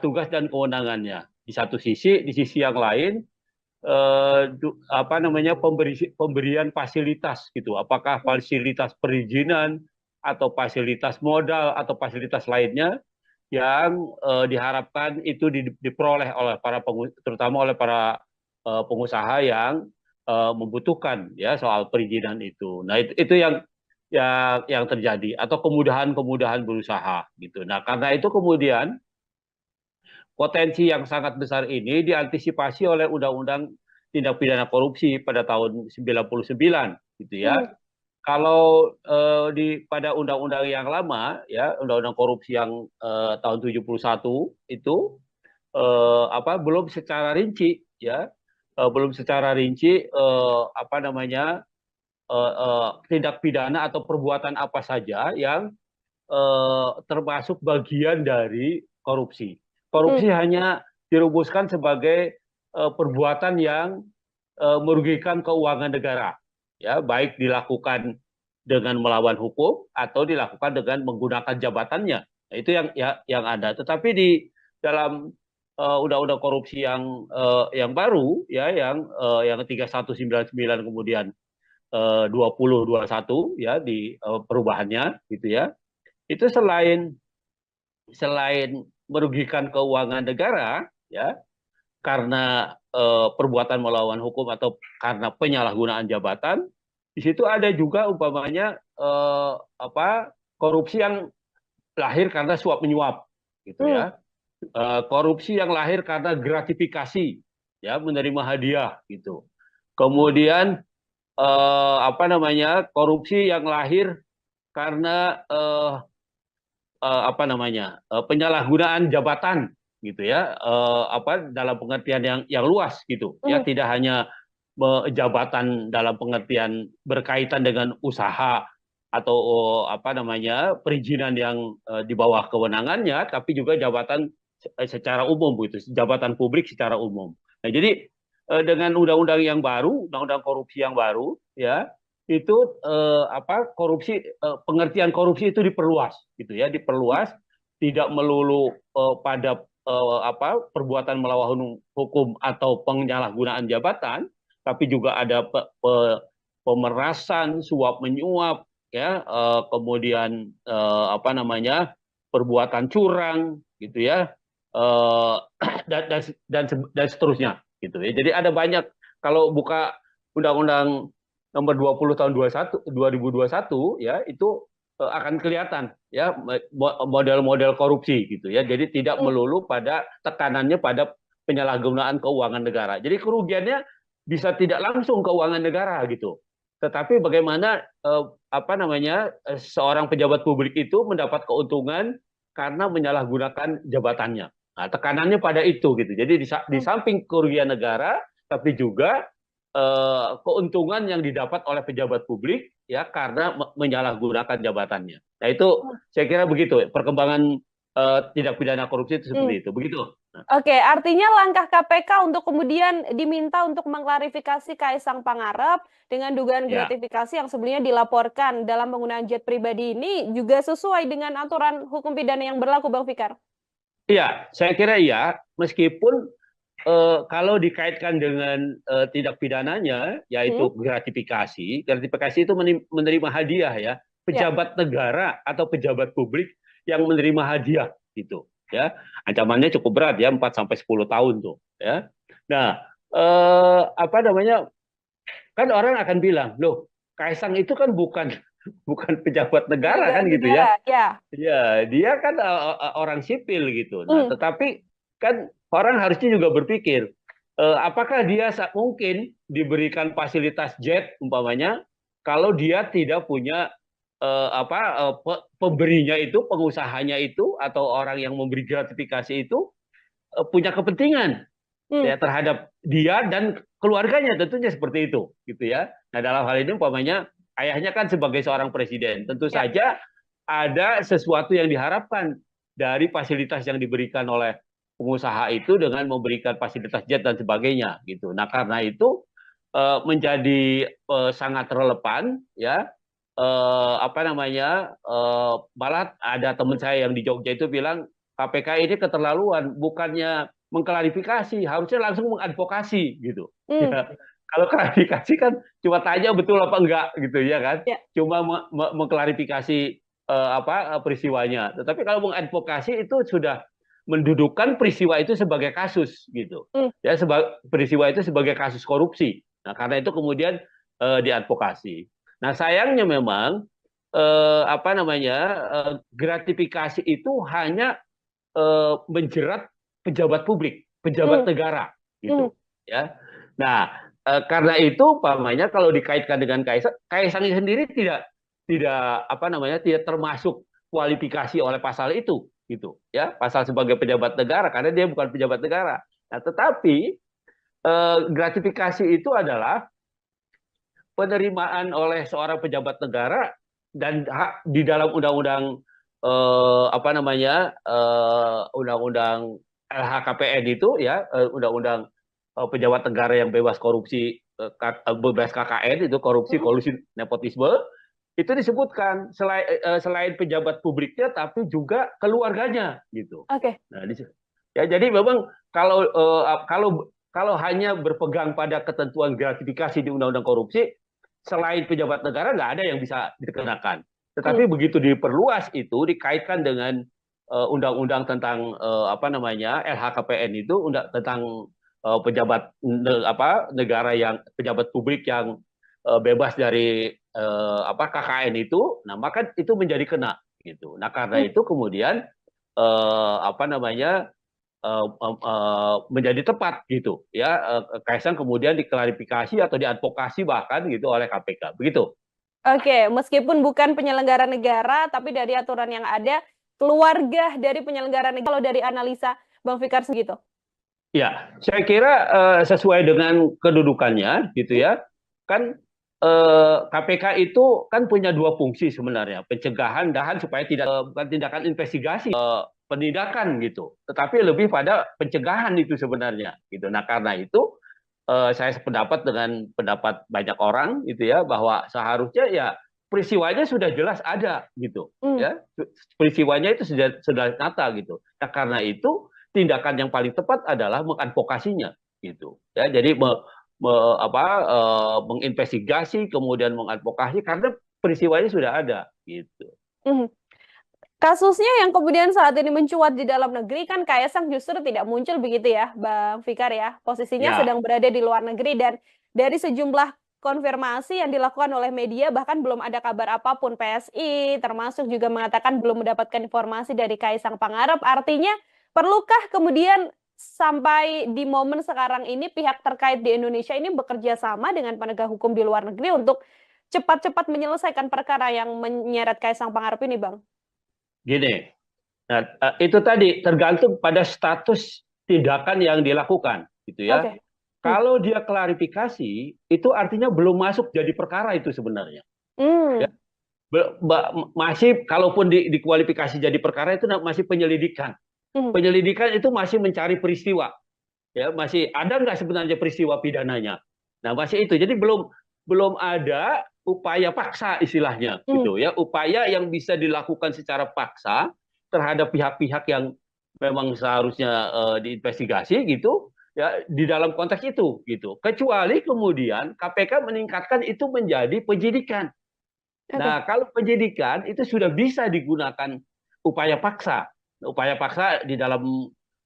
tugas dan kewenangannya. Di sisi yang lain, pemberian fasilitas, gitu. Apakah fasilitas perizinan atau fasilitas modal atau fasilitas lainnya yang diharapkan itu diperoleh oleh terutama oleh para pengusaha yang membutuhkan, ya, soal perizinan itu. Nah, itu yang terjadi atau kemudahan-kemudahan berusaha gitu. Nah, karena itu kemudian potensi yang sangat besar ini diantisipasi oleh Undang-Undang Tindak Pidana Korupsi pada tahun 99 gitu ya. Hmm. Kalau pada undang-undang yang lama ya, undang-undang korupsi yang tahun 71 itu belum secara rinci ya, belum secara rinci apa namanya tindak pidana atau perbuatan apa saja yang termasuk bagian dari korupsi. Hmm. Korupsi hanya dirumuskan sebagai perbuatan yang merugikan keuangan negara, ya baik dilakukan dengan melawan hukum atau dilakukan dengan menggunakan jabatannya. Nah, itu yang ada. Tetapi di dalam undang-undang korupsi yang baru, ya yang 3199 kemudian 2021 ya di perubahannya gitu ya. Itu selain merugikan keuangan negara ya karena perbuatan melawan hukum atau karena penyalahgunaan jabatan, di situ ada juga umpamanya korupsi yang lahir karena suap menyuap gitu Hmm. ya. Korupsi yang lahir karena gratifikasi ya, menerima hadiah gitu. Kemudian korupsi yang lahir karena penyalahgunaan jabatan gitu ya, dalam pengertian yang luas gitu ya, Hmm. tidak hanya jabatan dalam pengertian berkaitan dengan usaha atau perizinan yang di bawah kewenangannya, tapi juga jabatan secara umum gitu, jabatan publik secara umum. Nah, jadi dengan undang-undang yang baru, undang-undang korupsi yang baru ya, itu pengertian korupsi itu diperluas gitu ya, diperluas, tidak melulu pada perbuatan melawan hukum atau penyalahgunaan jabatan, tapi juga ada pemerasan, suap menyuap ya, kemudian perbuatan curang gitu ya, eh, dan seterusnya gitu ya. Jadi ada banyak, kalau buka undang-undang nomor 20 tahun 2021 ya, itu akan kelihatan ya model-model korupsi gitu ya. Jadi tidak Hmm. melulu pada tekanannya pada penyalahgunaan keuangan negara. Jadi kerugiannya bisa tidak langsung keuangan negara gitu. Tetapi bagaimana seorang pejabat publik itu mendapat keuntungan karena menyalahgunakan jabatannya. Nah, tekanannya pada itu gitu. Jadi di Hmm. samping kerugian negara, tapi juga keuntungan yang didapat oleh pejabat publik ya karena menyalahgunakan jabatannya. Nah, itu saya kira begitu perkembangan tindak pidana korupsi itu Hmm. seperti itu. Begitu. Nah, Oke, artinya langkah KPK untuk kemudian diminta untuk mengklarifikasi Kaisang Pangarep dengan dugaan ya. gratifikasi yang sebelumnya dilaporkan dalam penggunaan jet pribadi ini juga sesuai dengan aturan hukum pidana yang berlaku, Bang Fikar? Iya, saya kira iya, meskipun kalau dikaitkan dengan tindak pidananya, Hmm? yaitu gratifikasi, gratifikasi itu menerima hadiah ya, Ya. pejabat negara atau pejabat publik yang menerima hadiah gitu, ya, ancamannya cukup berat ya, 4 sampai 10 tahun tuh, ya. Nah, apa namanya, kan orang akan bilang, loh, Kaisang itu kan bukan bukan pejabat negara Pejabat kan gitu ya. negara, ya. Ya, dia kan orang sipil gitu. Nah, Hmm. tetapi kan orang harusnya juga berpikir, apakah dia mungkin diberikan fasilitas jet umpamanya kalau dia tidak punya pemberinya itu, pengusahanya itu atau orang yang memberi gratifikasi itu punya kepentingan Hmm. ya terhadap dia dan keluarganya, tentunya seperti itu gitu ya. Nah, dalam hal ini umpamanya ayahnya kan sebagai seorang presiden, tentu Ya. saja ada sesuatu yang diharapkan dari fasilitas yang diberikan oleh pengusaha itu dengan memberikan fasilitas jet dan sebagainya gitu. Nah, karena itu menjadi sangat relevan ya, malah ada teman saya yang di Jogja itu bilang KPK ini keterlaluan, bukannya mengklarifikasi, harusnya langsung mengadvokasi gitu. Hmm. Ya, kalau klarifikasi kan cuma tanya betul apa enggak gitu ya kan, Ya. cuma mengklarifikasi peristiwanya. Tetapi kalau mengadvokasi itu sudah mendudukkan peristiwa itu sebagai kasus gitu. Hmm. Ya, peristiwa itu sebagai kasus korupsi. Nah, karena itu kemudian diadvokasi. Nah, sayangnya memang apa namanya, gratifikasi itu hanya menjerat pejabat publik, pejabat Hmm. negara, Hmm. gitu, ya. Nah, karena itu, pamannya kalau dikaitkan dengan Kaisang, Kaisang sendiri tidak apa namanya, tidak termasuk kualifikasi oleh pasal itu, gitu, ya, pasal sebagai pejabat negara, karena dia bukan pejabat negara. Nah, tetapi gratifikasi itu adalah penerimaan oleh seorang pejabat negara dan hak di dalam undang-undang apa namanya, undang-undang LHKPN itu, ya, undang-undang pejabat negara yang bebas korupsi, bebas KKN itu, korupsi, Hmm. kolusi, nepotisme, itu disebutkan selain pejabat publiknya tapi juga keluarganya, gitu. Oke. Nah, ya, jadi memang kalau kalau hanya berpegang pada ketentuan gratifikasi di undang-undang korupsi, selain pejabat negara nggak ada yang bisa dikenakan. Hmm. Tetapi begitu diperluas itu dikaitkan dengan undang-undang tentang apa namanya, LHKPN itu, tentang pejabat apa negara yang pejabat publik yang bebas dari apa KKN itu, nah maka itu menjadi kena, gitu. Nah, karena Hmm. itu kemudian apa namanya, menjadi tepat, gitu, ya, Kaisang kemudian diklarifikasi atau diadvokasi bahkan gitu oleh KPK, begitu. Oke, meskipun bukan penyelenggara negara, tapi dari aturan yang ada, keluarga dari penyelenggara negara, kalau dari analisa Bang Fikar segitu. Ya, saya kira sesuai dengan kedudukannya, gitu, Hmm. ya. Kan KPK itu kan punya dua fungsi sebenarnya, pencegahan dan supaya tidak bukan tindakan investigasi, penindakan, gitu. Tetapi lebih pada pencegahan itu sebenarnya, gitu. Nah, karena itu saya sependapat dengan pendapat banyak orang, gitu, ya, bahwa seharusnya ya peristiwanya sudah jelas ada, gitu, Hmm. ya. Peristiwanya itu sudah nyata, gitu. Nah, karena itu tindakan yang paling tepat adalah mengadvokasinya, gitu, ya. Jadi apa, menginvestigasi kemudian mengadvokasi karena peristiwanya sudah ada, gitu. Hmm. Kasusnya yang kemudian saat ini mencuat di dalam negeri kan Kaisang justru tidak muncul begitu ya, Bang Fikar ya. Posisinya Ya, sedang berada di luar negeri dan dari sejumlah konfirmasi yang dilakukan oleh media bahkan belum ada kabar apapun PSI termasuk juga mengatakan belum mendapatkan informasi dari Kaisang Pangarep. Artinya perlukah kemudian sampai di momen sekarang ini pihak terkait di Indonesia ini bekerja sama dengan penegak hukum di luar negeri untuk cepat-cepat menyelesaikan perkara yang menyeret Kaisang Pangarep ini, Bang? gini. Nah, itu tadi tergantung pada status tindakan yang dilakukan, gitu, ya. Oke. Hmm. Kalau dia klarifikasi, itu artinya belum masuk jadi perkara itu sebenarnya. Ya, Hmm. masih, kalaupun dikualifikasi jadi perkara itu masih penyelidikan. Hmm. Penyelidikan itu masih mencari peristiwa, ya, masih ada nggak sebenarnya peristiwa pidananya. Nah, masih itu. Jadi belum belum ada upaya paksa istilahnya, Hmm. gitu, ya, upaya yang bisa dilakukan secara paksa terhadap pihak-pihak yang memang seharusnya diinvestigasi, gitu, ya, di dalam konteks itu, gitu. Kecuali kemudian KPK meningkatkan itu menjadi penyidikan. Oke. Nah, kalau penyidikan itu sudah bisa digunakan upaya paksa. Upaya paksa di dalam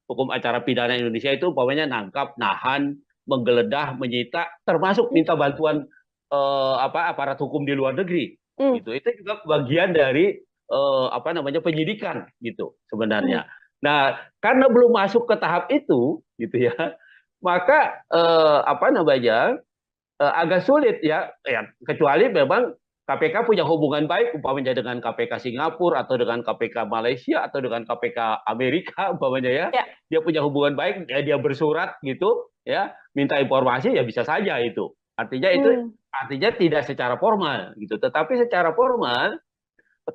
hukum acara pidana Indonesia itu umpamanya nangkap, nahan, menggeledah, menyita, termasuk Hmm. minta bantuan apa aparat hukum di luar negeri. Hmm. Gitu. Itu juga bagian dari apa namanya penyidikan, gitu Hmm. sebenarnya. Nah, karena belum masuk ke tahap itu, gitu, ya, maka apa namanya, agak sulit, ya, ya, kecuali memang KPK punya hubungan baik umpamanya dengan KPK Singapura atau dengan KPK Malaysia atau dengan KPK Amerika umpamanya, ya, Ya. dia punya hubungan baik, ya, dia bersurat, gitu, ya, minta informasi, ya bisa saja itu. Hmm. Artinya tidak secara formal, gitu, tetapi secara formal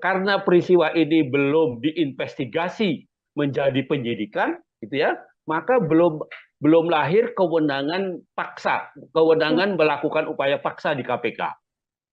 karena peristiwa ini belum diinvestigasi menjadi penyidikan, gitu, ya, maka belum lahir kewenangan paksa, Hmm. kewenangan melakukan upaya paksa di KPK,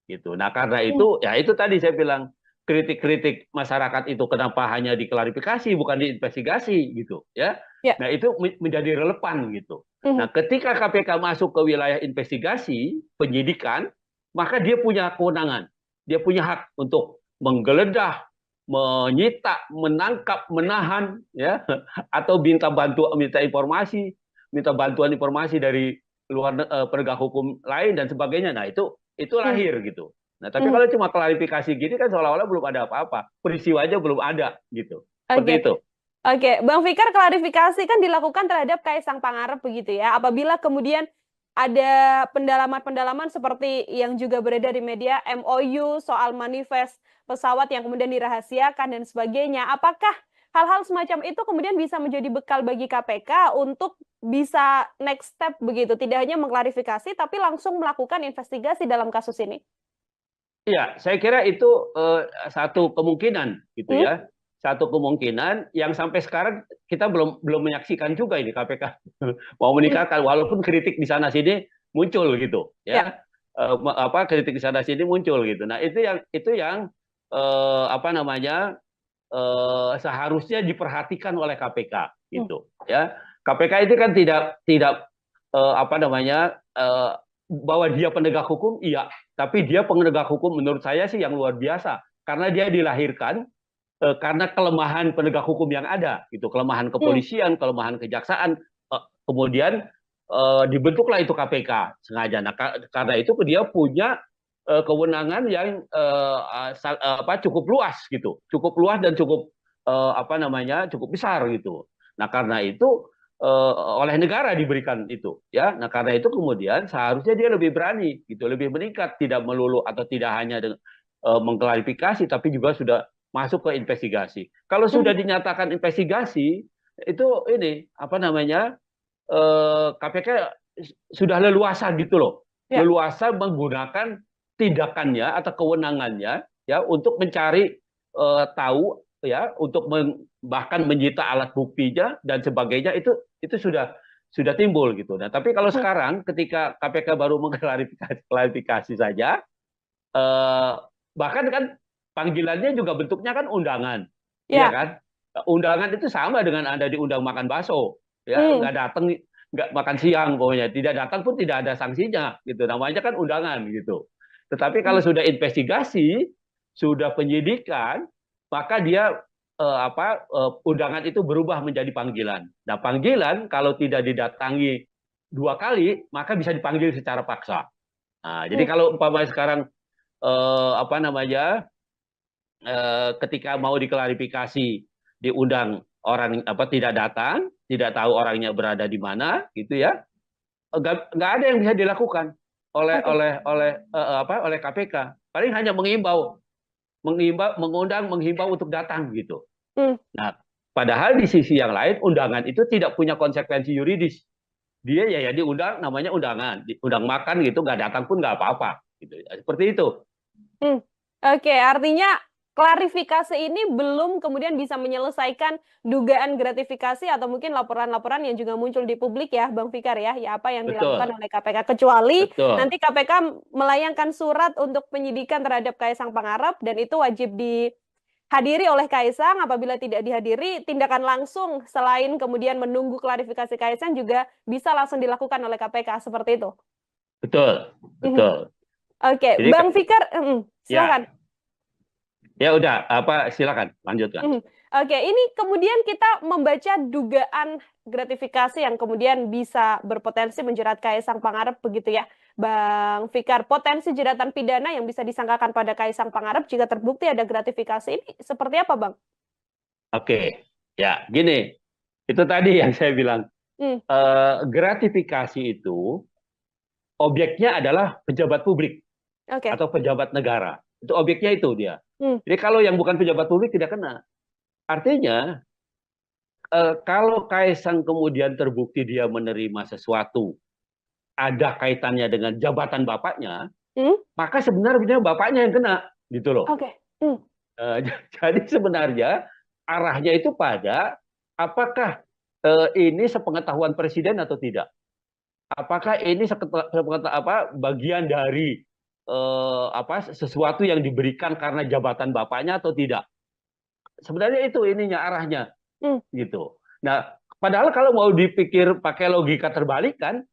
gitu. Nah, karena Hmm. itu, ya, itu tadi saya bilang kritik-kritik masyarakat itu kenapa hanya diklarifikasi bukan diinvestigasi, gitu, ya. Ya. Nah, itu menjadi relevan, gitu. Hmm. Nah, ketika KPK masuk ke wilayah investigasi penyidikan, maka dia punya kewenangan, dia punya hak untuk menggeledah, menyita, menangkap, menahan, ya, atau minta bantuan informasi dari luar penegak hukum lain dan sebagainya. Nah, itu Hmm. lahir, gitu. Nah, tapi kalau cuma klarifikasi gini kan seolah-olah belum ada apa-apa, peristiwa aja belum ada gitu. Seperti Oke. itu. Oke, Bang Fikar, klarifikasi kan dilakukan terhadap Kaisang Pangarep begitu ya. Apabila kemudian ada pendalaman-pendalaman seperti yang juga beredar di media, MOU soal manifest pesawat yang kemudian dirahasiakan dan sebagainya. Apakah hal-hal semacam itu kemudian bisa menjadi bekal bagi KPK untuk bisa next step begitu, tidak hanya mengklarifikasi tapi langsung melakukan investigasi dalam kasus ini? Iya, saya kira itu satu kemungkinan gitu Hmm? ya. Satu kemungkinan yang sampai sekarang kita belum belum menyaksikan juga ini KPK mau Hmm. meningkatkan walaupun kritik di sana sini muncul gitu Ya. ya. Apa kritik di sana sini muncul gitu. Nah, itu yang apa namanya seharusnya diperhatikan oleh KPK Hmm. gitu ya. KPK itu kan tidak apa namanya bahwa dia penegak hukum, iya, tapi dia penegak hukum menurut saya sih yang luar biasa karena dia dilahirkan karena kelemahan penegak hukum yang ada, gitu, kelemahan Hmm. kepolisian, kelemahan kejaksaan, kemudian dibentuklah itu KPK sengaja. Nah, karena itu dia punya kewenangan yang apa cukup luas gitu, cukup luas dan cukup apa namanya cukup besar gitu. Nah, karena itu oleh negara diberikan itu ya. Nah, karena itu kemudian seharusnya dia lebih berani gitu, lebih meningkat, tidak melulu atau tidak hanya dengan mengklarifikasi tapi juga sudah masuk ke investigasi. Kalau Hmm. sudah dinyatakan investigasi itu ini apa namanya KPK sudah leluasa gitu loh, Ya. leluasa menggunakan tindakannya atau kewenangannya ya untuk mencari tahu ya untuk bahkan menyita alat buktinya dan sebagainya itu sudah timbul gitu. Nah, tapi kalau Hmm. sekarang ketika KPK baru mengklarifikasi saja, eh, bahkan kan panggilannya juga bentuknya kan undangan, iya Ya. kan? Undangan itu sama dengan Anda diundang makan bakso, ya Hmm. nggak datang, nggak makan siang pokoknya, tidak datang pun tidak ada sanksinya, gitu. Namanya kan undangan gitu. Tetapi kalau Hmm. sudah investigasi, sudah penyidikan, maka dia undangan itu berubah menjadi panggilan. Nah, panggilan kalau tidak didatangi 2 kali, maka bisa dipanggil secara paksa. Nah, jadi Hmm. kalau umpamanya sekarang apa namanya ketika mau diklarifikasi diundang orang apa tidak datang, tidak tahu orangnya berada di mana, gitu ya, nggak ada yang bisa dilakukan Oke. oleh KPK. Paling hanya mengundang, menghimbau untuk datang gitu. Hmm. Nah, padahal di sisi yang lain undangan itu tidak punya konsekuensi yuridis. Dia ya diundang, namanya undangan, diundang makan gitu, nggak datang pun nggak apa-apa. Gitu. Seperti itu. Hmm. Oke, artinya klarifikasi ini belum kemudian bisa menyelesaikan dugaan gratifikasi atau mungkin laporan-laporan yang juga muncul di publik ya, Bang Fikar ya, ya apa yang dilakukan Betul, oleh KPK. Kecuali betul. nanti KPK melayangkan surat untuk penyidikan terhadap Kaisang Pangarep dan itu wajib dihadiri oleh Kaisang. Apabila tidak dihadiri, tindakan langsung selain kemudian menunggu klarifikasi Kaisang juga bisa langsung dilakukan oleh KPK seperti itu. Betul, Mhm. betul. Oke, Jadi Bang Fikar, silakan. ya, ya udah apa silakan lanjutkan. Mhm. Oke, ini kemudian kita membaca dugaan gratifikasi yang kemudian bisa berpotensi menjerat Kaisang Pangarep begitu ya, Bang Fikar. Potensi jeratan pidana yang bisa disangkakan pada Kaisang Pangarep jika terbukti ada gratifikasi ini seperti apa, Bang? Oke, ya gini, itu tadi yang saya bilang Hmm. gratifikasi itu objeknya adalah pejabat publik Oke. atau pejabat negara. Itu objeknya itu dia. Hmm. Jadi kalau yang bukan pejabat publik tidak kena. Artinya kalau Kaisang kemudian terbukti dia menerima sesuatu ada kaitannya dengan jabatan bapaknya, Hmm. maka sebenarnya bapaknya yang kena, gitu loh. Oke. Hmm. Jadi sebenarnya arahnya itu pada apakah ini sepengetahuan presiden atau tidak? Apakah ini bagian dari sesuatu yang diberikan karena jabatan bapaknya atau tidak? Sebenarnya itu ininya arahnya Hmm. gitu. Nah, padahal kalau mau dipikir pakai logika terbalik kan,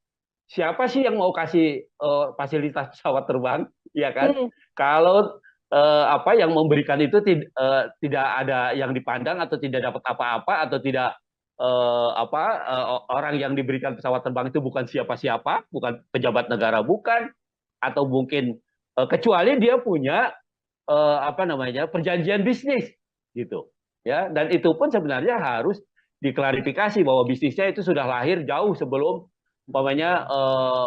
siapa sih yang mau kasih fasilitas pesawat terbang, ya kan? Hmm. Kalau apa yang memberikan itu tidak ada yang dipandang atau tidak dapat apa-apa atau tidak orang yang diberikan pesawat terbang itu bukan siapa-siapa, bukan pejabat negara bukan, atau mungkin kecuali dia punya apa namanya perjanjian bisnis gitu ya, dan itu pun sebenarnya harus diklarifikasi bahwa bisnisnya itu sudah lahir jauh sebelum umpamanya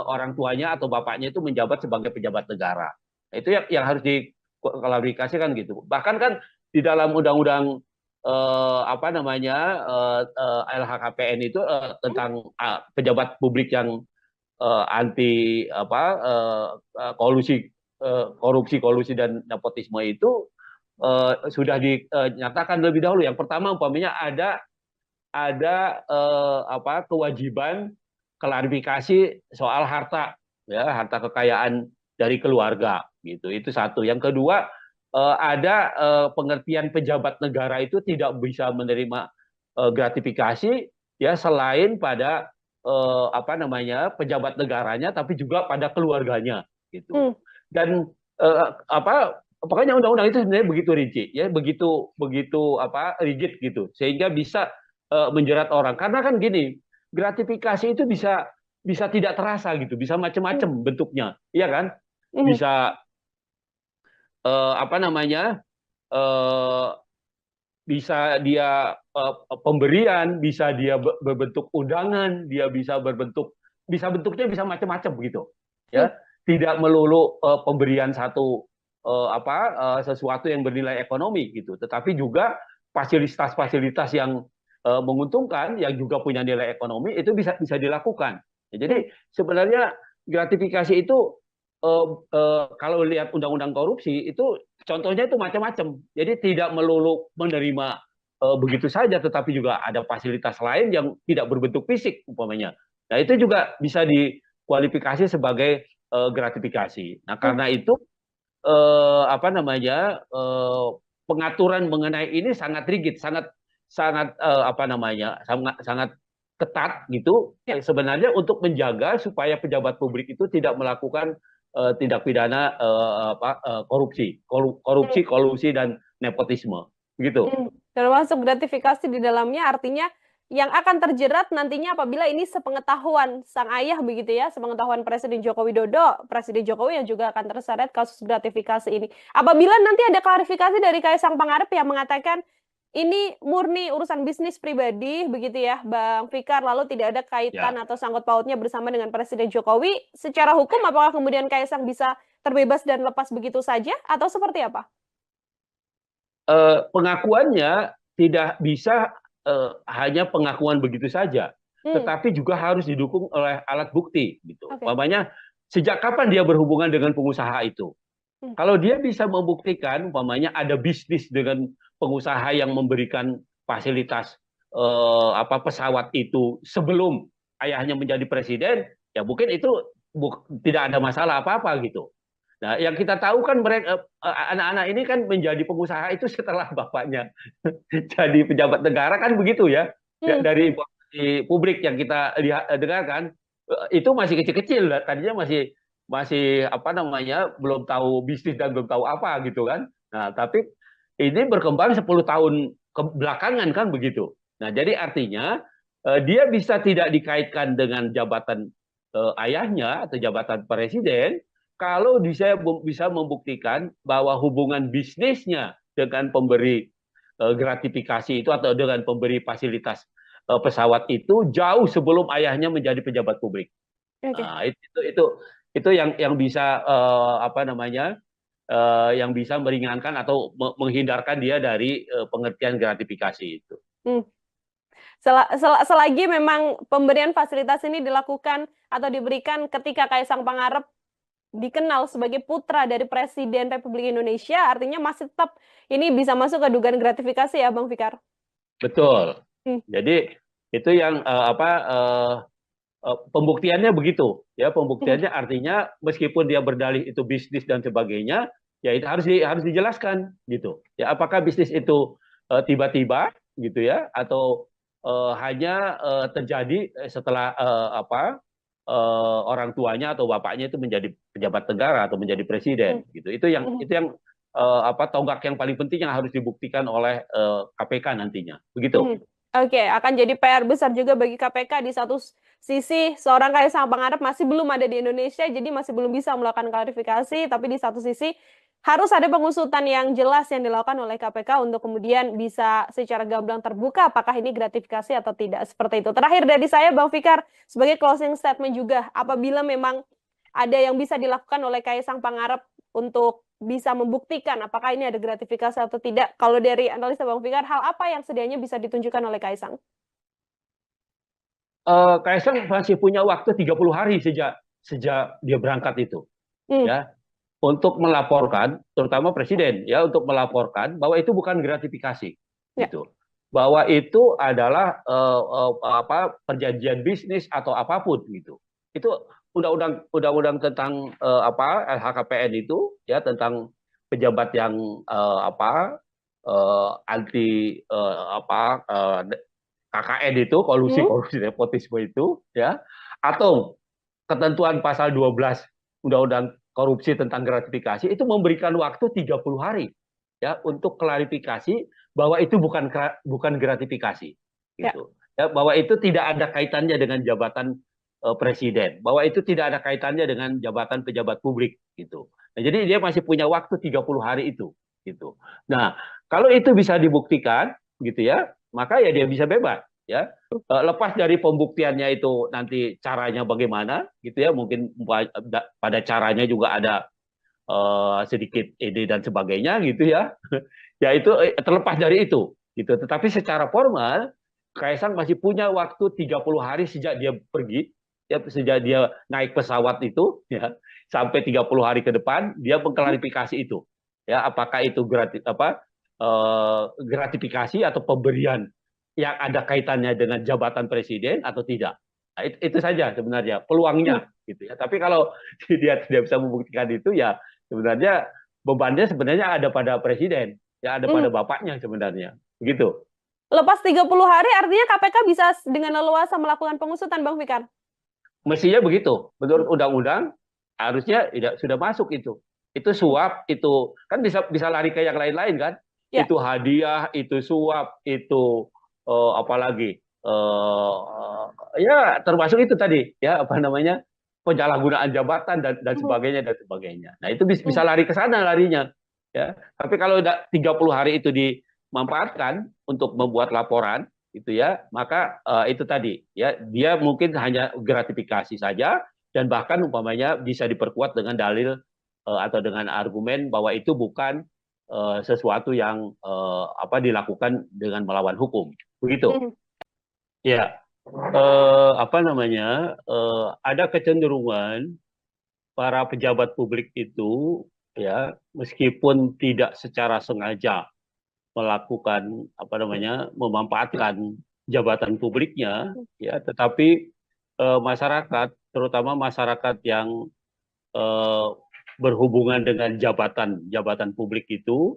orang tuanya atau bapaknya itu menjabat sebagai pejabat negara. Nah, itu yang harus diklarifikasikan gitu. Bahkan kan di dalam undang-undang apa namanya LHKPN itu tentang pejabat publik yang anti apa kolusi korupsi kolusi dan nepotisme itu sudah dinyatakan lebih dahulu. Yang pertama umpamanya ada apa kewajiban klarifikasi soal harta ya, harta kekayaan dari keluarga gitu. Itu satu. Yang kedua ada pengertian pejabat negara itu tidak bisa menerima gratifikasi ya selain pada apa namanya pejabat negaranya tapi juga pada keluarganya gitu. Dan apa pokoknya undang-undang itu sebenarnya begitu rinci ya, begitu begitu apa rigid gitu sehingga bisa menjerat orang. Karena kan gini, gratifikasi itu bisa bisa tidak terasa gitu, bisa macam-macam bentuknya, iya kan? Bisa apa namanya? eh, bisa dia pemberian, bisa dia berbentuk undangan, dia bisa berbentuk bisa bentuknya bisa macam-macam begitu. Ya, tidak melulu pemberian satu apa sesuatu yang bernilai ekonomi gitu, tetapi juga fasilitas-fasilitas yang menguntungkan yang juga punya nilai ekonomi itu bisa bisa dilakukan. Ya, jadi sebenarnya gratifikasi itu kalau lihat undang-undang korupsi itu contohnya itu macam-macam. Jadi tidak melulu menerima begitu saja, tetapi juga ada fasilitas lain yang tidak berbentuk fisik umpamanya. Nah itu juga bisa dikualifikasi sebagai gratifikasi. Nah karena itu apa namanya pengaturan mengenai ini sangat rigid, sangat sangat apa namanya sangat sangat ketat gitu. Sebenarnya untuk menjaga supaya pejabat publik itu tidak melakukan tindak pidana korupsi, korupsi, kolusi dan nepotisme, gitu. Termasuk gratifikasi di dalamnya artinya yang akan terjerat nantinya apabila ini sepengetahuan sang ayah begitu ya, sepengetahuan Presiden Joko Widodo, Presiden Jokowi yang juga akan terseret kasus gratifikasi ini. Apabila nanti ada klarifikasi dari Kaisang Pangarep yang mengatakan ini murni urusan bisnis pribadi begitu ya, Bang Fikar, lalu tidak ada kaitan Ya. atau sangkut pautnya bersama dengan Presiden Jokowi, secara hukum apakah kemudian Kaisang bisa terbebas dan lepas begitu saja atau seperti apa? Pengakuannya tidak bisa hanya pengakuan begitu saja, Hmm, tetapi juga harus didukung oleh alat bukti, gitu. oke. Umpamanya sejak kapan dia berhubungan dengan pengusaha itu? Hmm, Kalau dia bisa membuktikan, umpamanya ada bisnis dengan pengusaha yang memberikan fasilitas apa pesawat itu sebelum ayahnya menjadi presiden, ya mungkin itu tidak ada masalah apa-apa gitu. Nah, yang kita tahu kan mereka anak-anak ini kan menjadi pengusaha itu setelah bapaknya jadi pejabat negara kan begitu ya. hmm, Dari informasi publik yang kita lihat dengarkan itu masih kecil-kecil, tadinya masih masih apa namanya belum tahu bisnis dan belum tahu apa gitu kan. Nah, tapi ini berkembang 10 tahun belakangan kan begitu. Nah, jadi artinya dia bisa tidak dikaitkan dengan jabatan ayahnya atau jabatan presiden kalau bisa bisa membuktikan bahwa hubungan bisnisnya dengan pemberi gratifikasi itu atau dengan pemberi fasilitas pesawat itu jauh sebelum ayahnya menjadi pejabat publik. oke. Nah, itu yang bisa apa namanya yang bisa meringankan atau menghindarkan dia dari pengertian gratifikasi itu. Hmm. Selagi memang pemberian fasilitas ini dilakukan atau diberikan ketika Kaisang Pangarep dikenal sebagai putra dari Presiden Republik Indonesia, artinya masih tetap ini bisa masuk ke dugaan gratifikasi ya, Bang Fikar? Betul. Hmm, Jadi itu yang apa pembuktiannya begitu ya, hmm, pembuktiannya artinya meskipun dia berdalih itu bisnis dan sebagainya ya itu harus dijelaskan gitu ya, apakah bisnis itu tiba-tiba gitu ya atau hanya terjadi setelah apa orang tuanya atau bapaknya itu menjadi pejabat negara atau menjadi presiden gitu. hmm, Itu yang apa tonggak yang paling penting yang harus dibuktikan oleh KPK nantinya begitu. hmm. Oke, akan jadi PR besar juga bagi KPK. Di satu sisi, seorang Kaisang Pangarep masih belum ada di Indonesia, jadi masih belum bisa melakukan klarifikasi. Tapi di satu sisi, harus ada pengusutan yang jelas yang dilakukan oleh KPK untuk kemudian bisa secara gamblang terbuka apakah ini gratifikasi atau tidak. Seperti itu. Terakhir dari saya, Bang Fikar, sebagai closing statement juga, apabila memang ada yang bisa dilakukan oleh Kaisang Pangarep untuk bisa membuktikan apakah ini ada gratifikasi atau tidak. Kalau dari analisa Bang Fikar, hal apa yang sedianya bisa ditunjukkan oleh Kaisang? Kaisang masih punya waktu 30 hari sejak sejak dia berangkat itu, Hmm, ya, untuk melaporkan, terutama presiden, ya, untuk melaporkan bahwa itu bukan gratifikasi, ya. gitu, bahwa itu adalah apa, perjanjian bisnis atau apapun, gitu. Itu undang-undang tentang apa, LHKPN itu, ya, tentang pejabat yang apa, anti apa, KKN itu, kolusi Hmm, korupsi nepotisme itu, ya, atau ketentuan pasal 12 Undang-Undang Korupsi tentang gratifikasi itu memberikan waktu 30 hari, ya, untuk klarifikasi bahwa itu bukan gratifikasi, ya. gitu. Ya, bahwa itu tidak ada kaitannya dengan jabatan presiden, bahwa itu tidak ada kaitannya dengan jabatan pejabat publik, gitu. Nah, jadi dia masih punya waktu 30 hari itu, gitu. Nah, kalau itu bisa dibuktikan, gitu ya, maka ya dia bisa bebas, ya. Lepas dari pembuktiannya itu nanti caranya bagaimana, gitu ya, mungkin pada caranya juga ada sedikit ide dan sebagainya, gitu ya. Ya itu terlepas dari itu, gitu. Tetapi secara formal Kaisang masih punya waktu 30 hari sejak dia pergi, ya, sejak dia naik pesawat itu, ya, sampai 30 hari ke depan dia Hmm, mengklarifikasi itu, ya, apakah itu gratifikasi atau pemberian yang ada kaitannya dengan jabatan presiden atau tidak. Nah, itu saja sebenarnya hmm, peluangnya, gitu ya. Tapi kalau dia tidak bisa membuktikan itu, ya sebenarnya bebannya sebenarnya ada pada presiden, ya, ada pada hmm. bapaknya sebenarnya, begitu. Lepas 30 hari artinya KPK bisa dengan leluasa melakukan pengusutan, Bang Fikar. Mestinya begitu. Hmm, Menurut undang-undang harusnya tidak sudah masuk itu. Itu hmm. suap, itu kan bisa bisa lari ke yang lain-lain kan? Ya. Itu hadiah, itu suap, itu apalagi ya termasuk itu tadi, ya, apa namanya, penyalahgunaan jabatan dan Hmm, sebagainya dan sebagainya. Nah, itu bisa hmm, lari ke sana larinya, ya. Tapi kalau 30 hari itu dimanfaatkan untuk membuat laporan, itu ya, maka itu tadi, ya, dia mungkin hanya gratifikasi saja, dan bahkan umpamanya bisa diperkuat dengan dalil atau dengan argumen bahwa itu bukan sesuatu yang apa, dilakukan dengan melawan hukum, begitu. hmm, Ya, apa namanya, ada kecenderungan para pejabat publik itu, ya, meskipun tidak secara sengaja melakukan apa namanya, memanfaatkan jabatan publiknya, hmm, ya, tetapi masyarakat, terutama masyarakat yang eh, berhubungan dengan jabatan publik itu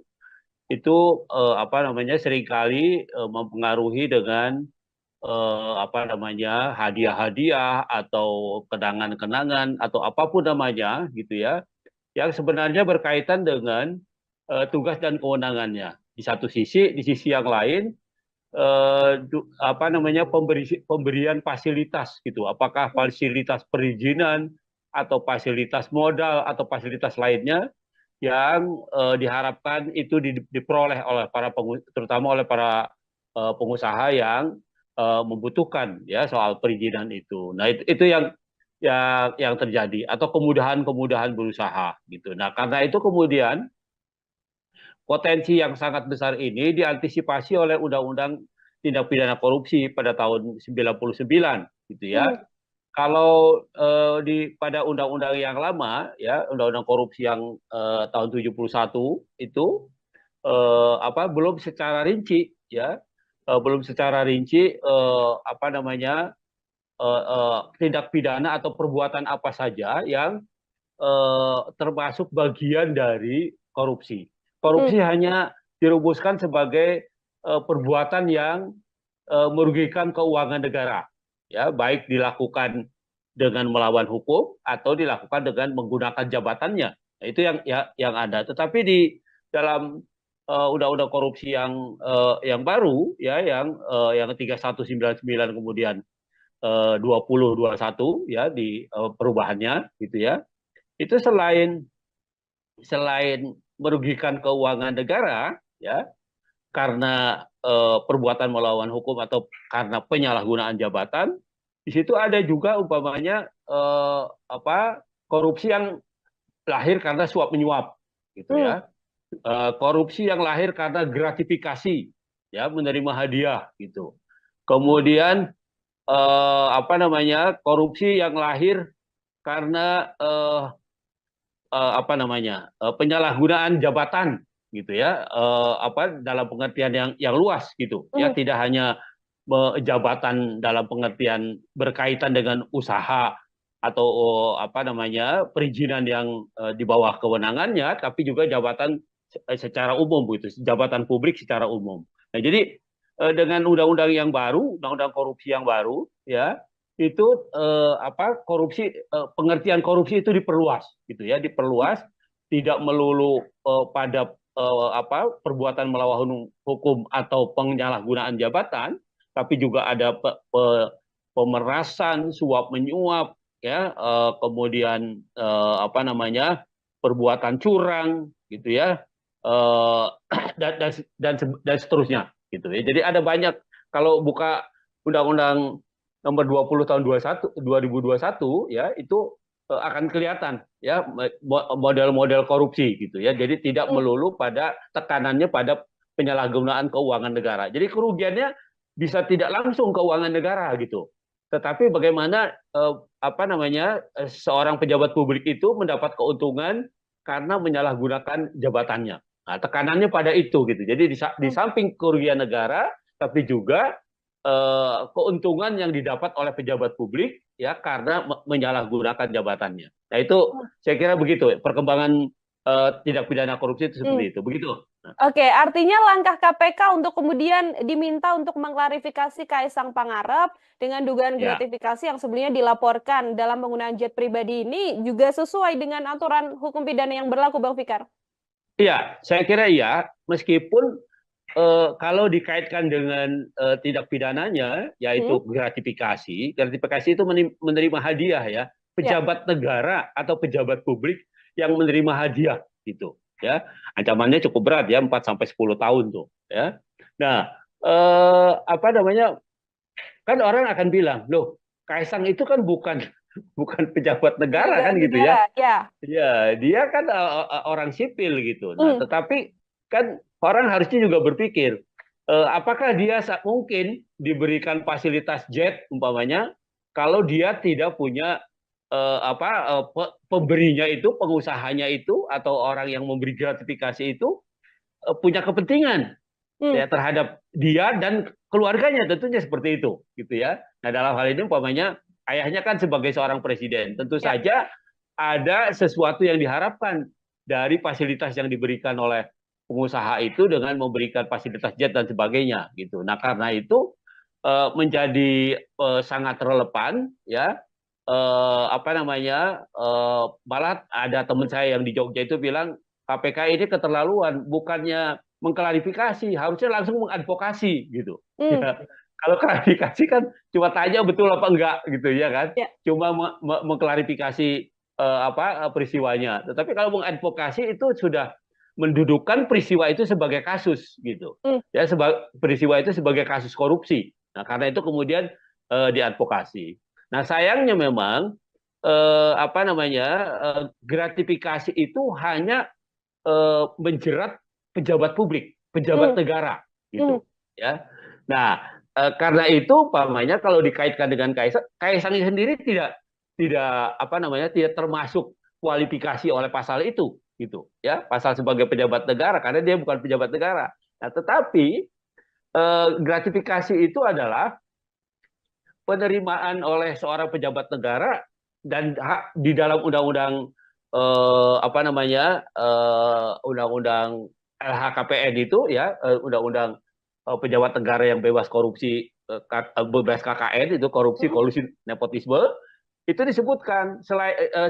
apa namanya, seringkali mempengaruhi dengan apa namanya, hadiah-hadiah atau kenangan-kenangan atau apapun namanya, gitu ya, yang sebenarnya berkaitan dengan tugas dan kewenangannya. Di satu sisi, di sisi yang lain, apa namanya, pemberian fasilitas, gitu. Apakah hmm, fasilitas perizinan atau fasilitas modal atau fasilitas lainnya yang diharapkan itu diperoleh oleh terutama oleh para pengusaha yang membutuhkan, ya, soal perizinan itu. Nah, itu yang terjadi, atau kemudahan-kemudahan berusaha, gitu. Nah, karena itu kemudian potensi yang sangat besar ini diantisipasi oleh Undang-Undang Tindak Pidana Korupsi pada tahun 99, gitu ya. hmm, Kalau pada undang-undang yang lama, ya, undang-undang korupsi yang tahun 71 itu apa, belum secara rinci, ya, belum secara rinci apa namanya, tindak pidana atau perbuatan apa saja yang termasuk bagian dari korupsi. hmm, Korupsi hanya dirumuskan sebagai perbuatan yang merugikan keuangan negara, ya, baik dilakukan dengan melawan hukum atau dilakukan dengan menggunakan jabatannya. Nah, itu yang ada. Tetapi di dalam undang-undang korupsi yang baru ya yang 3199 kemudian 2021 ya di perubahannya gitu ya. Itu selain merugikan keuangan negara ya karena perbuatan melawan hukum atau karena penyalahgunaan jabatan, di situ ada juga umpamanya korupsi yang lahir karena suap menyuap gitu Hmm. ya. Korupsi yang lahir karena gratifikasi ya menerima hadiah gitu. Kemudian korupsi yang lahir karena penyalahgunaan jabatan gitu ya, dalam pengertian yang luas gitu ya, Hmm. tidak hanya jabatan dalam pengertian berkaitan dengan usaha atau perizinan yang di bawah kewenangannya, tapi juga jabatan secara umum gitu, jabatan publik secara umum. Nah, jadi dengan undang-undang yang baru, undang-undang korupsi yang baru ya, itu pengertian korupsi itu diperluas gitu ya, diperluas, tidak melulu pada perbuatan melawan hukum atau penyalahgunaan jabatan, tapi juga ada pemerasan, suap menyuap ya, kemudian perbuatan curang gitu ya, eh, dan seterusnya gitu ya. Jadi ada banyak, kalau buka undang-undang nomor 20 tahun 2021 ya, itu akan kelihatan ya model-model korupsi gitu ya. Jadi tidak Hmm. melulu pada tekanannya pada penyalahgunaan keuangan negara. Jadi kerugiannya bisa tidak langsung keuangan negara gitu. Tetapi bagaimana seorang pejabat publik itu mendapat keuntungan karena menyalahgunakan jabatannya. Nah, tekanannya pada itu gitu. Jadi di Hmm. samping kerugian negara, tapi juga keuntungan yang didapat oleh pejabat publik ya karena menyalahgunakan jabatannya. Nah, itu saya kira begitu perkembangan tindak pidana korupsi itu Hmm. seperti itu. Begitu. Nah, Oke, artinya langkah KPK untuk kemudian diminta untuk mengklarifikasi Kaisang Pangarep dengan dugaan ya. gratifikasi yang sebelumnya dilaporkan dalam penggunaan jet pribadi ini juga sesuai dengan aturan hukum pidana yang berlaku, Bang Fikar. Iya, saya kira iya, meskipun kalau dikaitkan dengan tindak pidananya, Hmm? yaitu gratifikasi, gratifikasi itu menerima hadiah ya, Ya. pejabat negara atau pejabat publik yang menerima hadiah gitu, ya, ancamannya cukup berat ya, 4 sampai 10 tahun tuh, ya. Nah, kan orang akan bilang, loh, Kaisang itu kan bukan bukan pejabat negara Pejabat kan gitu ya. negara, ya. Ya, dia kan orang sipil gitu. Nah, Hmm. tetapi kan orang harusnya juga berpikir, apakah dia mungkin diberikan fasilitas jet umpamanya kalau dia tidak punya pemberinya itu, pengusahanya itu atau orang yang memberi gratifikasi itu punya kepentingan Hmm. ya terhadap dia dan keluarganya, tentunya seperti itu gitu ya. Nah, dalam hal ini umpamanya ayahnya kan sebagai seorang presiden, tentu Ya. saja ada sesuatu yang diharapkan dari fasilitas yang diberikan oleh pengusaha itu dengan memberikan fasilitas jet dan sebagainya gitu. Nah, karena itu menjadi sangat relevan ya, malah ada teman saya yang di Jogja itu bilang KPK ini keterlaluan, bukannya mengklarifikasi, harusnya langsung mengadvokasi gitu. Hmm. Ya, kalau klarifikasi kan cuma tanya betul apa enggak gitu ya kan, Ya. cuma mengklarifikasi peristiwanya. Tetapi kalau mengadvokasi itu sudah mendudukkan peristiwa itu sebagai kasus gitu. Hmm. Ya, peristiwa itu sebagai kasus korupsi. Nah, karena itu kemudian diadvokasi. Nah, sayangnya memang gratifikasi itu hanya menjerat pejabat publik, pejabat Hmm. negara Hmm. gitu ya. Nah, karena itu umpamanya kalau dikaitkan dengan Kaisang sendiri tidak termasuk kualifikasi oleh pasal itu gitu ya, pasal sebagai pejabat negara karena dia bukan pejabat negara. Nah, tetapi gratifikasi itu adalah penerimaan oleh seorang pejabat negara dan di dalam undang-undang undang-undang LHKPN itu ya, undang-undang pejabat negara yang bebas korupsi, bebas KKN itu, korupsi, Hmm. kolusi, nepotisme, itu disebutkan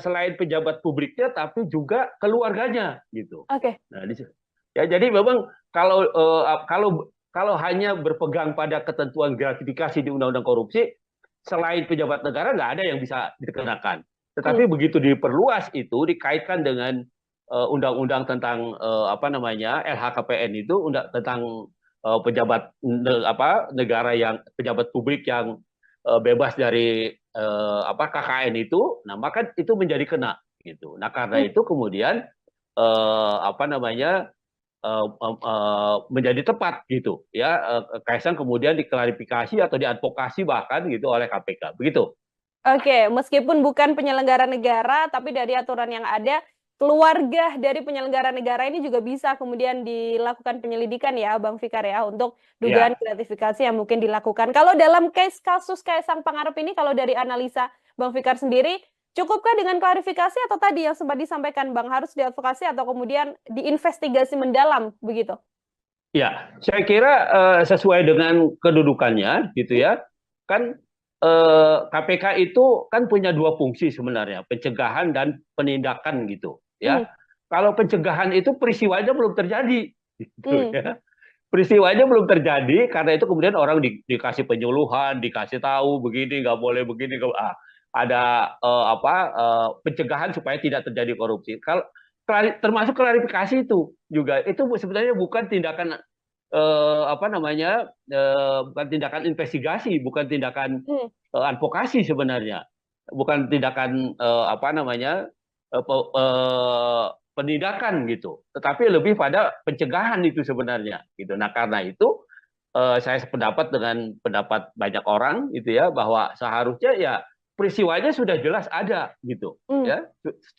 selain pejabat publiknya tapi juga keluarganya gitu. Oke. Nah, Ya, jadi memang kalau hanya berpegang pada ketentuan gratifikasi di Undang-Undang Korupsi, selain pejabat negara nggak ada yang bisa dikenakan. Hmm. Tetapi begitu diperluas itu dikaitkan dengan undang-undang tentang apa namanya LHKPN itu tentang negara yang pejabat publik yang bebas dari apa KKN itu, nah maka itu menjadi kena gitu. Nah karena Hmm. itu kemudian apa namanya menjadi tepat gitu ya Kaisang kemudian diklarifikasi atau diadvokasi bahkan gitu oleh KPK begitu. Oke, meskipun bukan penyelenggara negara, tapi dari aturan yang ada, keluarga dari penyelenggara negara ini juga bisa kemudian dilakukan penyelidikan ya, Bang Fikar ya, untuk dugaan Ya, gratifikasi yang mungkin dilakukan. Kalau dalam case kasus Kaisang Pangarep ini, kalau dari analisa Bang Fikar sendiri, cukupkah dengan klarifikasi atau tadi yang sempat disampaikan Bang, harus diadvokasi atau kemudian diinvestigasi mendalam begitu? ya, saya kira sesuai dengan kedudukannya gitu Hmm. ya. Kan KPK itu kan punya dua fungsi sebenarnya, pencegahan dan penindakan gitu Hmm. ya. Kalau pencegahan itu peristiwanya belum terjadi gitu Hmm. ya. Peristiwanya belum terjadi karena itu kemudian orang dikasih penyuluhan, dikasih tahu begini nggak boleh begini ada pencegahan supaya tidak terjadi korupsi. Kalau termasuk klarifikasi itu juga itu sebenarnya bukan tindakan apa namanya bukan tindakan investigasi, bukan tindakan Hmm. advokasi sebenarnya, bukan tindakan apa namanya penindakan gitu, tetapi lebih pada pencegahan itu sebenarnya gitu. Nah karena itu saya sependapat dengan pendapat banyak orang gitu ya bahwa seharusnya ya peristiwanya sudah jelas ada gitu Hmm. ya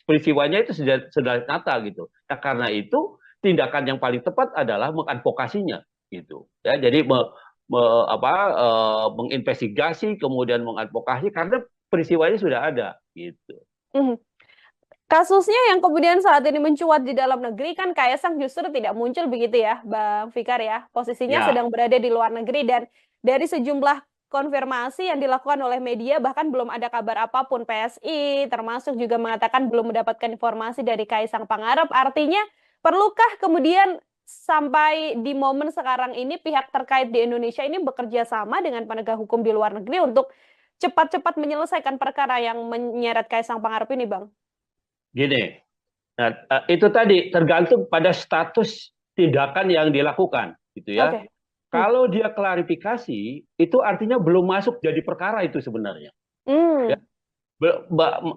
peristiwanya itu sudah nyata gitu. Nah karena itu tindakan yang paling tepat adalah mengadvokasinya gitu ya jadi menginvestigasi kemudian mengadvokasi karena peristiwanya sudah ada gitu. Hmm. Kasusnya yang kemudian saat ini mencuat di dalam negeri kan Kaisang justru tidak muncul begitu ya, Bang Fikar ya. Posisinya Ya, sedang berada di luar negeri dan dari sejumlah konfirmasi yang dilakukan oleh media bahkan belum ada kabar apapun PSI termasuk juga mengatakan belum mendapatkan informasi dari Kaisang Pangarep. Artinya perlukah kemudian sampai di momen sekarang ini pihak terkait di Indonesia ini bekerja sama dengan penegak hukum di luar negeri untuk cepat-cepat menyelesaikan perkara yang menyeret Kaisang Pangarep ini, Bang? gini. Nah, itu tadi tergantung pada status tindakan yang dilakukan, gitu ya. Oke. Hmm. Kalau dia klarifikasi, itu artinya belum masuk jadi perkara itu sebenarnya. Ya, Hmm.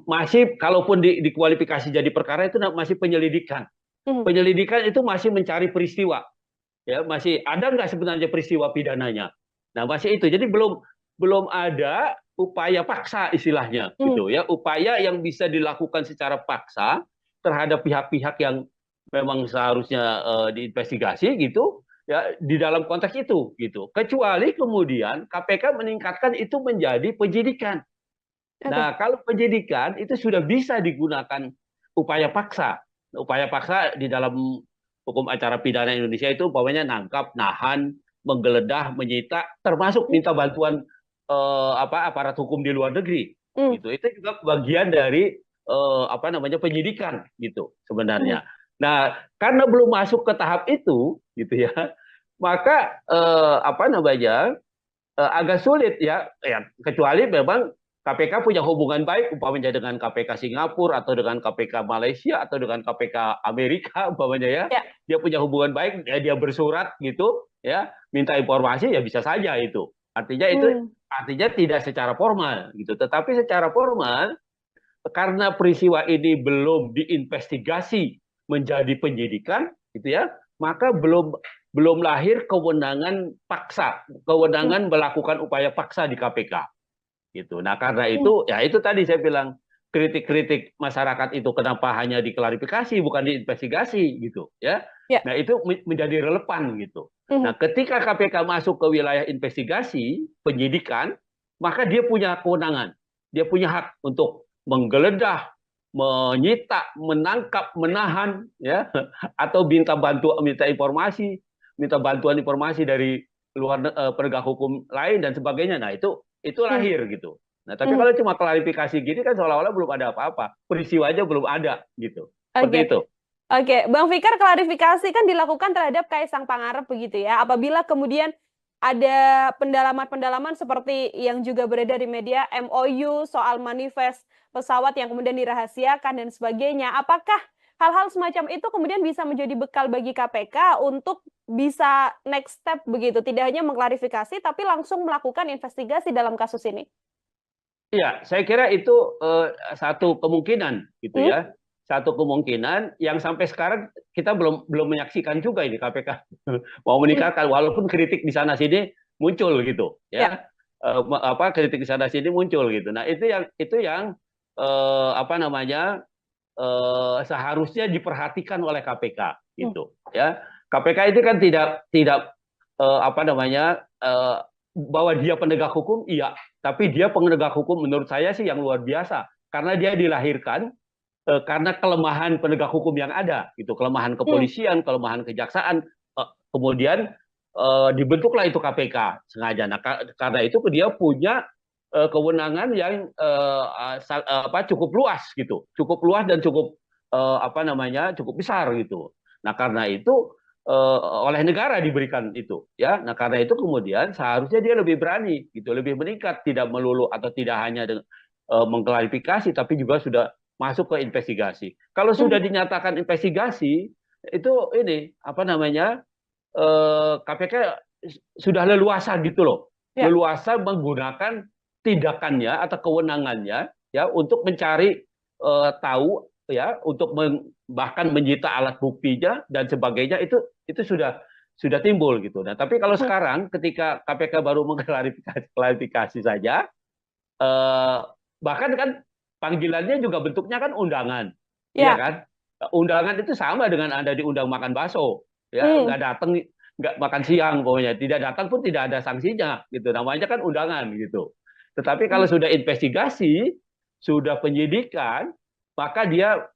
masih kalaupun dikualifikasi jadi perkara itu masih penyelidikan. Hmm. Penyelidikan itu masih mencari peristiwa, ya masih ada nggak sebenarnya peristiwa pidananya. Nah masih itu, jadi belum belum ada upaya paksa istilahnya, Hmm. gitu ya, upaya yang bisa dilakukan secara paksa terhadap pihak-pihak yang memang seharusnya diinvestigasi gitu ya di dalam konteks itu gitu kecuali kemudian KPK meningkatkan itu menjadi penyidikan. Oke. Nah kalau penyidikan itu sudah bisa digunakan upaya paksa. Upaya paksa di dalam hukum acara pidana Indonesia itu umpamanya nangkap, nahan, menggeledah, menyita, termasuk Hmm. minta bantuan aparat hukum di luar negeri. Hmm. Gitu. Itu juga bagian dari apa namanya penyidikan gitu Hmm. sebenarnya. Nah, karena belum masuk ke tahap itu gitu ya, maka apa namanya agak sulit ya kecuali memang KPK punya hubungan baik umpamanya dengan KPK Singapura atau dengan KPK Malaysia atau dengan KPK Amerika umpamanya ya Ya. dia punya hubungan baik ya dia bersurat gitu ya minta informasi ya bisa saja itu Hmm. artinya tidak secara formal gitu tetapi secara formal karena peristiwa ini belum diinvestigasi menjadi penyidikan gitu ya maka belum lahir kewenangan paksa Hmm. kewenangan melakukan upaya paksa di KPK gitu. Nah karena Hmm. itu ya itu tadi saya bilang kritik-kritik masyarakat itu kenapa hanya diklarifikasi bukan diinvestigasi gitu ya. Ya. Nah itu menjadi relevan gitu. Hmm. Nah ketika KPK masuk ke wilayah investigasi penyidikan maka dia punya kewenangan dia punya hak untuk menggeledah menyita menangkap menahan ya atau minta bantuan informasi dari luar penegak hukum lain dan sebagainya. Nah, itu Hmm. lahir gitu. Nah, tapi Hmm. kalau cuma klarifikasi gini kan seolah-olah belum ada apa-apa. Peristiwanya belum ada gitu. Seperti Oke. itu. Oke, Bang Fikar, klarifikasi kan dilakukan terhadap Kaisang Pangarep begitu ya. Apabila kemudian ada pendalaman-pendalaman seperti yang juga beredar di media, MOU soal manifest pesawat yang kemudian dirahasiakan dan sebagainya. Apakah hal-hal semacam itu kemudian bisa menjadi bekal bagi KPK untuk bisa next step begitu, tidak hanya mengklarifikasi tapi langsung melakukan investigasi dalam kasus ini? Iya, saya kira itu satu kemungkinan gitu Hmm? ya. Satu kemungkinan yang sampai sekarang kita belum belum menyaksikan juga ini KPK mau Hmm. menikahkan walaupun kritik di sana sini muncul gitu Ya. ya. Apa kritik di sana sini muncul gitu. Nah, itu yang apa namanya seharusnya diperhatikan oleh KPK Hmm. gitu ya. KPK itu kan tidak tidak apa namanya bahwa dia penegak hukum iya, tapi dia penegak hukum menurut saya sih yang luar biasa karena dia dilahirkan karena kelemahan penegak hukum yang ada gitu, kelemahan Hmm. kepolisian, kelemahan kejaksaan, kemudian dibentuklah itu KPK sengaja. Nah, karena itu dia punya kewenangan yang apa cukup luas gitu, cukup luas dan cukup apa namanya cukup besar gitu. Nah, karena itu oleh negara diberikan itu ya. Nah, karena itu kemudian seharusnya dia lebih berani gitu, lebih meningkat, tidak melulu atau tidak hanya mengklarifikasi tapi juga sudah masuk ke investigasi. Kalau Hmm. sudah dinyatakan investigasi itu ini apa namanya KPK sudah leluasa gitu loh, Ya. leluasa menggunakan tindakannya atau kewenangannya ya untuk mencari tahu ya untuk bahkan menyita alat buktinya dan sebagainya itu sudah timbul gitu. Nah, tapi kalau Hmm. sekarang ketika KPK baru mengklarifikasi saja, eh, bahkan kan panggilannya juga bentuknya kan undangan, iya Ya. kan? Undangan itu sama dengan Anda diundang makan bakso, ya Hmm. nggak datang, nggak makan siang pokoknya, tidak datang pun tidak ada sanksinya, gitu. Namanya kan undangan gitu. Tetapi kalau Hmm. sudah investigasi, sudah penyidikan, maka dia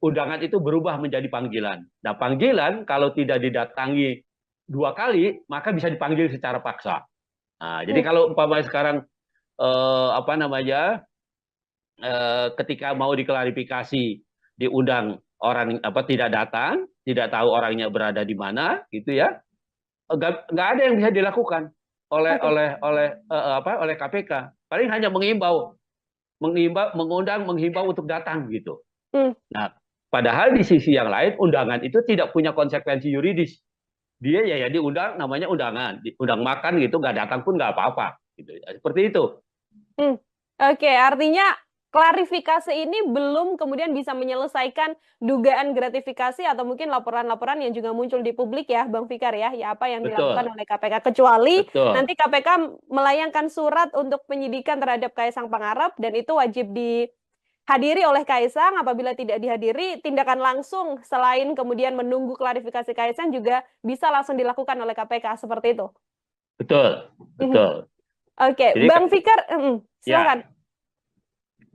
undangan itu berubah menjadi panggilan. Nah, panggilan kalau tidak didatangi 2 kali, maka bisa dipanggil secara paksa. Nah, jadi Hmm. kalau umpamanya sekarang apa namanya ketika mau diklarifikasi diundang orang apa tidak datang, tidak tahu orangnya berada di mana, gitu ya, nggak ada yang bisa dilakukan Oke. oleh KPK. Paling hanya mengundang, menghimbau untuk datang gitu. Hmm. Nah, padahal di sisi yang lain undangan itu tidak punya konsekuensi yuridis. Dia ya diundang, namanya undangan, diundang makan gitu, nggak datang pun nggak apa-apa, gitu. Seperti itu. Hmm. Oke, artinya klarifikasi ini belum kemudian bisa menyelesaikan dugaan gratifikasi atau mungkin laporan-laporan yang juga muncul di publik ya, Bang Fikar ya, ya apa yang dilakukan Betul, oleh KPK. Kecuali betul. nanti KPK melayangkan surat untuk penyidikan terhadap Kaisang Pangarep dan itu wajib dihadiri oleh Kaisang. Apabila tidak dihadiri, tindakan langsung selain kemudian menunggu klarifikasi Kaisang juga bisa langsung dilakukan oleh KPK seperti itu. Betul, Mhm. betul. Oke, Jadi Bang Fikar, silakan.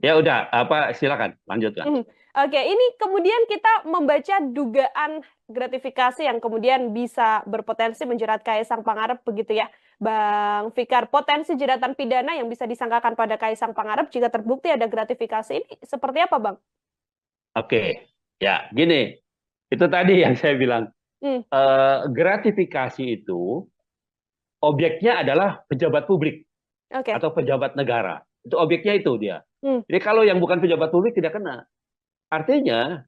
ya, ya udah apa silakan lanjutkan. Mhm. Oke, ini kemudian kita membaca dugaan gratifikasi yang kemudian bisa berpotensi menjerat Kaisang Pangarep begitu ya, Bang Fikar. Potensi jeratan pidana yang bisa disangkakan pada Kaisang Pangarep jika terbukti ada gratifikasi ini seperti apa, Bang? Oke, ya gini, itu tadi yang saya bilang Hmm. gratifikasi itu objeknya adalah pejabat publik Oke. atau pejabat negara. Itu objeknya itu dia. Hmm. Jadi kalau yang bukan pejabat publik tidak kena. Artinya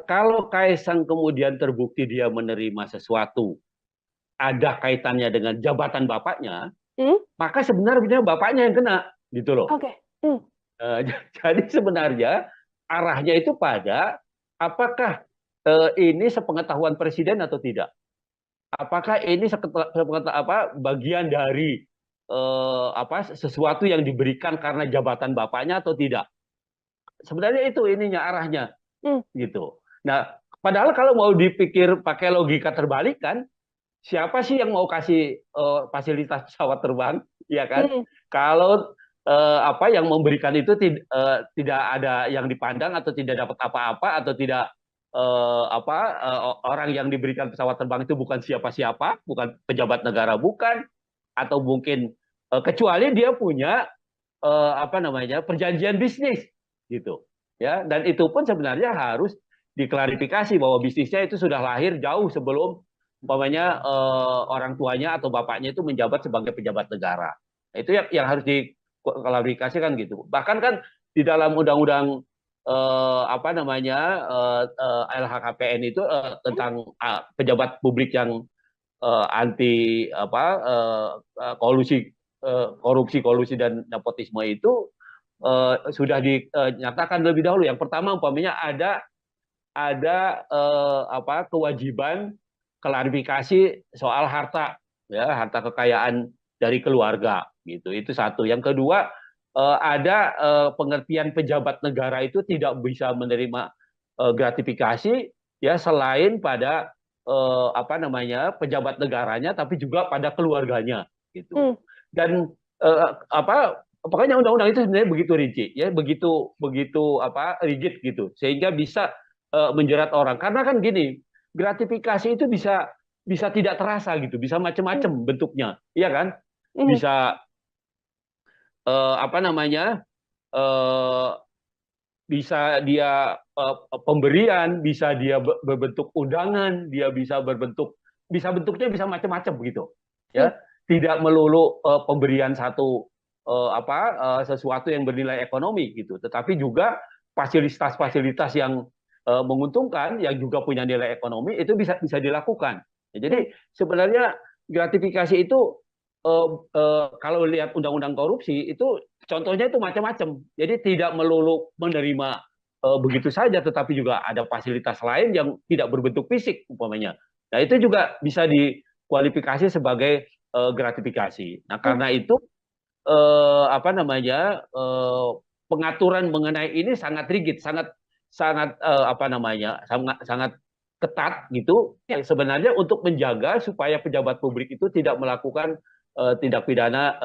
kalau Kaisang kemudian terbukti dia menerima sesuatu ada kaitannya dengan jabatan bapaknya, Hmm. maka sebenarnya bapaknya yang kena, gitu loh. Oke. Hmm. Jadi sebenarnya arahnya itu pada apakah ini sepengetahuan presiden atau tidak? Apakah ini bagian dari sesuatu yang diberikan karena jabatan bapaknya atau tidak? Sebenarnya itu ininya arahnya Hmm. gitu. Nah, padahal kalau mau dipikir pakai logika terbalik kan, siapa sih yang mau kasih fasilitas pesawat terbang, ya kan? Hmm. Kalau apa yang memberikan itu tidak ada yang dipandang atau tidak dapat apa-apa atau tidak orang yang diberikan pesawat terbang itu bukan siapa-siapa, bukan pejabat negara bukan, atau mungkin kecuali dia punya apa namanya perjanjian bisnis gitu. ya, dan itu pun sebenarnya harus diklarifikasi bahwa bisnisnya itu sudah lahir jauh sebelum umpamanya orang tuanya atau bapaknya itu menjabat sebagai pejabat negara. Nah, itu yang harus diklarifikasikan gitu. Bahkan kan di dalam undang-undang apa namanya LHKPN itu tentang pejabat publik yang anti apa kolusi korupsi kolusi dan nepotisme itu sudah dinyatakan lebih dahulu. Yang pertama umpamanya ada apa kewajiban klarifikasi soal harta, ya, harta kekayaan dari keluarga gitu. Itu satu. Yang kedua ada pengertian pejabat negara itu tidak bisa menerima gratifikasi ya selain pada apa namanya pejabat negaranya tapi juga pada keluarganya gitu. Hmm. Dan apa pokoknya undang-undang itu sebenarnya begitu rinci ya, begitu begitu apa rigid gitu sehingga bisa menjerat orang. Karena kan gini, gratifikasi itu bisa bisa tidak terasa gitu, bisa Hmm. macam-macam bentuknya, iya kan? Hmm. Bisa apa namanya? eh, Bisa dia pemberian, bisa dia berbentuk undangan, dia bisa berbentuk bisa bentuknya bisa macam-macam begitu. Hmm. Ya, tidak melulu pemberian satu apa sesuatu yang bernilai ekonomi gitu, tetapi juga fasilitas-fasilitas yang menguntungkan yang juga punya nilai ekonomi itu bisa bisa dilakukan. Ya, Hmm. jadi sebenarnya gratifikasi itu kalau lihat undang-undang korupsi itu contohnya itu macam-macam. Jadi tidak melulu menerima begitu saja, tetapi juga ada fasilitas lain yang tidak berbentuk fisik umpamanya. Nah itu juga bisa dikualifikasi sebagai gratifikasi. Nah Hmm. karena itu apa namanya pengaturan mengenai ini sangat rigid, sangat sangat apa namanya sangat sangat ketat gitu Ya. sebenarnya untuk menjaga supaya pejabat publik itu tidak melakukan tindak pidana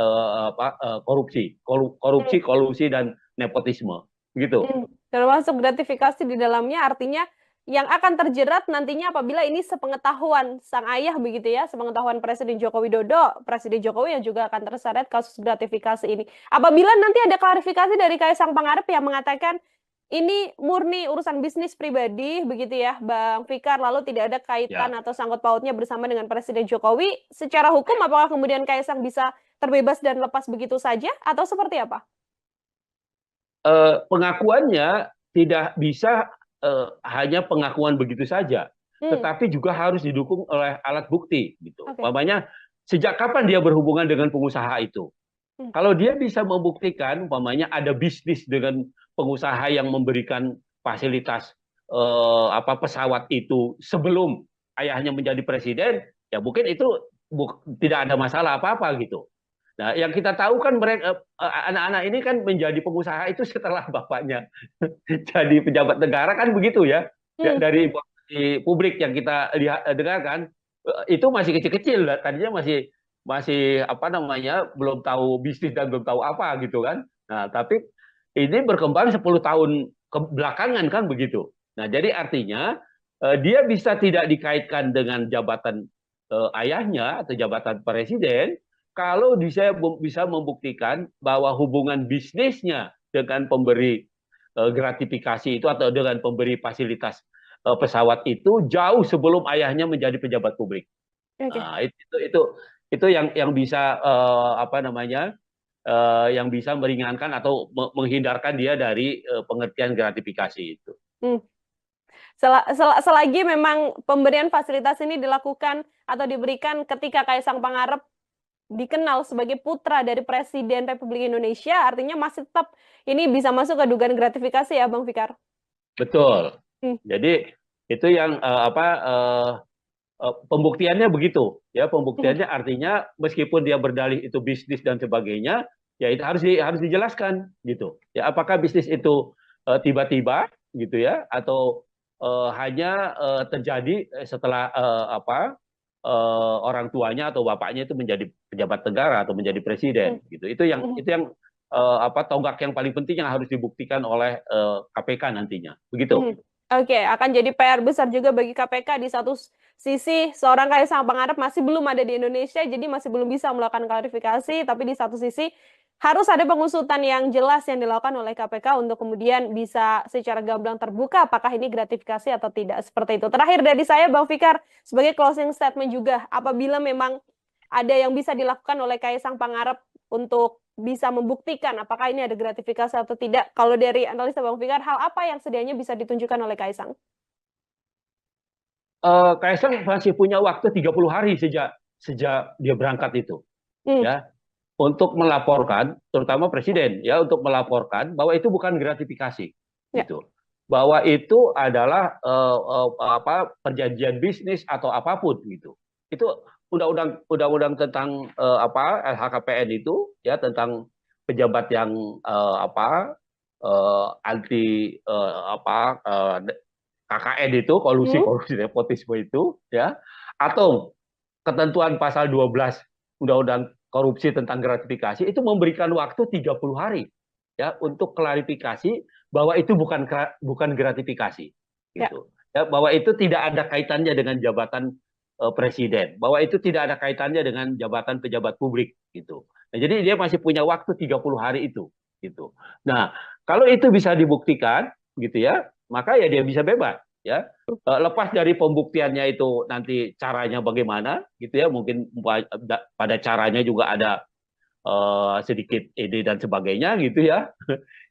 korupsi, Hmm. korupsi, kolusi dan nepotisme, gitu. Termasuk gratifikasi di dalamnya artinya yang akan terjerat nantinya apabila ini sepengetahuan sang ayah begitu ya, sepengetahuan Presiden Joko Widodo, Presiden Jokowi yang juga akan terseret kasus gratifikasi ini. Apabila nanti ada klarifikasi dari Kaisang Pangarep yang mengatakan ini murni urusan bisnis pribadi begitu ya, Bang Fikar, lalu tidak ada kaitan Ya. atau sangkut pautnya bersama dengan Presiden Jokowi, secara hukum apakah kemudian Kaisang bisa terbebas dan lepas begitu saja atau seperti apa? Pengakuannya tidak bisa hanya pengakuan begitu saja, Hmm, tetapi juga harus didukung oleh alat bukti gitu. oke. Umpamanya sejak kapan dia berhubungan dengan pengusaha itu? Hmm, Kalau dia bisa membuktikan umpamanya ada bisnis dengan pengusaha yang memberikan fasilitas apa pesawat itu sebelum ayahnya menjadi presiden, ya mungkin itu tidak ada masalah apa-apa gitu. Nah, yang kita tahu kan mereka anak-anak ini kan menjadi pengusaha itu setelah bapaknya jadi pejabat negara kan begitu ya. hmm, Dari informasi publik yang kita lihat dengarkan itu masih kecil-kecil, tadinya masih masih apa namanya belum tahu bisnis dan belum tahu apa gitu kan. Nah, tapi ini berkembang 10 tahun ke belakangan kan begitu. Nah, jadi artinya dia bisa tidak dikaitkan dengan jabatan ayahnya atau jabatan presiden kalau dia bisa membuktikan bahwa hubungan bisnisnya dengan pemberi gratifikasi itu atau dengan pemberi fasilitas pesawat itu jauh sebelum ayahnya menjadi pejabat publik. oke. Nah, itu yang bisa apa namanya yang bisa meringankan atau menghindarkan dia dari pengertian gratifikasi itu. Hmm. Selagi memang pemberian fasilitas ini dilakukan atau diberikan ketika Kaisang Pangarep dikenal sebagai putra dari Presiden Republik Indonesia, artinya masih tetap ini bisa masuk ke dugaan gratifikasi ya, Bang Fikar. Betul. Hmm. Jadi itu yang apa pembuktiannya begitu ya, Hmm. pembuktiannya artinya meskipun dia berdalih itu bisnis dan sebagainya ya itu harus dijelaskan gitu ya, apakah bisnis itu tiba-tiba gitu ya atau hanya terjadi setelah apa orang tuanya atau bapaknya itu menjadi pejabat negara atau menjadi Hmm. presiden gitu. Hmm. Itu yang apa tonggak yang paling penting yang harus dibuktikan oleh KPK nantinya Hmm. begitu. Oke, akan jadi PR besar juga bagi KPK di satu sisi seorang Kaisang Pangarep masih belum ada di Indonesia, jadi masih belum bisa melakukan klarifikasi, tapi di satu sisi harus ada pengusutan yang jelas yang dilakukan oleh KPK untuk kemudian bisa secara gamblang terbuka apakah ini gratifikasi atau tidak seperti itu. Terakhir dari saya, Bang Fikar, sebagai closing statement juga, apabila memang ada yang bisa dilakukan oleh Kaisang Pangarep untuk bisa membuktikan apakah ini ada gratifikasi atau tidak, kalau dari analisa Bang Fikar, hal apa yang sedianya bisa ditunjukkan oleh Kaisang? Kaisang masih punya waktu 30 hari sejak sejak dia berangkat itu, Hmm, ya, untuk melaporkan, terutama presiden, ya, untuk melaporkan bahwa itu bukan gratifikasi, ya, gitu, bahwa itu adalah apa, perjanjian bisnis atau apapun, gitu. Itu undang-undang tentang apa, LHKPN itu, ya, tentang pejabat yang apa, anti apa, KKN itu, kolusi hmm, korupsi nepotisme itu, ya, atau ketentuan pasal 12 Undang-Undang Korupsi tentang gratifikasi itu memberikan waktu 30 hari, ya, untuk klarifikasi bahwa itu bukan gratifikasi, ya. gitu. Ya, bahwa itu tidak ada kaitannya dengan jabatan presiden, bahwa itu tidak ada kaitannya dengan jabatan pejabat publik, gitu. Nah, jadi dia masih punya waktu 30 hari itu, gitu. Nah, kalau itu bisa dibuktikan, gitu ya, maka ya dia bisa bebas, ya. Lepas dari pembuktiannya itu nanti caranya bagaimana, gitu ya, mungkin pada caranya juga ada sedikit ide dan sebagainya, gitu ya.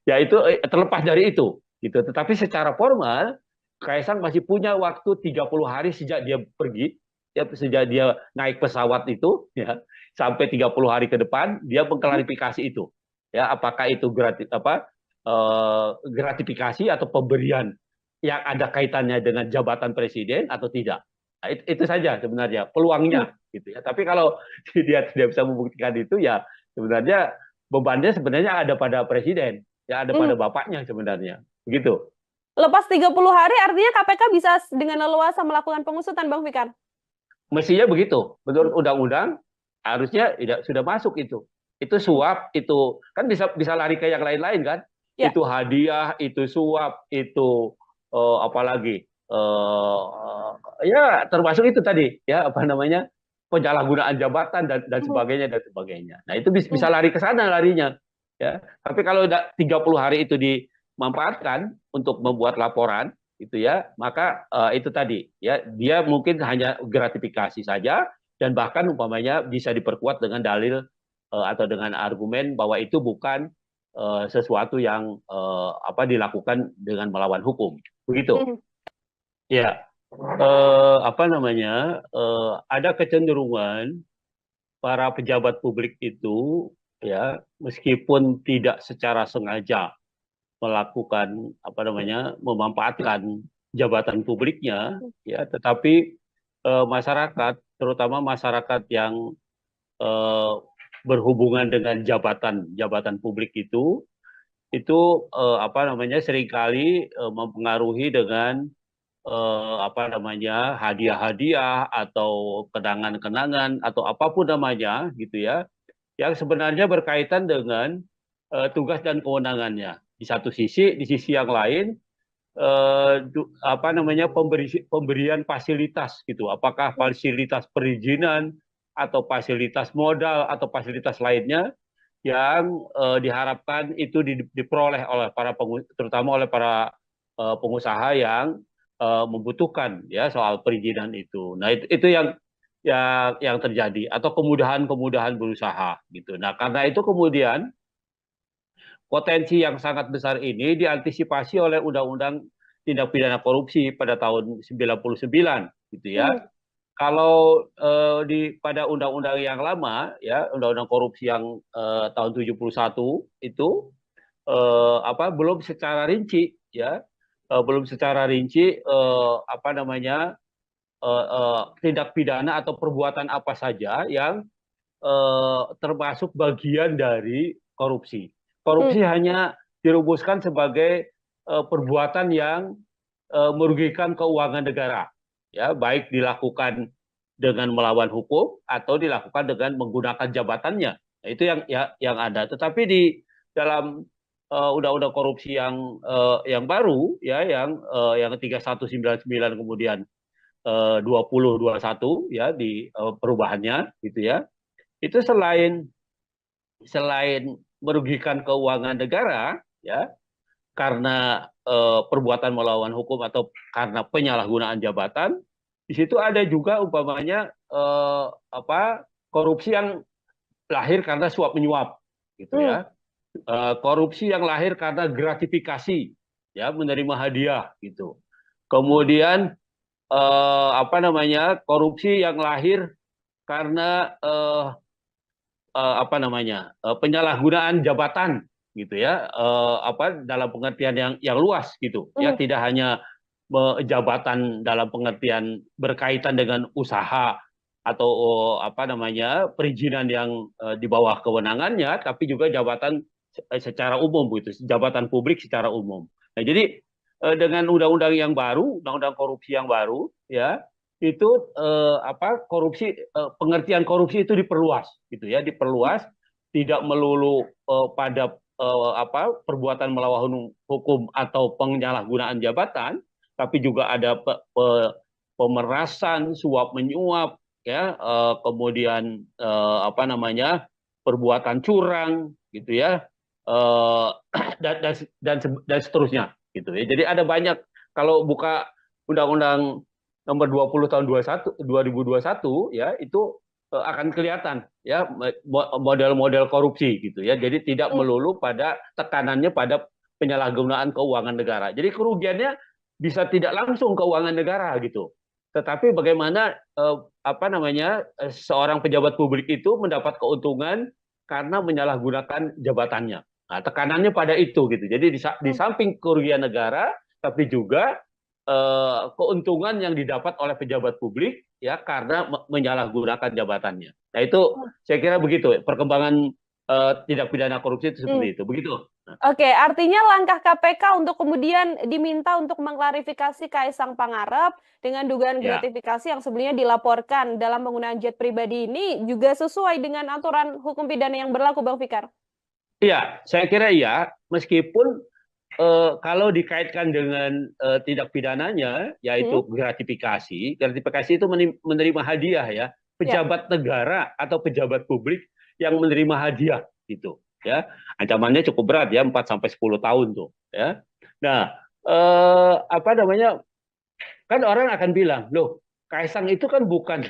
Ya itu terlepas dari itu, gitu. Tetapi secara formal Kaisang masih punya waktu 30 hari sejak dia pergi, ya, sejak dia naik pesawat itu, ya, sampai 30 hari ke depan dia Hmm, mengklarifikasi itu, ya, apakah itu gratifikasi atau pemberian yang ada kaitannya dengan jabatan presiden atau tidak. Nah, itu saja sebenarnya hmm, peluangnya, gitu ya. Tapi kalau dia tidak bisa membuktikan itu, ya sebenarnya bebannya sebenarnya ada pada presiden, ya, ada pada hmm. bapaknya sebenarnya, begitu. Lepas 30 hari artinya KPK bisa dengan leluasa melakukan pengusutan, Bang Fikar? Mestinya begitu. Hmm, Menurut undang-undang harusnya tidak sudah masuk itu. Itu suap, itu kan bisa lari ke yang lain-lain kan? ya. Itu hadiah, itu suap, itu apalagi ya termasuk itu tadi, ya, apa namanya, penyalahgunaan jabatan dan Hmm, sebagainya dan sebagainya. Nah, itu bisa hmm, lari ke sana larinya, ya. Tapi kalau udah 30 hari itu dimanfaatkan untuk membuat laporan, itu ya, maka itu tadi, ya, dia mungkin hanya gratifikasi saja, dan bahkan umpamanya bisa diperkuat dengan dalil atau dengan argumen bahwa itu bukan sesuatu yang apa, dilakukan dengan melawan hukum, begitu. hmm, Ya, apa namanya, ada kecenderungan para pejabat publik itu, ya, meskipun tidak secara sengaja melakukan apa namanya, memanfaatkan jabatan publiknya, hmm, ya, tetapi masyarakat, terutama masyarakat yang eh, berhubungan dengan jabatan publik itu apa namanya, seringkali mempengaruhi dengan apa namanya, hadiah-hadiah atau kenangan-kenangan atau apapun namanya, gitu ya, yang sebenarnya berkaitan dengan tugas dan kewenangannya. Di sisi yang lain, apa namanya, pemberian fasilitas, gitu. Apakah hmm, fasilitas perizinan atau fasilitas modal atau fasilitas lainnya yang diharapkan itu diperoleh oleh terutama oleh para pengusaha yang membutuhkan, ya, soal perizinan itu. Nah, itu yang terjadi, atau kemudahan-kemudahan berusaha, gitu. Nah, karena itu kemudian potensi yang sangat besar ini diantisipasi oleh Undang-Undang Tindak Pidana Korupsi pada tahun 99, gitu ya. hmm, Kalau pada undang-undang yang lama, ya, undang-undang korupsi yang tahun 71 itu apa, belum secara rinci, ya, belum secara rinci apa namanya, tindak pidana atau perbuatan apa saja yang termasuk bagian dari korupsi. hmm, Korupsi hanya dirumuskan sebagai perbuatan yang merugikan keuangan negara, ya, baik dilakukan dengan melawan hukum atau dilakukan dengan menggunakan jabatannya. Nah, itu yang ada. Tetapi di dalam undang-undang korupsi yang baru, ya, yang 3199 kemudian 2021, ya, di perubahannya, gitu ya. Itu selain selain merugikan keuangan negara, ya, karena perbuatan melawan hukum atau karena penyalahgunaan jabatan, di situ ada juga umpamanya korupsi yang lahir karena suap menyuap, gitu Hmm. ya. Korupsi yang lahir karena gratifikasi, ya, menerima hadiah, gitu. Kemudian korupsi yang lahir karena penyalahgunaan jabatan, gitu ya, dalam pengertian yang luas, gitu ya, Hmm. tidak hanya jabatan dalam pengertian berkaitan dengan usaha atau perizinan yang di bawah kewenangannya, tapi juga jabatan secara umum, gitu, jabatan publik secara umum. Nah, jadi dengan undang-undang yang baru, undang-undang korupsi yang baru, ya, itu pengertian korupsi itu diperluas, gitu ya, diperluas, tidak melulu pada perbuatan melawan hukum atau penyalahgunaan jabatan, tapi juga ada pemerasan, suap menyuap, ya, kemudian perbuatan curang, gitu ya, eh, dan seterusnya, gitu ya. Jadi ada banyak, kalau buka undang-undang nomor 20 tahun 2021, ya, itu akan kelihatan, ya, model-model korupsi, gitu ya. Jadi tidak Hmm. melulu pada tekanannya pada penyalahgunaan keuangan negara. Jadi kerugiannya bisa tidak langsung keuangan negara, gitu. Tetapi bagaimana seorang pejabat publik itu mendapat keuntungan karena menyalahgunakan jabatannya. Nah, tekanannya pada itu, gitu. Jadi di Hmm. samping kerugian negara, tapi juga keuntungan yang didapat oleh pejabat publik, ya, karena menyalahgunakan jabatannya. Nah, itu saya kira begitu perkembangan tindak pidana korupsi itu Hmm. seperti itu. Begitu. Nah, Oke, artinya langkah KPK untuk kemudian diminta untuk mengklarifikasi Kaisang Pangarep dengan dugaan ya. gratifikasi yang sebelumnya dilaporkan dalam penggunaan jet pribadi ini juga sesuai dengan aturan hukum pidana yang berlaku, Bang Fikar. Iya, saya kira iya, meskipun kalau dikaitkan dengan tindak pidananya, Hmm? yaitu gratifikasi, gratifikasi itu menerima hadiah, ya, Ya. pejabat negara atau pejabat publik yang menerima hadiah, gitu, ya, ancamannya cukup berat, ya, 4 sampai 10 tahun tuh, ya. Nah, apa namanya, kan orang akan bilang, loh, Kaisang itu kan bukan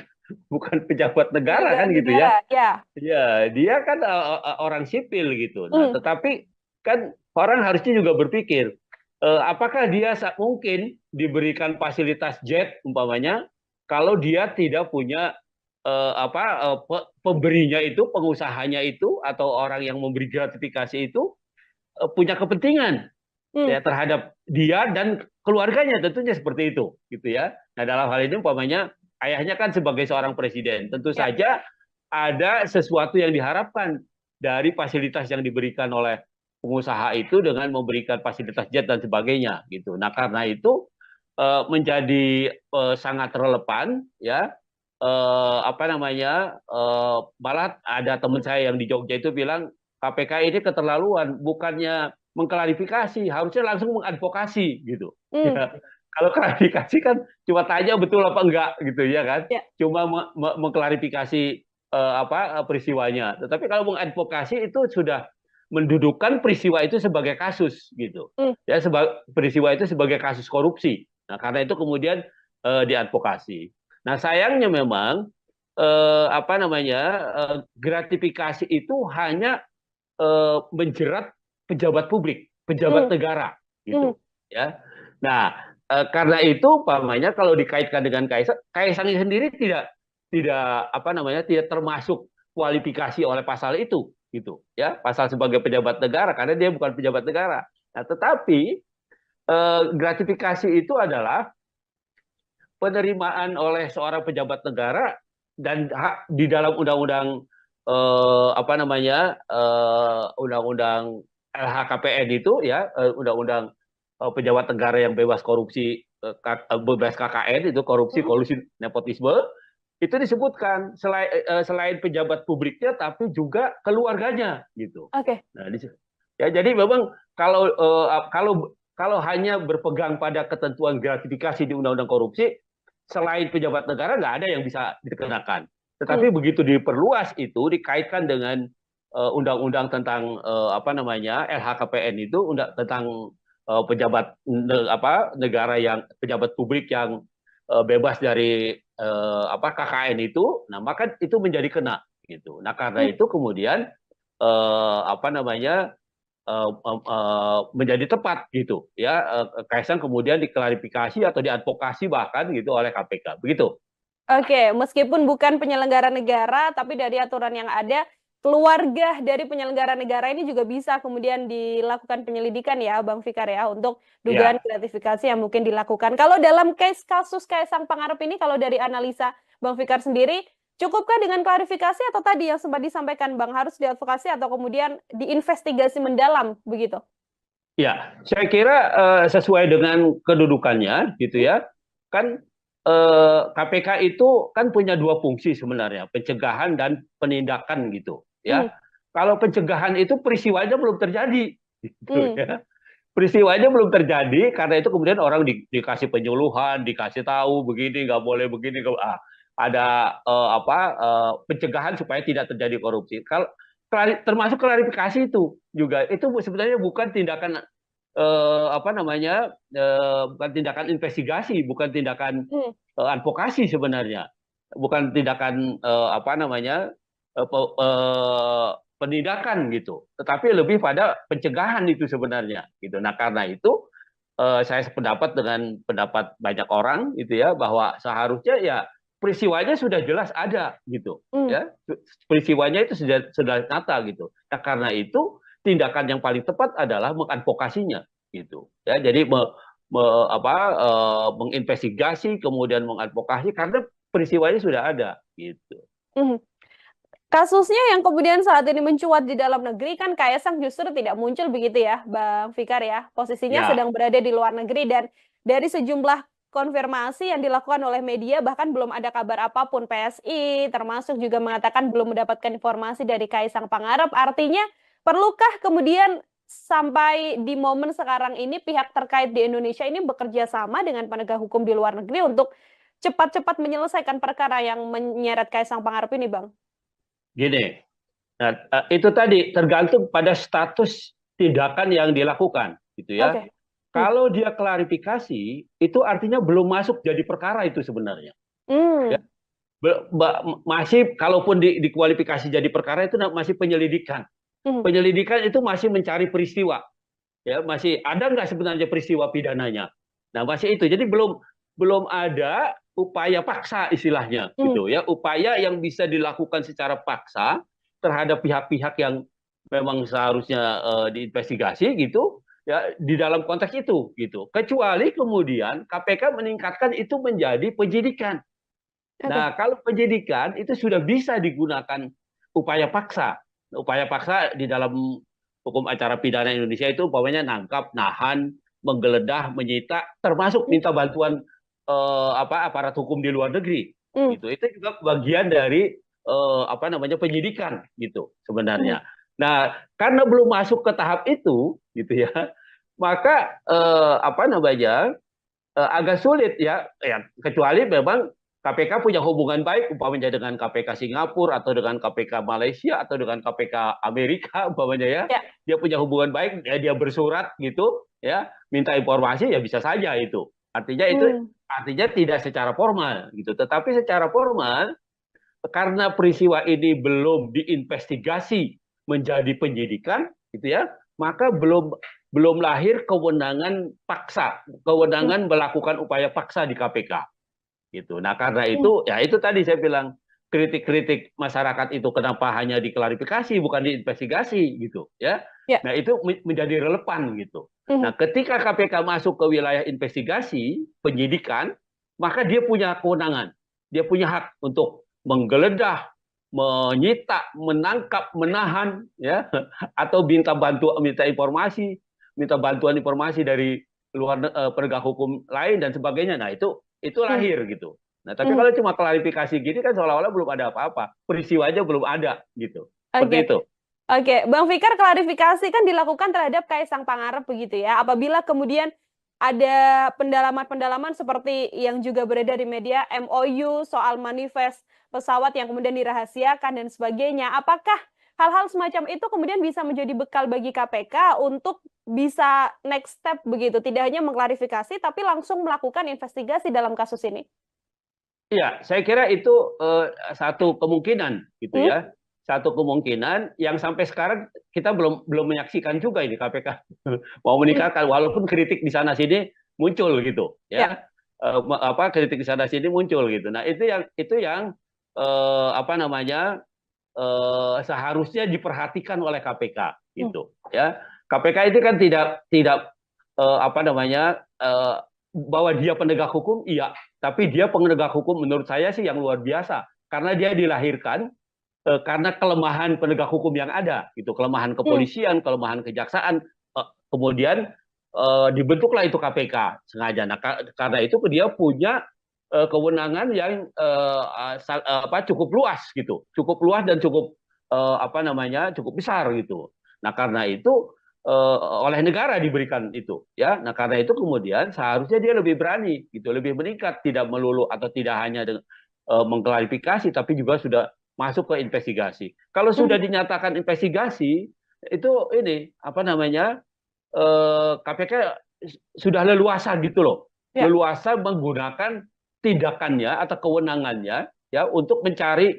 bukan pejabat negara, Penyelenggara kan, gitu ya. negara, ya. Ya, dia kan orang sipil, gitu. Nah, Hmm. tetapi kan orang harusnya juga berpikir, apakah dia mungkin diberikan fasilitas jet umpamanya kalau dia tidak punya pemberinya itu, pengusahanya itu, atau orang yang memberi gratifikasi itu punya kepentingan, Hmm. ya, terhadap dia dan keluarganya, tentunya seperti itu, gitu ya. Nah, dalam hal ini umpamanya ayahnya kan sebagai seorang presiden, tentu Ya. saja ada sesuatu yang diharapkan dari fasilitas yang diberikan oleh pengusaha itu dengan memberikan fasilitas jet dan sebagainya, gitu. Nah, karena itu menjadi sangat relevan, ya, malah ada teman saya yang di Jogja itu bilang KPK ini keterlaluan, bukannya mengklarifikasi, harusnya langsung mengadvokasi, gitu. Hmm. Ya, kalau klarifikasi kan cuma tanya betul apa enggak, gitu ya kan, Ya. cuma mengklarifikasi peristiwanya. Tetapi kalau mengadvokasi itu sudah mendudukkan peristiwa itu sebagai kasus, gitu Hmm. ya, peristiwa itu sebagai kasus korupsi. Nah, karena itu kemudian diadvokasi. Nah, sayangnya memang gratifikasi itu hanya menjerat pejabat publik, pejabat Hmm. negara, Hmm. gitu, ya. Nah, karena itu umpamanya kalau dikaitkan dengan Kaisang sendiri tidak termasuk kualifikasi oleh pasal itu, gitu, ya, pasal sebagai pejabat negara, karena dia bukan pejabat negara. Nah, tetapi gratifikasi itu adalah penerimaan oleh seorang pejabat negara dan hak di dalam undang-undang undang-undang LHKPN itu, ya, undang-undang pejabat negara yang bebas korupsi, bebas KKN itu, korupsi, Hmm. kolusi, nepotisme, itu disebutkan selain pejabat publiknya tapi juga keluarganya, gitu. Oke. Nah, ya, jadi memang kalau hanya berpegang pada ketentuan gratifikasi di undang-undang korupsi, selain pejabat negara nggak ada yang bisa dikenakan. Hmm. Tetapi begitu diperluas itu dikaitkan dengan undang-undang tentang apa namanya LHKPN itu tentang pejabat negara yang pejabat publik yang bebas dari apa KKN itu, nah maka itu menjadi kena gitu. Nah karena Hmm. itu kemudian apa namanya menjadi tepat gitu ya. Kaisang kemudian diklarifikasi atau diadvokasi bahkan gitu oleh KPK begitu. Oke, meskipun bukan penyelenggara negara, tapi dari aturan yang ada, keluarga dari penyelenggara negara ini juga bisa kemudian dilakukan penyelidikan ya, Bang Fikar ya, untuk dugaan Ya, gratifikasi yang mungkin dilakukan. Kalau dalam kasus Kaisang Pangarep ini, kalau dari analisa Bang Fikar sendiri, cukupkah dengan klarifikasi atau tadi yang sempat disampaikan Bang, harus diadvokasi atau kemudian diinvestigasi mendalam, begitu? ya, saya kira sesuai dengan kedudukannya gitu Hmm? ya. Kan KPK itu kan punya dua fungsi sebenarnya, pencegahan dan penindakan gitu Hmm. ya. Kalau pencegahan itu peristiwanya belum terjadi gitu Hmm. ya. Peristiwanya belum terjadi, karena itu kemudian orang dikasih penyuluhan, dikasih tahu begini nggak boleh begini, ada apa pencegahan supaya tidak terjadi korupsi. Kalau termasuk klarifikasi itu juga itu sebenarnya bukan tindakan apa namanya bukan tindakan investigasi, bukan tindakan Hmm. advokasi sebenarnya, bukan tindakan apa namanya penindakan gitu, tetapi lebih pada pencegahan itu sebenarnya gitu. Nah karena itu saya sependapat dengan pendapat banyak orang gitu ya, bahwa seharusnya ya peristiwanya sudah jelas ada gitu Hmm. ya, peristiwanya itu sudah nyata gitu. Nah karena itu tindakan yang paling tepat adalah mengadvokasinya gitu ya. Jadi apa menginvestigasi kemudian mengadvokasi karena peristiwanya sudah ada gitu. Hmm. Kasusnya yang kemudian saat ini mencuat di dalam negeri kan Kaisang justru tidak muncul begitu ya, Bang Fikar ya. Posisinya Ya, sedang berada di luar negeri dan dari sejumlah konfirmasi yang dilakukan oleh media bahkan belum ada kabar apapun PSI termasuk juga mengatakan belum mendapatkan informasi dari Kaisang Pangarep. Artinya perlukah kemudian sampai di momen sekarang ini pihak terkait di Indonesia ini bekerja sama dengan penegak hukum di luar negeri untuk cepat-cepat menyelesaikan perkara yang menyeret Kaisang Pangarep ini, Bang? gini. Nah, itu tadi tergantung pada status tindakan yang dilakukan, gitu ya. Oke. Hmm. Kalau dia klarifikasi, itu artinya belum masuk jadi perkara itu sebenarnya. Ya, Hmm. masih kalaupun dikualifikasi jadi perkara itu masih penyelidikan. Hmm. Penyelidikan itu masih mencari peristiwa, ya masih ada nggak sebenarnya peristiwa pidananya. Nah masih itu, jadi belum belum ada upaya paksa istilahnya, Hmm. gitu ya, upaya yang bisa dilakukan secara paksa terhadap pihak-pihak yang memang seharusnya diinvestigasi gitu ya, di dalam konteks itu gitu. Kecuali kemudian KPK meningkatkan itu menjadi penyidikan. Oke. Nah, kalau penyidikan itu sudah bisa digunakan upaya paksa. Upaya paksa di dalam hukum acara pidana Indonesia itu umpamanya nangkap, nahan, menggeledah, menyita, termasuk Hmm. minta bantuan apa aparat hukum di luar negeri. Hmm. Gitu. Itu juga bagian dari apa namanya penyidikan gitu Hmm. sebenarnya. Nah, karena belum masuk ke tahap itu gitu ya, maka apa namanya agak sulit ya, ya kecuali memang KPK punya hubungan baik umpamanya dengan KPK Singapura atau dengan KPK Malaysia atau dengan KPK Amerika umpamanya ya, Ya. dia punya hubungan baik ya, dia bersurat gitu ya minta informasi ya bisa saja itu, Hmm. artinya tidak secara formal gitu, tetapi secara formal karena peristiwa ini belum diinvestigasi menjadi penyidikan gitu ya, maka belum belum lahir kewenangan paksa, Hmm. kewenangan melakukan upaya paksa di KPK gitu. Nah, karena Hmm. itu ya itu tadi saya bilang kritik-kritik masyarakat itu kenapa hanya diklarifikasi bukan diinvestigasi gitu ya. Ya. Nah, itu menjadi relevan gitu. Hmm. Nah, ketika KPK masuk ke wilayah investigasi, penyidikan, maka dia punya kewenangan. Dia punya hak untuk menggeledah, menyita, menangkap, menahan ya, atau minta bantuan informasi dari luar penegak hukum lain dan sebagainya. Nah, itu Hmm. lahir gitu. Nah, tapi Hmm. kalau cuma klarifikasi gini kan seolah-olah belum ada apa-apa. Peristiwanya belum ada gitu. Seperti Oke. itu. Oke, Bang Fikar, klarifikasi kan dilakukan terhadap Kaisang Pangarep begitu ya. Apabila kemudian ada pendalaman-pendalaman seperti yang juga beredar di media, MOU soal manifest pesawat yang kemudian dirahasiakan dan sebagainya. Apakah hal-hal semacam itu kemudian bisa menjadi bekal bagi KPK untuk bisa next step begitu, tidak hanya mengklarifikasi tapi langsung melakukan investigasi dalam kasus ini. Iya, saya kira itu satu kemungkinan gitu Hmm? ya. Satu kemungkinan yang sampai sekarang kita belum menyaksikan juga ini KPK mau Hmm. meningkatkan walaupun kritik di sana sini muncul gitu Ya. ya. Kritik di sana sini muncul gitu. Nah, itu yang apa namanya seharusnya diperhatikan oleh KPK Hmm. gitu ya. KPK itu kan tidak apa namanya bahwa dia penegak hukum, iya, tapi dia penegak hukum menurut saya sih yang luar biasa karena dia dilahirkan karena kelemahan penegak hukum yang ada gitu, kelemahan Hmm. kepolisian, kelemahan kejaksaan, kemudian dibentuklah itu KPK sengaja. Nah, karena itu dia punya kewenangan yang cukup luas gitu, cukup luas dan cukup apa namanya cukup besar gitu. Nah, karena itu oleh negara diberikan itu ya. Nah, karena itu kemudian seharusnya dia lebih berani gitu, lebih meningkat, tidak melulu atau tidak hanya dengan mengklarifikasi tapi juga sudah masuk ke investigasi. Kalau Hmm. sudah dinyatakan investigasi itu ini apa namanya KPK sudah leluasa gitu loh, Ya. leluasa menggunakan tindakannya atau kewenangannya ya untuk mencari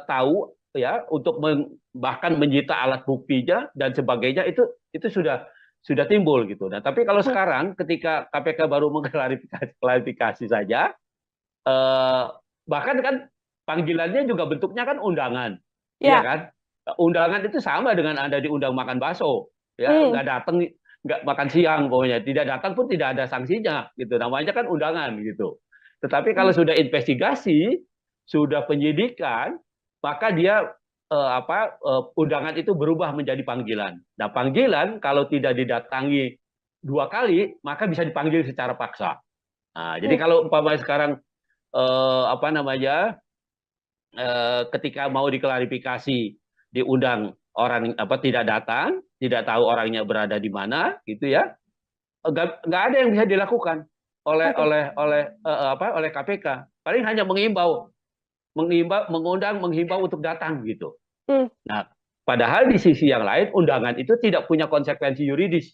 tahu ya, untuk bahkan menyita alat buktinya dan sebagainya itu sudah timbul gitu. Nah, tapi kalau Hmm. sekarang ketika KPK baru mengklarifikasi saja, eh, bahkan kan panggilannya juga bentuknya kan undangan, iya Ya. kan? Undangan itu sama dengan Anda diundang makan bakso, ya Hmm. nggak datang, nggak makan siang pokoknya, tidak datang pun tidak ada sanksinya, gitu. Namanya kan undangan gitu. Tetapi kalau Hmm. sudah investigasi, sudah penyidikan, maka dia undangan itu berubah menjadi panggilan. Nah, panggilan kalau tidak didatangi 2 kali, maka bisa dipanggil secara paksa. Nah, jadi Hmm. kalau umpamanya sekarang apa namanya ketika mau diklarifikasi diundang orang apa tidak datang, tidak tahu orangnya berada di mana gitu ya, nggak ada yang bisa dilakukan oleh Oke. oleh oleh oleh KPK. Paling hanya mengundang, menghimbau untuk datang gitu. Hmm. Nah, padahal di sisi yang lain undangan itu tidak punya konsekuensi yuridis.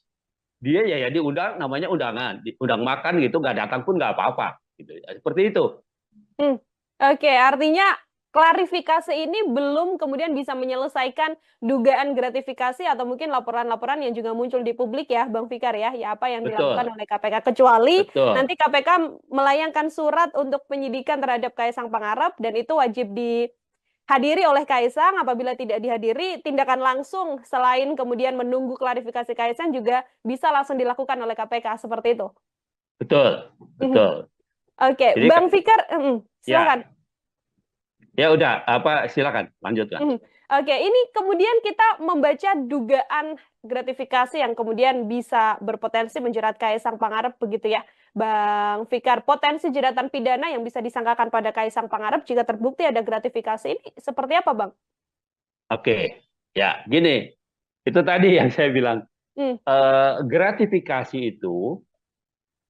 Dia ya diundang, namanya undangan, diundang makan gitu, nggak datang pun nggak apa-apa gitu. Seperti itu. Hmm. Oke, artinya klarifikasi ini belum kemudian bisa menyelesaikan dugaan gratifikasi atau mungkin laporan-laporan yang juga muncul di publik ya, Bang Fikar ya, ya apa yang dilakukan Betul, oleh KPK. Kecuali betul. nanti KPK melayangkan surat untuk penyidikan terhadap Kaisang Pangarep dan itu wajib dihadiri oleh Kaisang. Apabila tidak dihadiri, tindakan langsung selain kemudian menunggu klarifikasi Kaisang juga bisa langsung dilakukan oleh KPK seperti itu. Betul, Mhm. betul. Oke, Jadi Bang Fikar, silakan. ya, ya udah apa silakan lanjutkan. Mhm. Oke, ini kemudian kita membaca dugaan gratifikasi yang kemudian bisa berpotensi menjerat Kaisang Pangarep begitu ya, Bang Fikar. Potensi jeratan pidana yang bisa disangkakan pada Kaisang Pangarep jika terbukti ada gratifikasi ini seperti apa, Bang? Oke, ya gini, itu tadi yang saya bilang Hmm. gratifikasi itu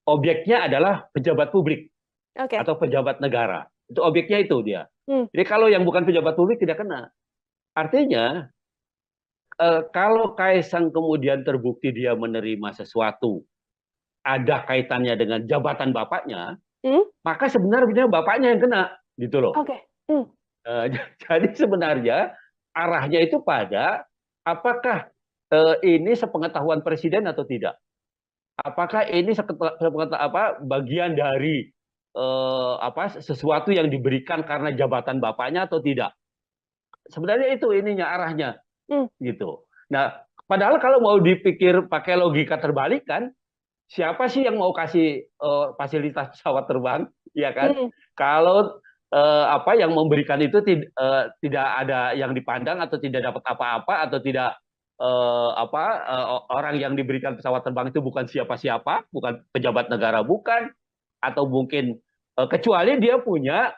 objeknya adalah pejabat publik Oke. atau pejabat negara. Itu objeknya itu dia. Hmm. Jadi kalau yang bukan pejabat publik tidak kena. Artinya kalau Kaisang kemudian terbukti dia menerima sesuatu ada kaitannya dengan jabatan bapaknya, Hmm. maka sebenarnya bapaknya yang kena gitu loh. Oke. Hmm. Jadi sebenarnya arahnya itu pada apakah ini sepengetahuan presiden atau tidak? Apakah ini bagian dari sesuatu yang diberikan karena jabatan bapaknya atau tidak? Sebenarnya itu ininya arahnya Hmm. gitu. Nah, padahal kalau mau dipikir pakai logika terbalik kan, siapa sih yang mau kasih fasilitas pesawat terbang, ya kan? Hmm. Kalau yang memberikan itu tidak ada yang dipandang atau tidak dapat apa-apa atau tidak orang yang diberikan pesawat terbang itu bukan siapa-siapa, bukan pejabat negara, bukan, atau mungkin kecuali dia punya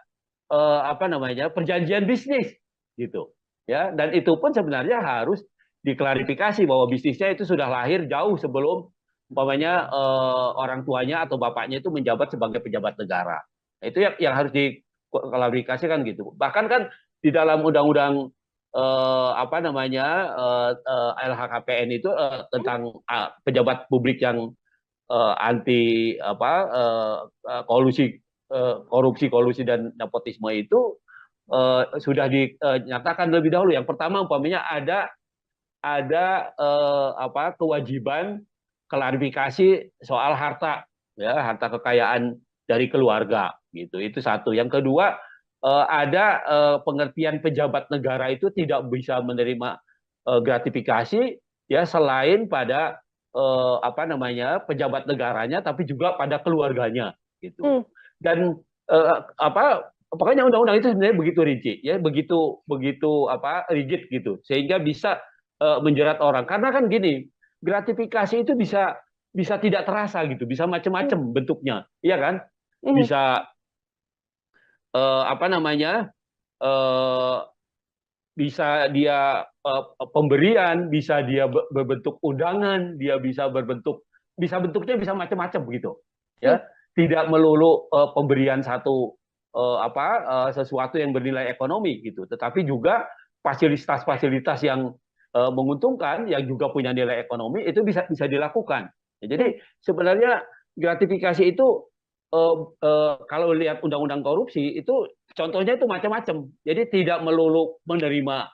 perjanjian bisnis gitu, ya. Dan itu pun sebenarnya harus diklarifikasi bahwa bisnisnya itu sudah lahir jauh sebelum umpamanya orang tuanya atau bapaknya itu menjabat sebagai pejabat negara. Nah, itu yang harus diklarifikasikan gitu. Bahkan kan di dalam undang-undang apa namanya LHKPN itu tentang pejabat publik yang anti apa kolusi korupsi dan nepotisme itu sudah dinyatakan lebih dahulu. Yang pertama umpamanya ada apa kewajiban klarifikasi soal harta, ya, harta kekayaan dari keluarga gitu. Itu satu. Yang kedua, ada pengertian pejabat negara itu tidak bisa menerima gratifikasi, ya, selain pada apa namanya pejabat negaranya, tapi juga pada keluarganya gitu. Hmm. Dan apa pokoknya undang-undang itu sebenarnya begitu rinci, ya, begitu begitu apa rigid gitu, sehingga bisa menjerat orang. Karena kan gini, gratifikasi itu bisa bisa tidak terasa gitu, bisa Hmm. macam-macam bentuknya, iya kan? Hmm. Bisa apa namanya? eh, Bisa dia pemberian, bisa dia berbentuk undangan, dia bisa berbentuk, bisa bentuknya bisa macam-macam begitu, Hmm. ya. Tidak melulu pemberian satu apa sesuatu yang bernilai ekonomi gitu, tetapi juga fasilitas-fasilitas yang menguntungkan, yang juga punya nilai ekonomi itu bisa bisa dilakukan. Ya, Hmm. jadi sebenarnya gratifikasi itu kalau lihat undang-undang korupsi itu contohnya itu macam-macam. Jadi tidak melulu menerima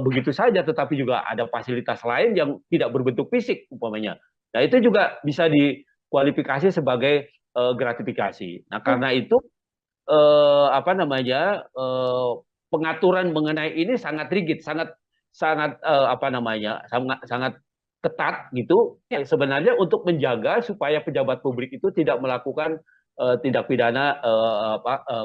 begitu saja, tetapi juga ada fasilitas lain yang tidak berbentuk fisik umpamanya. Nah itu juga bisa dikualifikasi sebagai gratifikasi. Nah Hmm. karena itu apa namanya pengaturan mengenai ini sangat rigid, sangat sangat apa namanya sangat sangat ketat gitu Ya. sebenarnya untuk menjaga supaya pejabat publik itu tidak melakukan tindak pidana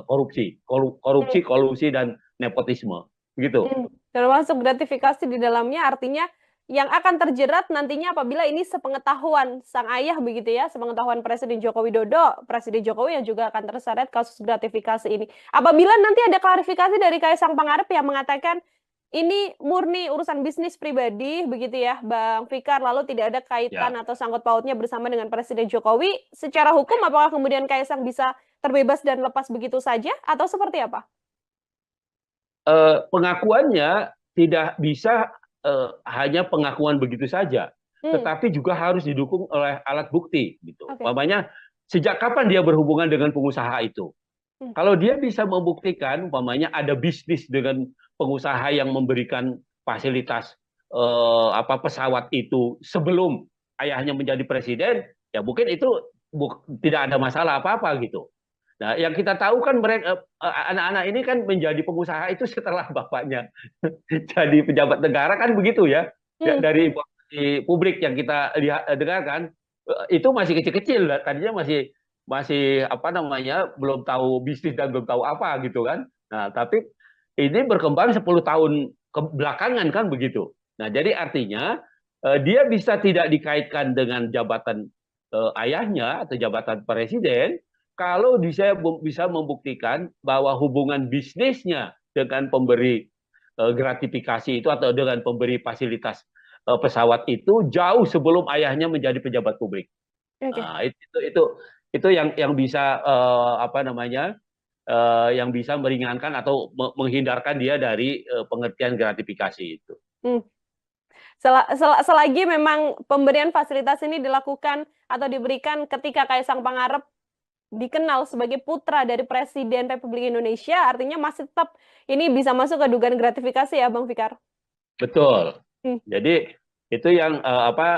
korupsi, Hmm. korupsi, kolusi dan nepotisme, gitu. Termasuk gratifikasi di dalamnya artinya yang akan terjerat nantinya apabila ini sepengetahuan sang ayah begitu ya, sepengetahuan Presiden Joko Widodo, Presiden Jokowi yang juga akan terseret kasus gratifikasi ini. Apabila nanti ada klarifikasi dari Kaisang Pangarep yang mengatakan ini murni urusan bisnis pribadi begitu ya, Bang Fikar, lalu tidak ada kaitan Ya. atau sangkut pautnya bersama dengan Presiden Jokowi, secara hukum apakah kemudian Kaisang bisa terbebas dan lepas begitu saja atau seperti apa? Pengakuannya tidak bisa hanya pengakuan begitu saja, Hmm, tetapi juga harus didukung oleh alat bukti gitu. oke. Umpamanya sejak kapan dia berhubungan dengan pengusaha itu? Hmm, Kalau dia bisa membuktikan umpamanya ada bisnis dengan pengusaha yang memberikan fasilitas apa pesawat itu sebelum ayahnya menjadi presiden, ya mungkin itu tidak ada masalah apa-apa gitu. Nah, yang kita tahu kan mereka anak-anak ini kan menjadi pengusaha itu setelah bapaknya jadi pejabat negara kan begitu ya. hmm, Dari informasi publik yang kita lihat dengarkan itu masih kecil-kecil, tadinya masih masih apa namanya belum tahu bisnis dan belum tahu apa gitu kan. Nah, tapi ini berkembang 10 tahun ke belakangan kan begitu. Nah, jadi artinya dia bisa tidak dikaitkan dengan jabatan ayahnya atau jabatan presiden kalau dia bisa membuktikan bahwa hubungan bisnisnya dengan pemberi gratifikasi itu atau dengan pemberi fasilitas pesawat itu jauh sebelum ayahnya menjadi pejabat publik. oke. Nah, itu yang bisa apa namanya yang bisa meringankan atau menghindarkan dia dari pengertian gratifikasi itu. Hmm. Selagi memang pemberian fasilitas ini dilakukan atau diberikan ketika Kaisang Pangarep dikenal sebagai putra dari Presiden Republik Indonesia, artinya masih tetap ini bisa masuk ke dugaan gratifikasi ya, Bang Fikar? Betul. Hmm, Jadi itu yang apa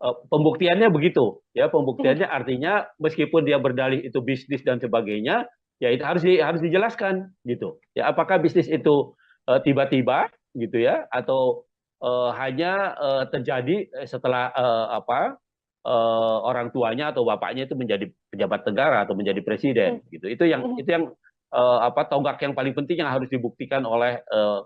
pembuktiannya begitu ya, hmm, pembuktiannya artinya meskipun dia berdalih itu bisnis dan sebagainya, ya itu harus dijelaskan gitu ya, apakah bisnis itu tiba-tiba gitu ya atau hanya terjadi setelah apa orang tuanya atau bapaknya itu menjadi pejabat negara atau menjadi hmm, presiden gitu. hmm. Itu yang apa tonggak yang paling penting yang harus dibuktikan oleh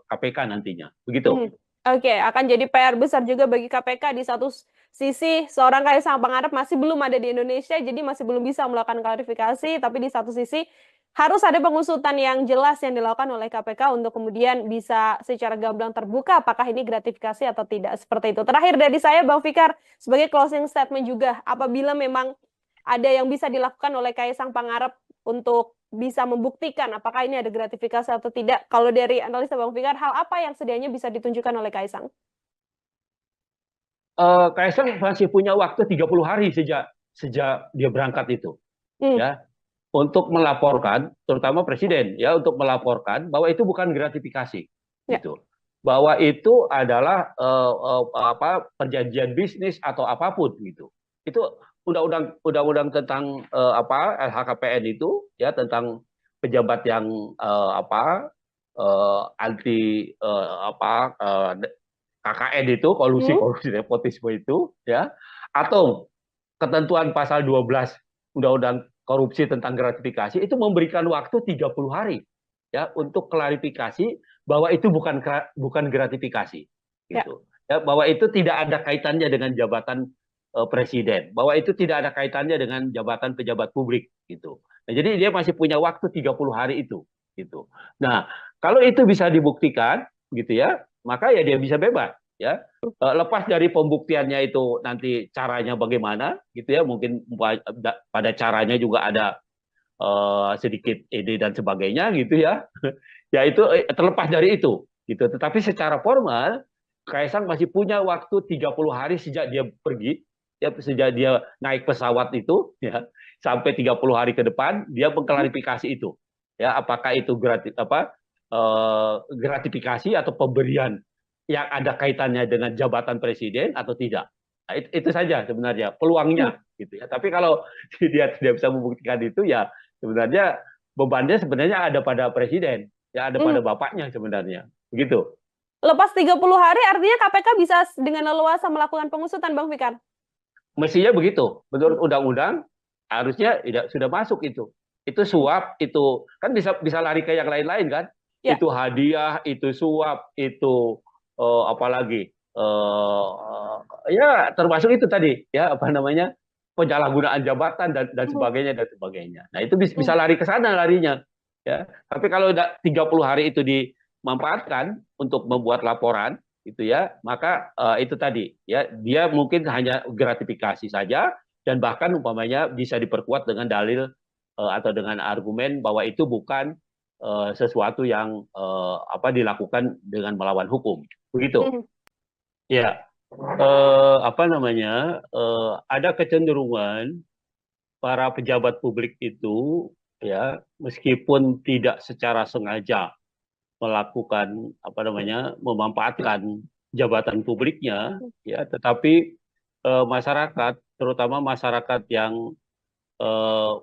KPK nantinya begitu. Hmm. Oke, akan jadi PR besar juga bagi KPK. Di satu sisi, seorang Kaisang Pangarep masih belum ada di Indonesia, jadi masih belum bisa melakukan klarifikasi. Tapi di satu sisi, harus ada pengusutan yang jelas yang dilakukan oleh KPK untuk kemudian bisa secara gamblang terbuka apakah ini gratifikasi atau tidak. Seperti itu. Terakhir dari saya, Bang Fikar, sebagai closing statement juga, apabila memang ada yang bisa dilakukan oleh Kaisang Pangarep untuk bisa membuktikan apakah ini ada gratifikasi atau tidak? Kalau dari analisa Bang Fikar, hal apa yang setidaknya bisa ditunjukkan oleh Kaisang? Kaisang masih punya waktu 30 hari sejak sejak dia berangkat itu, Hmm, ya, untuk melaporkan, terutama presiden, ya, untuk melaporkan bahwa itu bukan gratifikasi, ya. gitu, bahwa itu adalah apa, perjanjian bisnis atau apapun, gitu. Itu undang-undang tentang apa, LHKPN itu, ya, tentang pejabat yang apa, anti apa, KKN itu, kolusi Hmm, kolusi nepotisme itu, ya, atau ketentuan pasal 12 Undang-Undang Korupsi tentang gratifikasi itu memberikan waktu 30 hari, ya, untuk klarifikasi bahwa itu bukan gratifikasi, ya. gitu, ya, bahwa itu tidak ada kaitannya dengan jabatan presiden, bahwa itu tidak ada kaitannya dengan jabatan pejabat publik, gitu. Nah, jadi dia masih punya waktu 30 hari itu, gitu. Nah, kalau itu bisa dibuktikan, gitu ya, maka ya dia bisa bebas, ya. Lepas dari pembuktiannya itu nanti caranya bagaimana, gitu ya, mungkin pada caranya juga ada sedikit ide dan sebagainya, gitu ya. Ya itu terlepas dari itu, gitu. Tetapi secara formal Kaisang masih punya waktu 30 hari sejak dia pergi, ya, sejak dia naik pesawat itu, ya, sampai 30 hari ke depan dia Hmm, mengklarifikasi itu, ya, apakah itu gratifikasi atau pemberian yang ada kaitannya dengan jabatan presiden atau tidak. Nah, itu saja sebenarnya hmm. peluangnya, gitu ya. Tapi kalau dia tidak bisa membuktikan itu, ya sebenarnya bebannya sebenarnya ada pada presiden, ya, ada Hmm. pada bapaknya sebenarnya, begitu. Lepas 30 hari artinya KPK bisa dengan leluasa melakukan pengusutan, Bang Fikar. Mestinya begitu. Hmm, Menurut undang-undang harusnya tidak sudah masuk itu. Itu suap, itu kan bisa lari ke yang lain-lain kan? ya. Itu hadiah, itu suap, itu apalagi ya termasuk itu tadi, ya, apa namanya, penyalahgunaan jabatan dan Hmm, sebagainya dan sebagainya. Nah, itu bisa hmm, lari ke sana larinya, ya. Tapi kalau 30 hari itu dimanfaatkan untuk membuat laporan, itu ya, maka itu tadi, ya, dia mungkin hanya gratifikasi saja, dan bahkan umpamanya bisa diperkuat dengan dalil atau dengan argumen bahwa itu bukan sesuatu yang apa, dilakukan dengan melawan hukum, begitu. hmm. Ya, apa namanya, ada kecenderungan para pejabat publik itu, ya, meskipun tidak secara sengaja melakukan apa namanya, memanfaatkan jabatan publiknya, ya, tetapi masyarakat, terutama masyarakat yang eh,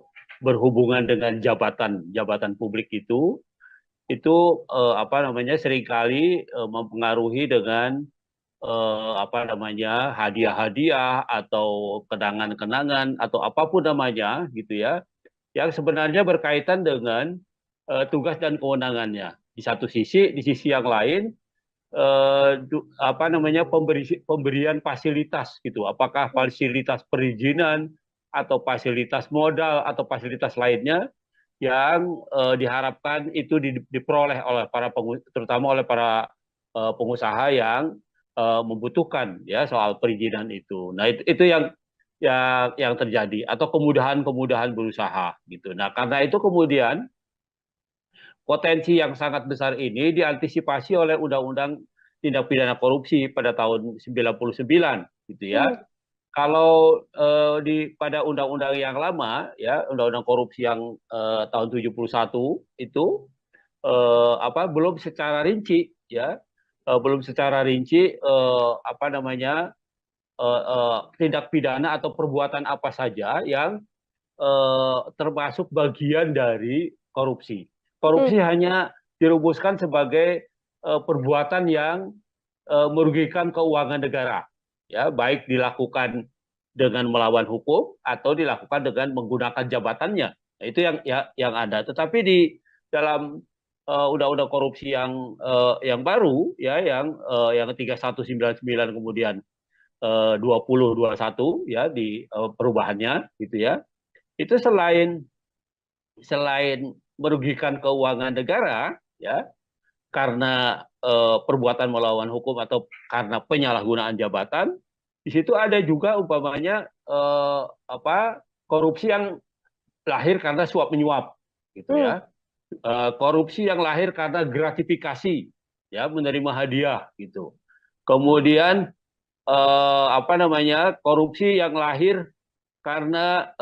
berhubungan dengan jabatan publik itu apa namanya, seringkali mempengaruhi dengan apa namanya, hadiah-hadiah atau kenangan-kenangan atau apapun namanya, gitu ya, yang sebenarnya berkaitan dengan tugas dan kewenangannya. Di sisi yang lain, apa namanya, pemberian fasilitas, gitu. Apakah fasilitas perizinan atau fasilitas modal atau fasilitas lainnya yang diharapkan itu diperoleh oleh terutama oleh para pengusaha yang membutuhkan, ya, soal perizinan itu. Nah, itu yang terjadi, atau kemudahan-kemudahan berusaha, gitu. Nah, karena itu kemudian potensi yang sangat besar ini diantisipasi oleh Undang-Undang Tindak Pidana Korupsi pada tahun 99, gitu ya. Hmm, Kalau pada undang-undang yang lama, ya, undang-undang korupsi yang tahun 71 itu apa, belum secara rinci, ya, belum secara rinci apa namanya, tindak pidana atau perbuatan apa saja yang termasuk bagian dari korupsi. hmm. Korupsi hanya dirumuskan sebagai perbuatan yang merugikan keuangan negara, ya, baik dilakukan dengan melawan hukum atau dilakukan dengan menggunakan jabatannya. Nah, itu yang ada. Tetapi di dalam undang-undang korupsi yang baru, ya, yang 3199 kemudian 2021, ya, di perubahannya, gitu ya. Itu selain selain merugikan keuangan negara, ya, karena perbuatan melawan hukum atau karena penyalahgunaan jabatan, di situ ada juga umpamanya apa, korupsi yang lahir karena suap menyuap, gitu Hmm. ya. Korupsi yang lahir karena gratifikasi, ya, menerima hadiah gitu. Kemudian apa namanya, korupsi yang lahir karena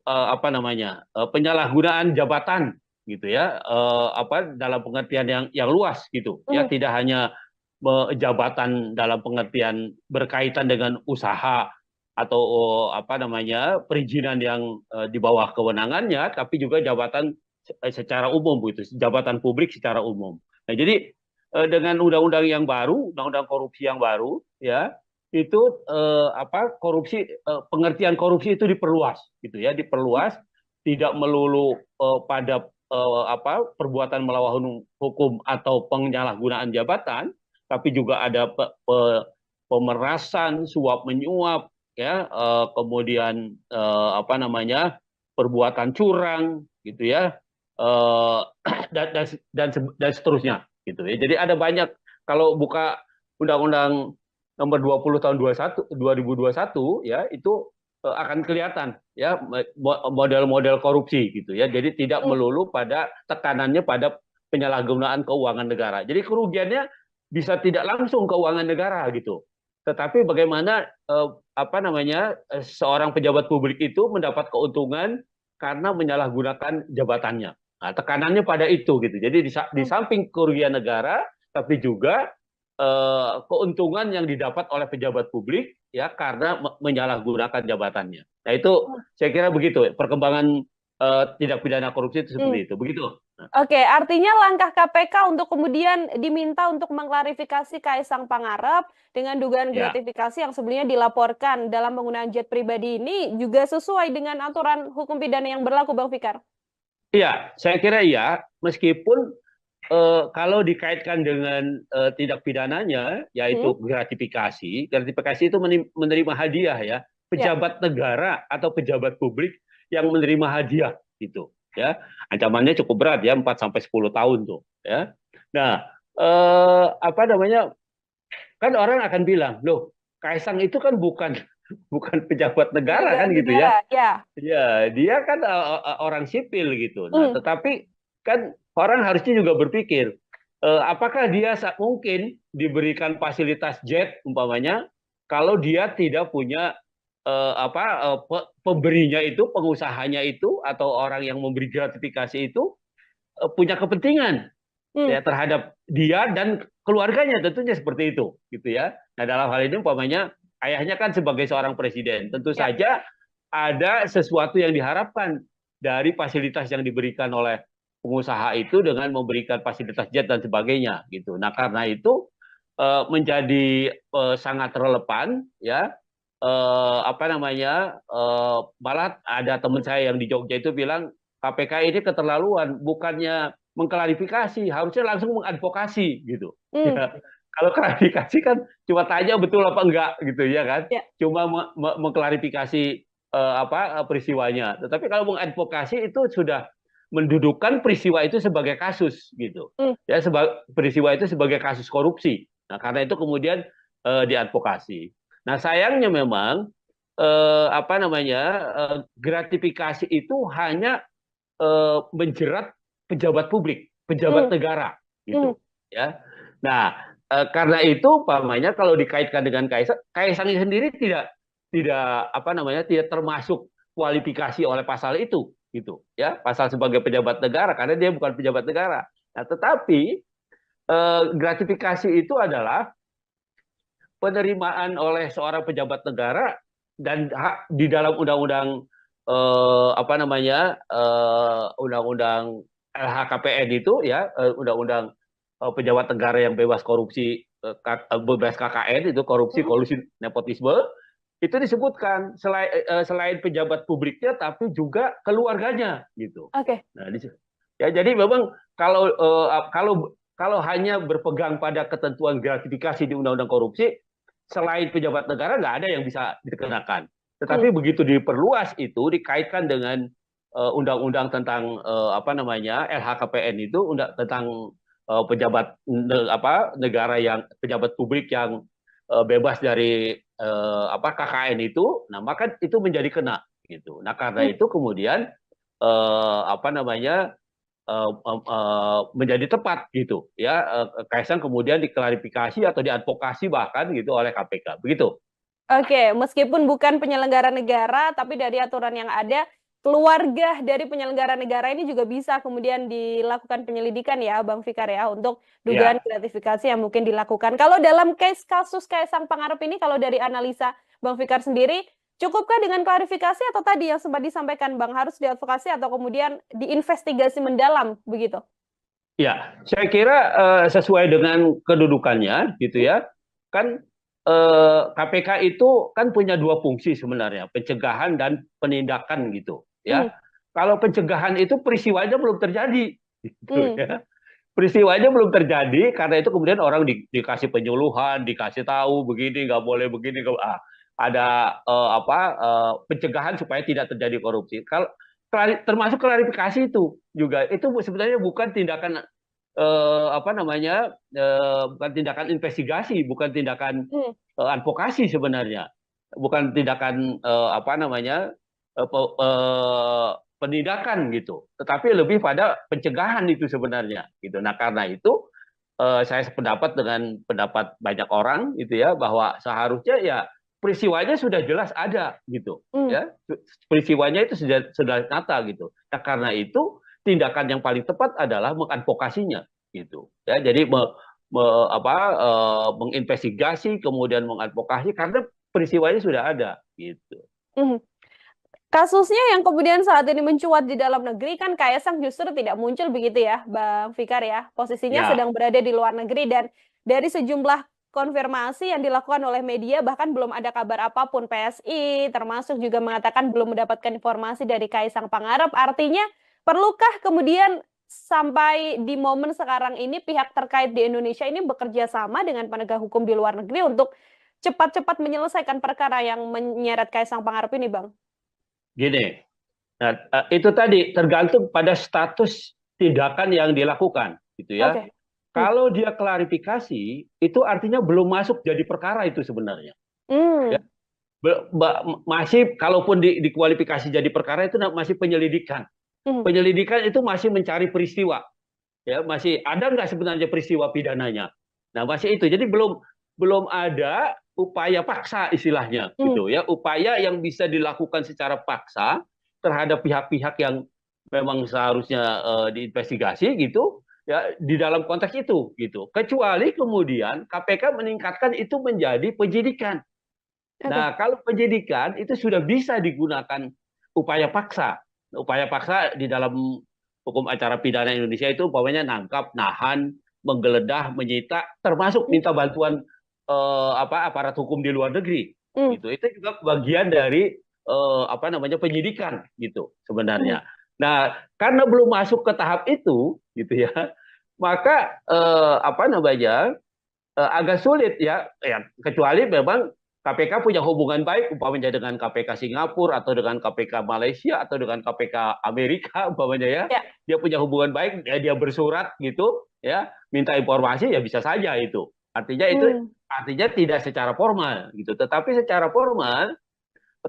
apa namanya, penyalahgunaan jabatan gitu ya, apa, dalam pengertian yang luas gitu ya, Hmm. tidak hanya jabatan dalam pengertian berkaitan dengan usaha atau apa namanya, perizinan yang di bawah kewenangannya, tapi juga jabatan secara umum gitu, jabatan publik secara umum. Nah, jadi dengan undang-undang yang baru, undang-undang korupsi yang baru, ya, itu apa, korupsi, pengertian korupsi itu diperluas gitu ya, diperluas, tidak melulu pada apa, perbuatan melawan hukum atau penyalahgunaan jabatan, tapi juga ada pemerasan, suap menyuap, ya, kemudian apa namanya, perbuatan curang gitu ya, eh, dan seterusnya gitu ya. Jadi ada banyak, kalau buka undang-undang nomor 20 tahun 2021 ya, itu akan kelihatan ya model-model korupsi gitu ya. Jadi tidak Hmm. melulu pada tekanannya pada penyalahgunaan keuangan negara. Jadi kerugiannya bisa tidak langsung keuangan negara gitu. Tetapi bagaimana apa namanya, seorang pejabat publik itu mendapat keuntungan karena menyalahgunakan jabatannya. Nah, tekanannya pada itu gitu. Jadi di Hmm. samping kerugian negara, tapi juga keuntungan yang didapat oleh pejabat publik ya karena menyalahgunakan jabatannya. Nah, itu saya kira begitu perkembangan tindak pidana korupsi itu Hmm. seperti itu. Begitu. Nah, Oke, artinya langkah KPK untuk kemudian diminta untuk mengklarifikasi Kaisang Pangarep dengan dugaan ya. gratifikasi yang sebelumnya dilaporkan dalam penggunaan jet pribadi ini juga sesuai dengan aturan hukum pidana yang berlaku, Bang Fikar. Iya, saya kira iya, meskipun kalau dikaitkan dengan tindak pidananya, Hmm? yaitu gratifikasi, gratifikasi itu menerima hadiah ya, Ya. pejabat negara atau pejabat publik yang menerima hadiah gitu, ya, ancamannya cukup berat ya, 4 sampai 10 tahun tuh, ya. Nah, apa namanya, kan orang akan bilang, loh, Kaisang itu kan bukan bukan pejabat negara Pejabat kan gitu ya. negara, ya. Ya, dia kan orang sipil gitu. Nah, Hmm. tetapi kan orang harusnya juga berpikir, apakah dia mungkin diberikan fasilitas jet umpamanya, kalau dia tidak punya apa, pemberinya itu, pengusahanya itu, atau orang yang memberi gratifikasi itu punya kepentingan Hmm. ya terhadap dia dan keluarganya, tentunya seperti itu gitu ya. Nah, dalam hal ini umpamanya ayahnya kan sebagai seorang presiden, tentu Ya. saja ada sesuatu yang diharapkan dari fasilitas yang diberikan oleh pengusaha itu dengan memberikan fasilitas jet dan sebagainya gitu. Nah, karena itu menjadi sangat relevan ya, apa namanya, malah ada teman saya yang di Jogja itu bilang KPK ini keterlaluan, bukannya mengklarifikasi, harusnya langsung mengadvokasi gitu. Hmm. Ya, kalau klarifikasi kan cuma tanya betul apa enggak gitu ya kan, Ya. cuma mengklarifikasi apa, peristiwanya. Tetapi kalau mengadvokasi itu sudah mendudukkan peristiwa itu sebagai kasus gitu. Hmm. Ya, peristiwa itu sebagai kasus korupsi. Nah, karena itu kemudian diadvokasi. Nah, sayangnya memang apa namanya, gratifikasi itu hanya menjerat pejabat publik, pejabat Hmm. negara Hmm. gitu ya. Nah, karena itu umpamanya kalau dikaitkan dengan Kaisang, Kaisang sendiri tidak apa namanya, tidak termasuk kualifikasi oleh pasal itu gitu ya, pasal sebagai pejabat negara karena dia bukan pejabat negara. Nah, tetapi gratifikasi itu adalah penerimaan oleh seorang pejabat negara dan hak di dalam undang-undang apa namanya, undang-undang LHKPN itu ya, undang-undang pejabat negara yang bebas korupsi, bebas KKN itu, korupsi, Hmm. kolusi, nepotisme, itu disebutkan selain pejabat publiknya tapi juga keluarganya gitu. Oke. Nah, ya, jadi memang kalau hanya berpegang pada ketentuan gratifikasi di undang-undang korupsi, selain pejabat negara nggak ada yang bisa dikenakan. Hmm. Tetapi begitu diperluas itu dikaitkan dengan undang-undang tentang apa namanya, LHKPN itu, tentang pejabat apa, negara yang pejabat publik yang bebas dari apa, KKN itu, nah maka itu menjadi kena gitu. Nah, karena Hmm. itu kemudian apa namanya menjadi tepat gitu ya. Kaisang kemudian diklarifikasi atau diadvokasi bahkan gitu oleh KPK begitu. Oke, meskipun bukan penyelenggara negara, tapi dari aturan yang ada, keluarga dari penyelenggara negara ini juga bisa kemudian dilakukan penyelidikan ya, Bang Fikar ya, untuk dugaan Ya, gratifikasi yang mungkin dilakukan. Kalau dalam case kasus Kaisang Pangarep ini, kalau dari analisa Bang Fikar sendiri, cukupkah dengan klarifikasi atau tadi yang sempat disampaikan Bang, harus diadvokasi atau kemudian diinvestigasi mendalam begitu? ya, saya kira sesuai dengan kedudukannya gitu Hmm, ya. Kan KPK itu kan punya dua fungsi sebenarnya, pencegahan dan penindakan gitu hmm, ya. Kalau pencegahan itu peristiwanya belum terjadi gitu hmm, ya. Peristiwanya belum terjadi karena itu kemudian orang dikasih penyuluhan, dikasih tahu begini nggak boleh begini ada apa pencegahan supaya tidak terjadi korupsi. Kalau termasuk klarifikasi itu juga itu sebenarnya bukan tindakan apa namanya bukan tindakan investigasi, bukan tindakan hmm. advokasi sebenarnya, bukan tindakan apa namanya penindakan gitu, tetapi lebih pada pencegahan itu sebenarnya gitu. Nah karena itu saya sependapat dengan pendapat banyak orang gitu ya bahwa seharusnya ya peristiwanya sudah jelas ada gitu Hmm. ya, peristiwanya itu sudah nyata gitu. Nah karena itu tindakan yang paling tepat adalah mengadvokasinya gitu ya. Jadi apa menginvestigasi kemudian mengadvokasi karena peristiwanya sudah ada gitu. Hmm. Kasusnya yang kemudian saat ini mencuat di dalam negeri kan Kaisang justru tidak muncul begitu ya, Bang Fikar ya. Posisinya sedang Ya, berada di luar negeri dan dari sejumlah konfirmasi yang dilakukan oleh media bahkan belum ada kabar apapun PSI termasuk juga mengatakan belum mendapatkan informasi dari Kaisang Pangarep. Artinya perlukah kemudian sampai di momen sekarang ini pihak terkait di Indonesia ini bekerja sama dengan penegak hukum di luar negeri untuk cepat-cepat menyelesaikan perkara yang menyeret Kaisang Pangarep ini, Bang? gini. Nah, itu tadi tergantung pada status tindakan yang dilakukan, gitu ya. Oke. Hmm. Kalau dia klarifikasi, itu artinya belum masuk jadi perkara itu sebenarnya. Ya, Hmm. masih kalaupun dikualifikasi jadi perkara itu masih penyelidikan. Hmm. Penyelidikan itu masih mencari peristiwa, ya masih ada nggak sebenarnya peristiwa pidananya. Nah masih itu, jadi belum belum ada upaya paksa istilahnya, Hmm. gitu ya, upaya yang bisa dilakukan secara paksa terhadap pihak-pihak yang memang seharusnya diinvestigasi gitu ya di dalam konteks itu gitu. Kecuali kemudian KPK meningkatkan itu menjadi penyidikan. Oke. Nah, kalau penyidikan itu sudah bisa digunakan upaya paksa. Upaya paksa di dalam hukum acara pidana Indonesia itu umpamanya nangkap, nahan, menggeledah, menyita, termasuk Hmm. minta bantuan apa aparat hukum di luar negeri. Hmm. Gitu. Itu juga bagian dari apa namanya penyidikan gitu Hmm. sebenarnya. Nah, karena belum masuk ke tahap itu gitu ya, maka apa namanya agak sulit ya, ya kecuali memang KPK punya hubungan baik umpamanya dengan KPK Singapura atau dengan KPK Malaysia atau dengan KPK Amerika umpamanya ya, Ya. dia punya hubungan baik ya, dia bersurat gitu ya minta informasi ya bisa saja itu Hmm. artinya tidak secara formal gitu, tetapi secara formal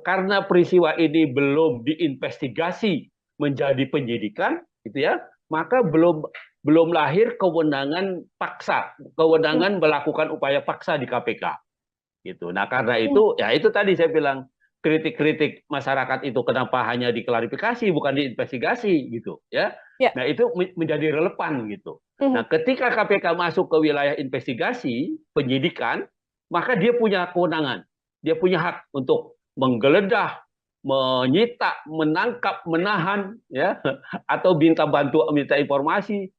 karena peristiwa ini belum diinvestigasi menjadi penyidikan gitu ya, maka belum belum lahir kewenangan paksa, Hmm. kewenangan melakukan upaya paksa di KPK gitu. Nah, karena Hmm. itu ya itu tadi saya bilang kritik-kritik masyarakat itu kenapa hanya diklarifikasi bukan diinvestigasi gitu ya. Ya. Nah, itu menjadi relevan gitu. Hmm. Nah, ketika KPK masuk ke wilayah investigasi, penyidikan, maka dia punya kewenangan. Dia punya hak untuk menggeledah, menyita, menangkap, menahan ya atau minta bantuan informasi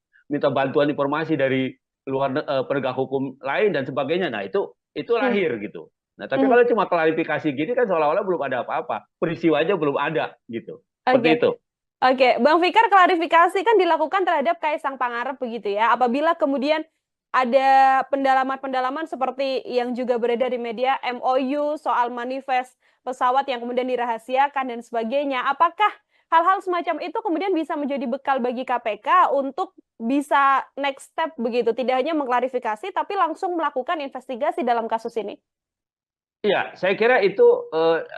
dari luar penegak hukum lain dan sebagainya. Nah, itu Hmm. lahir gitu. Nah, tapi Hmm. kalau cuma klarifikasi gini kan seolah-olah belum ada apa-apa. Peristiwanya belum ada gitu. Seperti Oke. itu. Oke, Bang Fikar, klarifikasi kan dilakukan terhadap Kaisang Pangarep begitu ya. Apabila kemudian ada pendalaman-pendalaman seperti yang juga beredar di media MOU soal manifest pesawat yang kemudian dirahasiakan dan sebagainya. Apakah hal-hal semacam itu kemudian bisa menjadi bekal bagi KPK untuk bisa next step begitu, tidak hanya mengklarifikasi tapi langsung melakukan investigasi dalam kasus ini? Iya, saya kira itu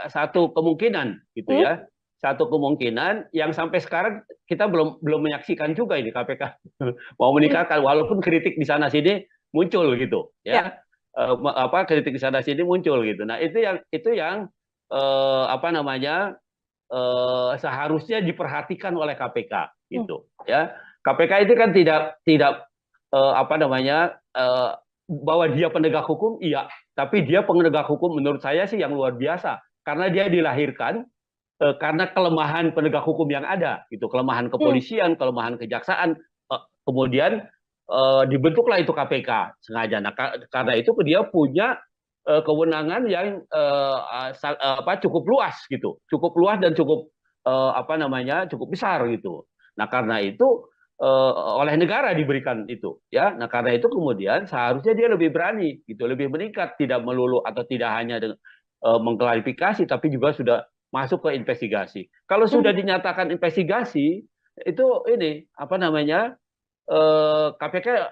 satu kemungkinan gitu Hmm? ya. satu kemungkinan yang sampai sekarang kita belum menyaksikan juga ini KPK mau meningkatkan, walaupun kritik di sana sini muncul gitu Ya. ya. Kritik di sana sini muncul gitu. Nah, itu yang apa namanya seharusnya diperhatikan oleh KPK gitu ya. KPK itu kan tidak tidak apa namanya bahwa dia penegak hukum, iya, tapi dia penegak hukum menurut saya sih yang luar biasa karena dia dilahirkan karena kelemahan penegak hukum yang ada, gitu, kelemahan kepolisian, kelemahan kejaksaan, kemudian dibentuklah itu KPK sengaja. Nah, karena itu dia punya kewenangan yang cukup luas, gitu, cukup luas dan cukup apa namanya cukup besar gitu. Nah, karena itu oleh negara diberikan itu, ya. Nah, karena itu kemudian seharusnya dia lebih berani, gitu, lebih meningkat, tidak melulu atau tidak hanya dengan mengklarifikasi, tapi juga sudah masuk ke investigasi. Kalau sudah dinyatakan investigasi, itu ini apa namanya KPK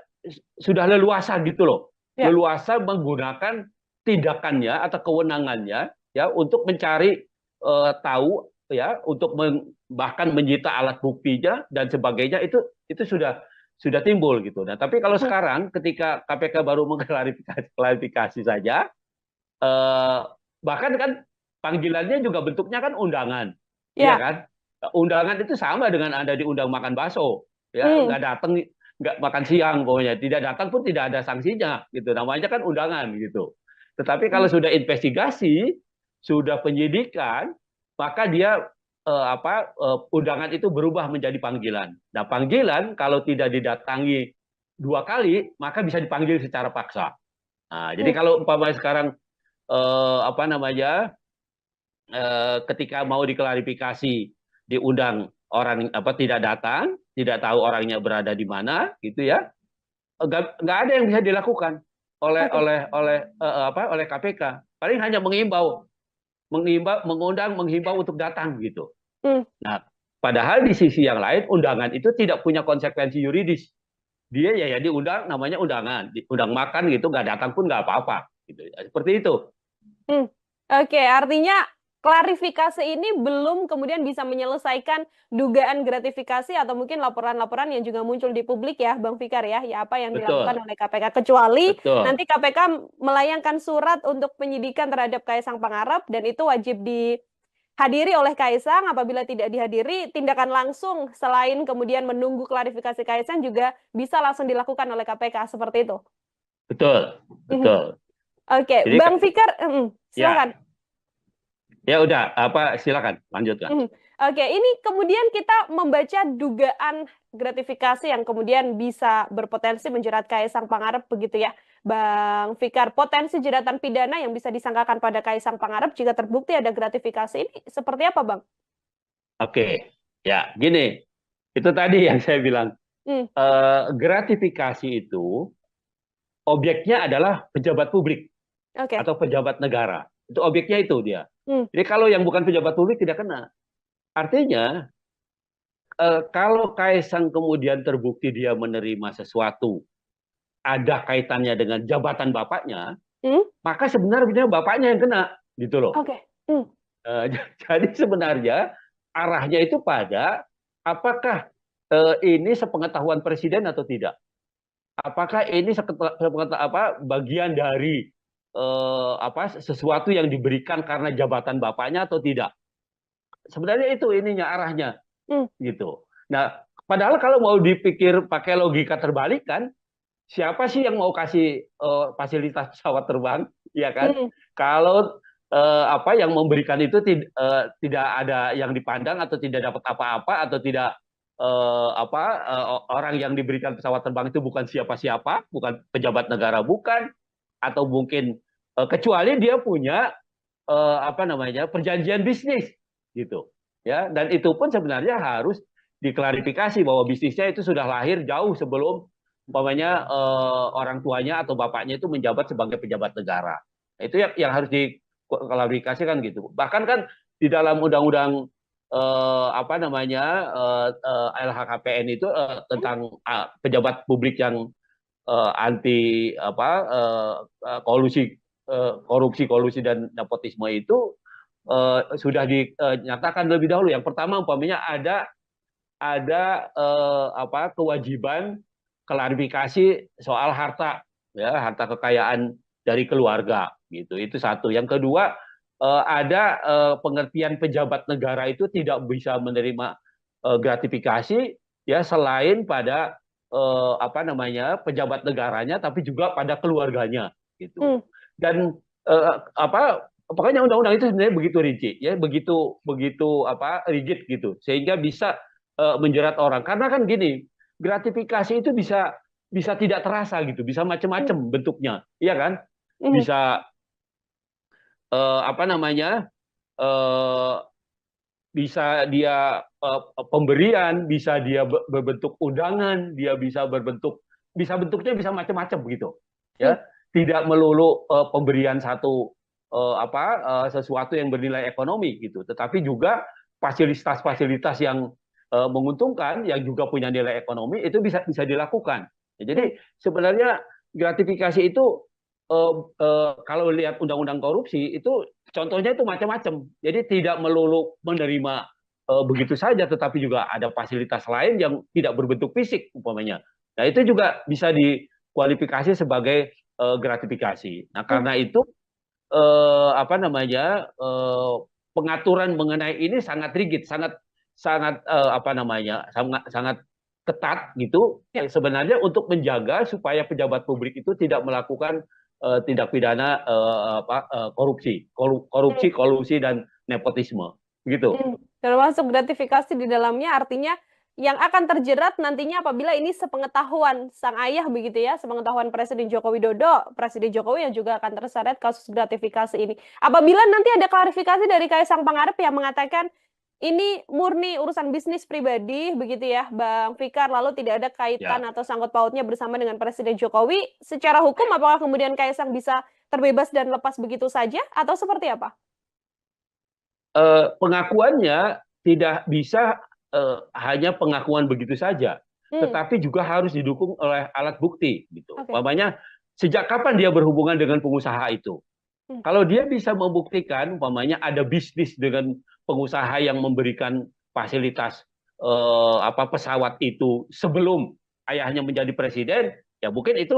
sudah leluasa gitu loh, Ya. leluasa menggunakan tindakannya atau kewenangannya ya untuk mencari tahu ya, untuk bahkan menyita alat buktinya dan sebagainya, itu sudah timbul gitu. Nah, tapi kalau sekarang ketika KPK baru mengklarifikasi saja, eh, bahkan kan panggilannya juga bentuknya kan undangan, iya Ya. kan? Undangan itu sama dengan Anda diundang makan bakso, ya, nggak datang, nggak makan siang, pokoknya tidak datang pun tidak ada sanksinya, gitu. Namanya kan undangan, gitu. Tetapi kalau sudah investigasi, sudah penyidikan, maka dia undangan itu berubah menjadi panggilan. Nah, panggilan kalau tidak didatangi 2 kali, maka bisa dipanggil secara paksa. Nah, jadi kalau umpamanya sekarang apa namanya ketika mau diklarifikasi diundang, orang apa tidak datang, tidak tahu orangnya berada di mana, gitu ya, nggak ada yang bisa dilakukan oleh KPK. Paling hanya mengundang, menghimbau untuk datang gitu. Nah, padahal di sisi yang lain undangan itu tidak punya konsekuensi yuridis. Dia ya diundang, namanya undangan, diundang makan gitu, nggak datang pun nggak apa-apa gitu. Seperti itu. Oke, artinya klarifikasi ini belum kemudian bisa menyelesaikan dugaan gratifikasi atau mungkin laporan-laporan yang juga muncul di publik ya, Bang Fikar ya, ya apa yang dilakukan Betul, oleh KPK. Kecuali betul. nanti KPK melayangkan surat untuk penyidikan terhadap Kaisang Pangarep dan itu wajib dihadiri oleh Kaisang. Apabila tidak dihadiri, tindakan langsung selain kemudian menunggu klarifikasi Kaisang juga bisa langsung dilakukan oleh KPK seperti itu. Betul, betul. Oke, Jadi Bang Fikar, silakan. ya, ya udah, silakan lanjutkan. Oke, ini kemudian kita membaca dugaan gratifikasi yang kemudian bisa berpotensi menjerat Kaisang Pangarep begitu ya, Bang Fikar. Potensi jeratan pidana yang bisa disangkakan pada Kaisang Pangarep jika terbukti ada gratifikasi ini seperti apa, Bang? Oke, ya gini, itu tadi yang saya bilang, Hmm, gratifikasi itu objeknya adalah pejabat publik oke. atau pejabat negara. Itu objeknya itu dia. Hmm, Jadi kalau yang bukan pejabat publik tidak kena. Artinya kalau Kaisang kemudian terbukti dia menerima sesuatu ada kaitannya dengan jabatan bapaknya, hmm, maka sebenarnya bapaknya yang kena, gitu loh. oke. Hmm, Jadi sebenarnya arahnya itu pada apakah ini sepengetahuan presiden atau tidak? Apakah ini bagian dari sesuatu yang diberikan karena jabatan bapaknya atau tidak? Sebenarnya itu ininya arahnya, hmm, gitu. Nah, padahal kalau mau dipikir pakai logika terbalik kan, siapa sih yang mau kasih fasilitas pesawat terbang, ya kan? hmm, Kalau yang memberikan itu tidak ada yang dipandang atau tidak dapat apa-apa atau tidak orang yang diberikan pesawat terbang itu bukan siapa-siapa, bukan pejabat negara, bukan, atau mungkin kecuali dia punya perjanjian bisnis gitu, ya. Dan itu pun sebenarnya harus diklarifikasi bahwa bisnisnya itu sudah lahir jauh sebelum umpamanya orang tuanya atau bapaknya itu menjabat sebagai pejabat negara. Itu yang harus diklarifikasikan gitu. Bahkan kan di dalam undang-undang LHKPN itu tentang pejabat publik yang anti kolusi, korupsi dan nepotisme itu sudah dinyatakan lebih dahulu. Yang pertama umpamanya ada kewajiban klarifikasi soal harta, ya, harta kekayaan dari keluarga gitu. Itu satu. Yang kedua, ada pengertian pejabat negara itu tidak bisa menerima gratifikasi, ya, selain pada pejabat negaranya, tapi juga pada keluarganya gitu. Hmm. Dan pokoknya undang-undang itu sebenarnya begitu rinci, ya, begitu begitu rigid gitu, sehingga bisa menjerat orang. Karena kan gini, gratifikasi itu bisa bisa tidak terasa gitu, bisa Hmm. macam-macam bentuknya, iya kan? Hmm. Bisa eh, apa namanya eh, bisa dia pemberian, bisa dia berbentuk undangan, dia bisa bentuknya bisa macam-macam begitu, Hmm. ya. Tidak melulu pemberian satu sesuatu yang bernilai ekonomi gitu, tetapi juga fasilitas-fasilitas yang menguntungkan, yang juga punya nilai ekonomi, itu bisa bisa dilakukan. Ya, Hmm. jadi sebenarnya gratifikasi itu kalau lihat undang-undang korupsi itu contohnya itu macam-macam. Jadi tidak melulu menerima begitu saja, tetapi juga ada fasilitas lain yang tidak berbentuk fisik umpamanya. Nah, itu juga bisa dikualifikasi sebagai gratifikasi. Nah, Hmm. karena itu pengaturan mengenai ini sangat rigid, sangat sangat sangat sangat ketat gitu, Ya. sebenarnya untuk menjaga supaya pejabat publik itu tidak melakukan tindak pidana korupsi, Hmm. kolusi dan nepotisme gitu. Termasuk gratifikasi di dalamnya, artinya yang akan terjerat nantinya apabila ini sepengetahuan sang ayah begitu ya, sepengetahuan Presiden Joko Widodo, Presiden Jokowi yang juga akan terseret kasus gratifikasi ini. Apabila nanti ada klarifikasi dari Kaisang Pangarep yang mengatakan ini murni urusan bisnis pribadi begitu ya, Bang Fikar, lalu tidak ada kaitan Ya. atau sangkut pautnya bersama dengan Presiden Jokowi, secara hukum apakah kemudian Kaisang bisa terbebas dan lepas begitu saja atau seperti apa? Pengakuannya tidak bisa hanya pengakuan begitu saja, Hmm, tetapi juga harus didukung oleh alat bukti gitu. oke. Umpamanya sejak kapan dia berhubungan dengan pengusaha itu? Hmm, Kalau dia bisa membuktikan umpamanya ada bisnis dengan pengusaha yang memberikan fasilitas pesawat itu sebelum ayahnya menjadi presiden, ya mungkin itu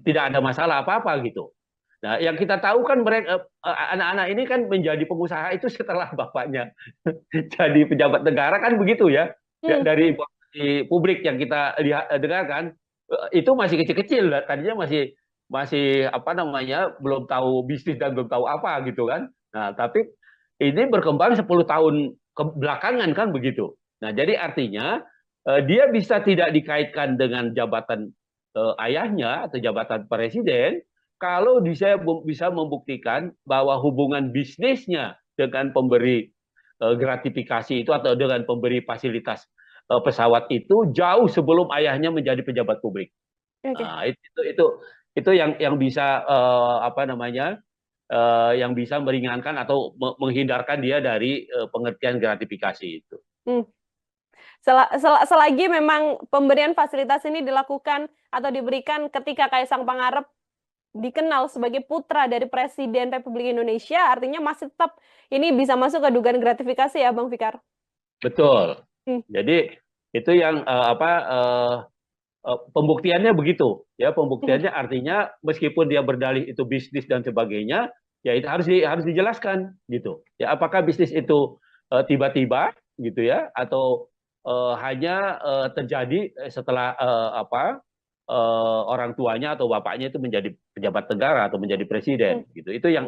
tidak ada masalah apa-apa gitu. Nah, yang kita tahu kan mereka anak-anak ini kan menjadi pengusaha itu setelah bapaknya jadi pejabat negara kan begitu ya. Ya, hmm, dari informasi publik yang kita lihat dengarkan itu masih kecil-kecil, tadinya masih masih belum tahu bisnis dan belum tahu apa gitu kan. Nah, tapi ini berkembang 10 tahun belakangan kan begitu. Nah, jadi artinya dia bisa tidak dikaitkan dengan jabatan ayahnya atau jabatan presiden kalau dia bisa membuktikan bahwa hubungan bisnisnya dengan pemberi gratifikasi itu atau dengan pemberi fasilitas pesawat itu jauh sebelum ayahnya menjadi pejabat publik. oke. Nah, itu yang bisa yang bisa meringankan atau menghindarkan dia dari pengertian gratifikasi itu. Hmm. Selagi memang pemberian fasilitas ini dilakukan atau diberikan ketika Kaisang Pangarep dikenal sebagai putra dari Presiden Republik Indonesia, artinya masih tetap ini bisa masuk ke dugaan gratifikasi ya, Bang Fikar. Betul. Hmm. Jadi itu yang pembuktiannya begitu, ya, Hmm. pembuktiannya artinya meskipun dia berdalih itu bisnis dan sebagainya, ya itu harus dijelaskan gitu, ya, apakah bisnis itu tiba-tiba gitu ya, atau hanya terjadi setelah orang tuanya atau bapaknya itu menjadi pejabat negara atau menjadi presiden Hmm. gitu. Itu yang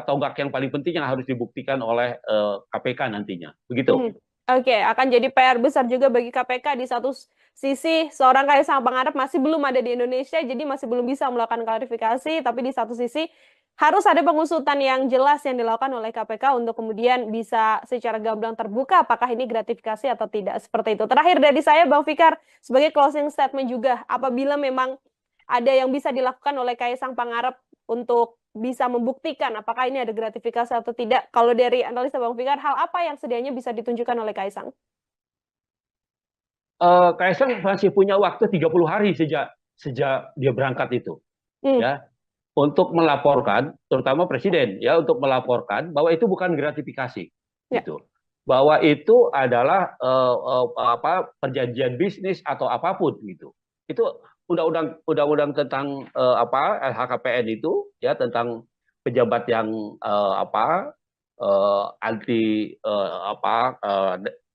tonggak yang paling penting yang harus dibuktikan oleh KPK nantinya begitu. Hmm. Oke, akan jadi PR besar juga bagi KPK. Di satu sisi, seorang Kaisang Pangarep masih belum ada di Indonesia, jadi masih belum bisa melakukan klarifikasi. Tapi di satu sisi, harus ada pengusutan yang jelas yang dilakukan oleh KPK untuk kemudian bisa secara gamblang terbuka apakah ini gratifikasi atau tidak. Seperti itu. Terakhir dari saya, Bang Fikar, sebagai closing statement juga, apabila memang ada yang bisa dilakukan oleh Kaisang Pangarep untuk bisa membuktikan apakah ini ada gratifikasi atau tidak. Kalau dari analisa Bang Fikar, hal apa yang sedianya bisa ditunjukkan oleh Kaisang? Kaisang masih punya waktu 30 hari sejak sejak dia berangkat itu, Hmm. ya. untuk melaporkan, terutama presiden ya, untuk melaporkan bahwa itu bukan gratifikasi, Ya. gitu. Bahwa itu adalah perjanjian bisnis atau apapun gitu. Itu undang-undang tentang LHKPN itu ya, tentang pejabat yang anti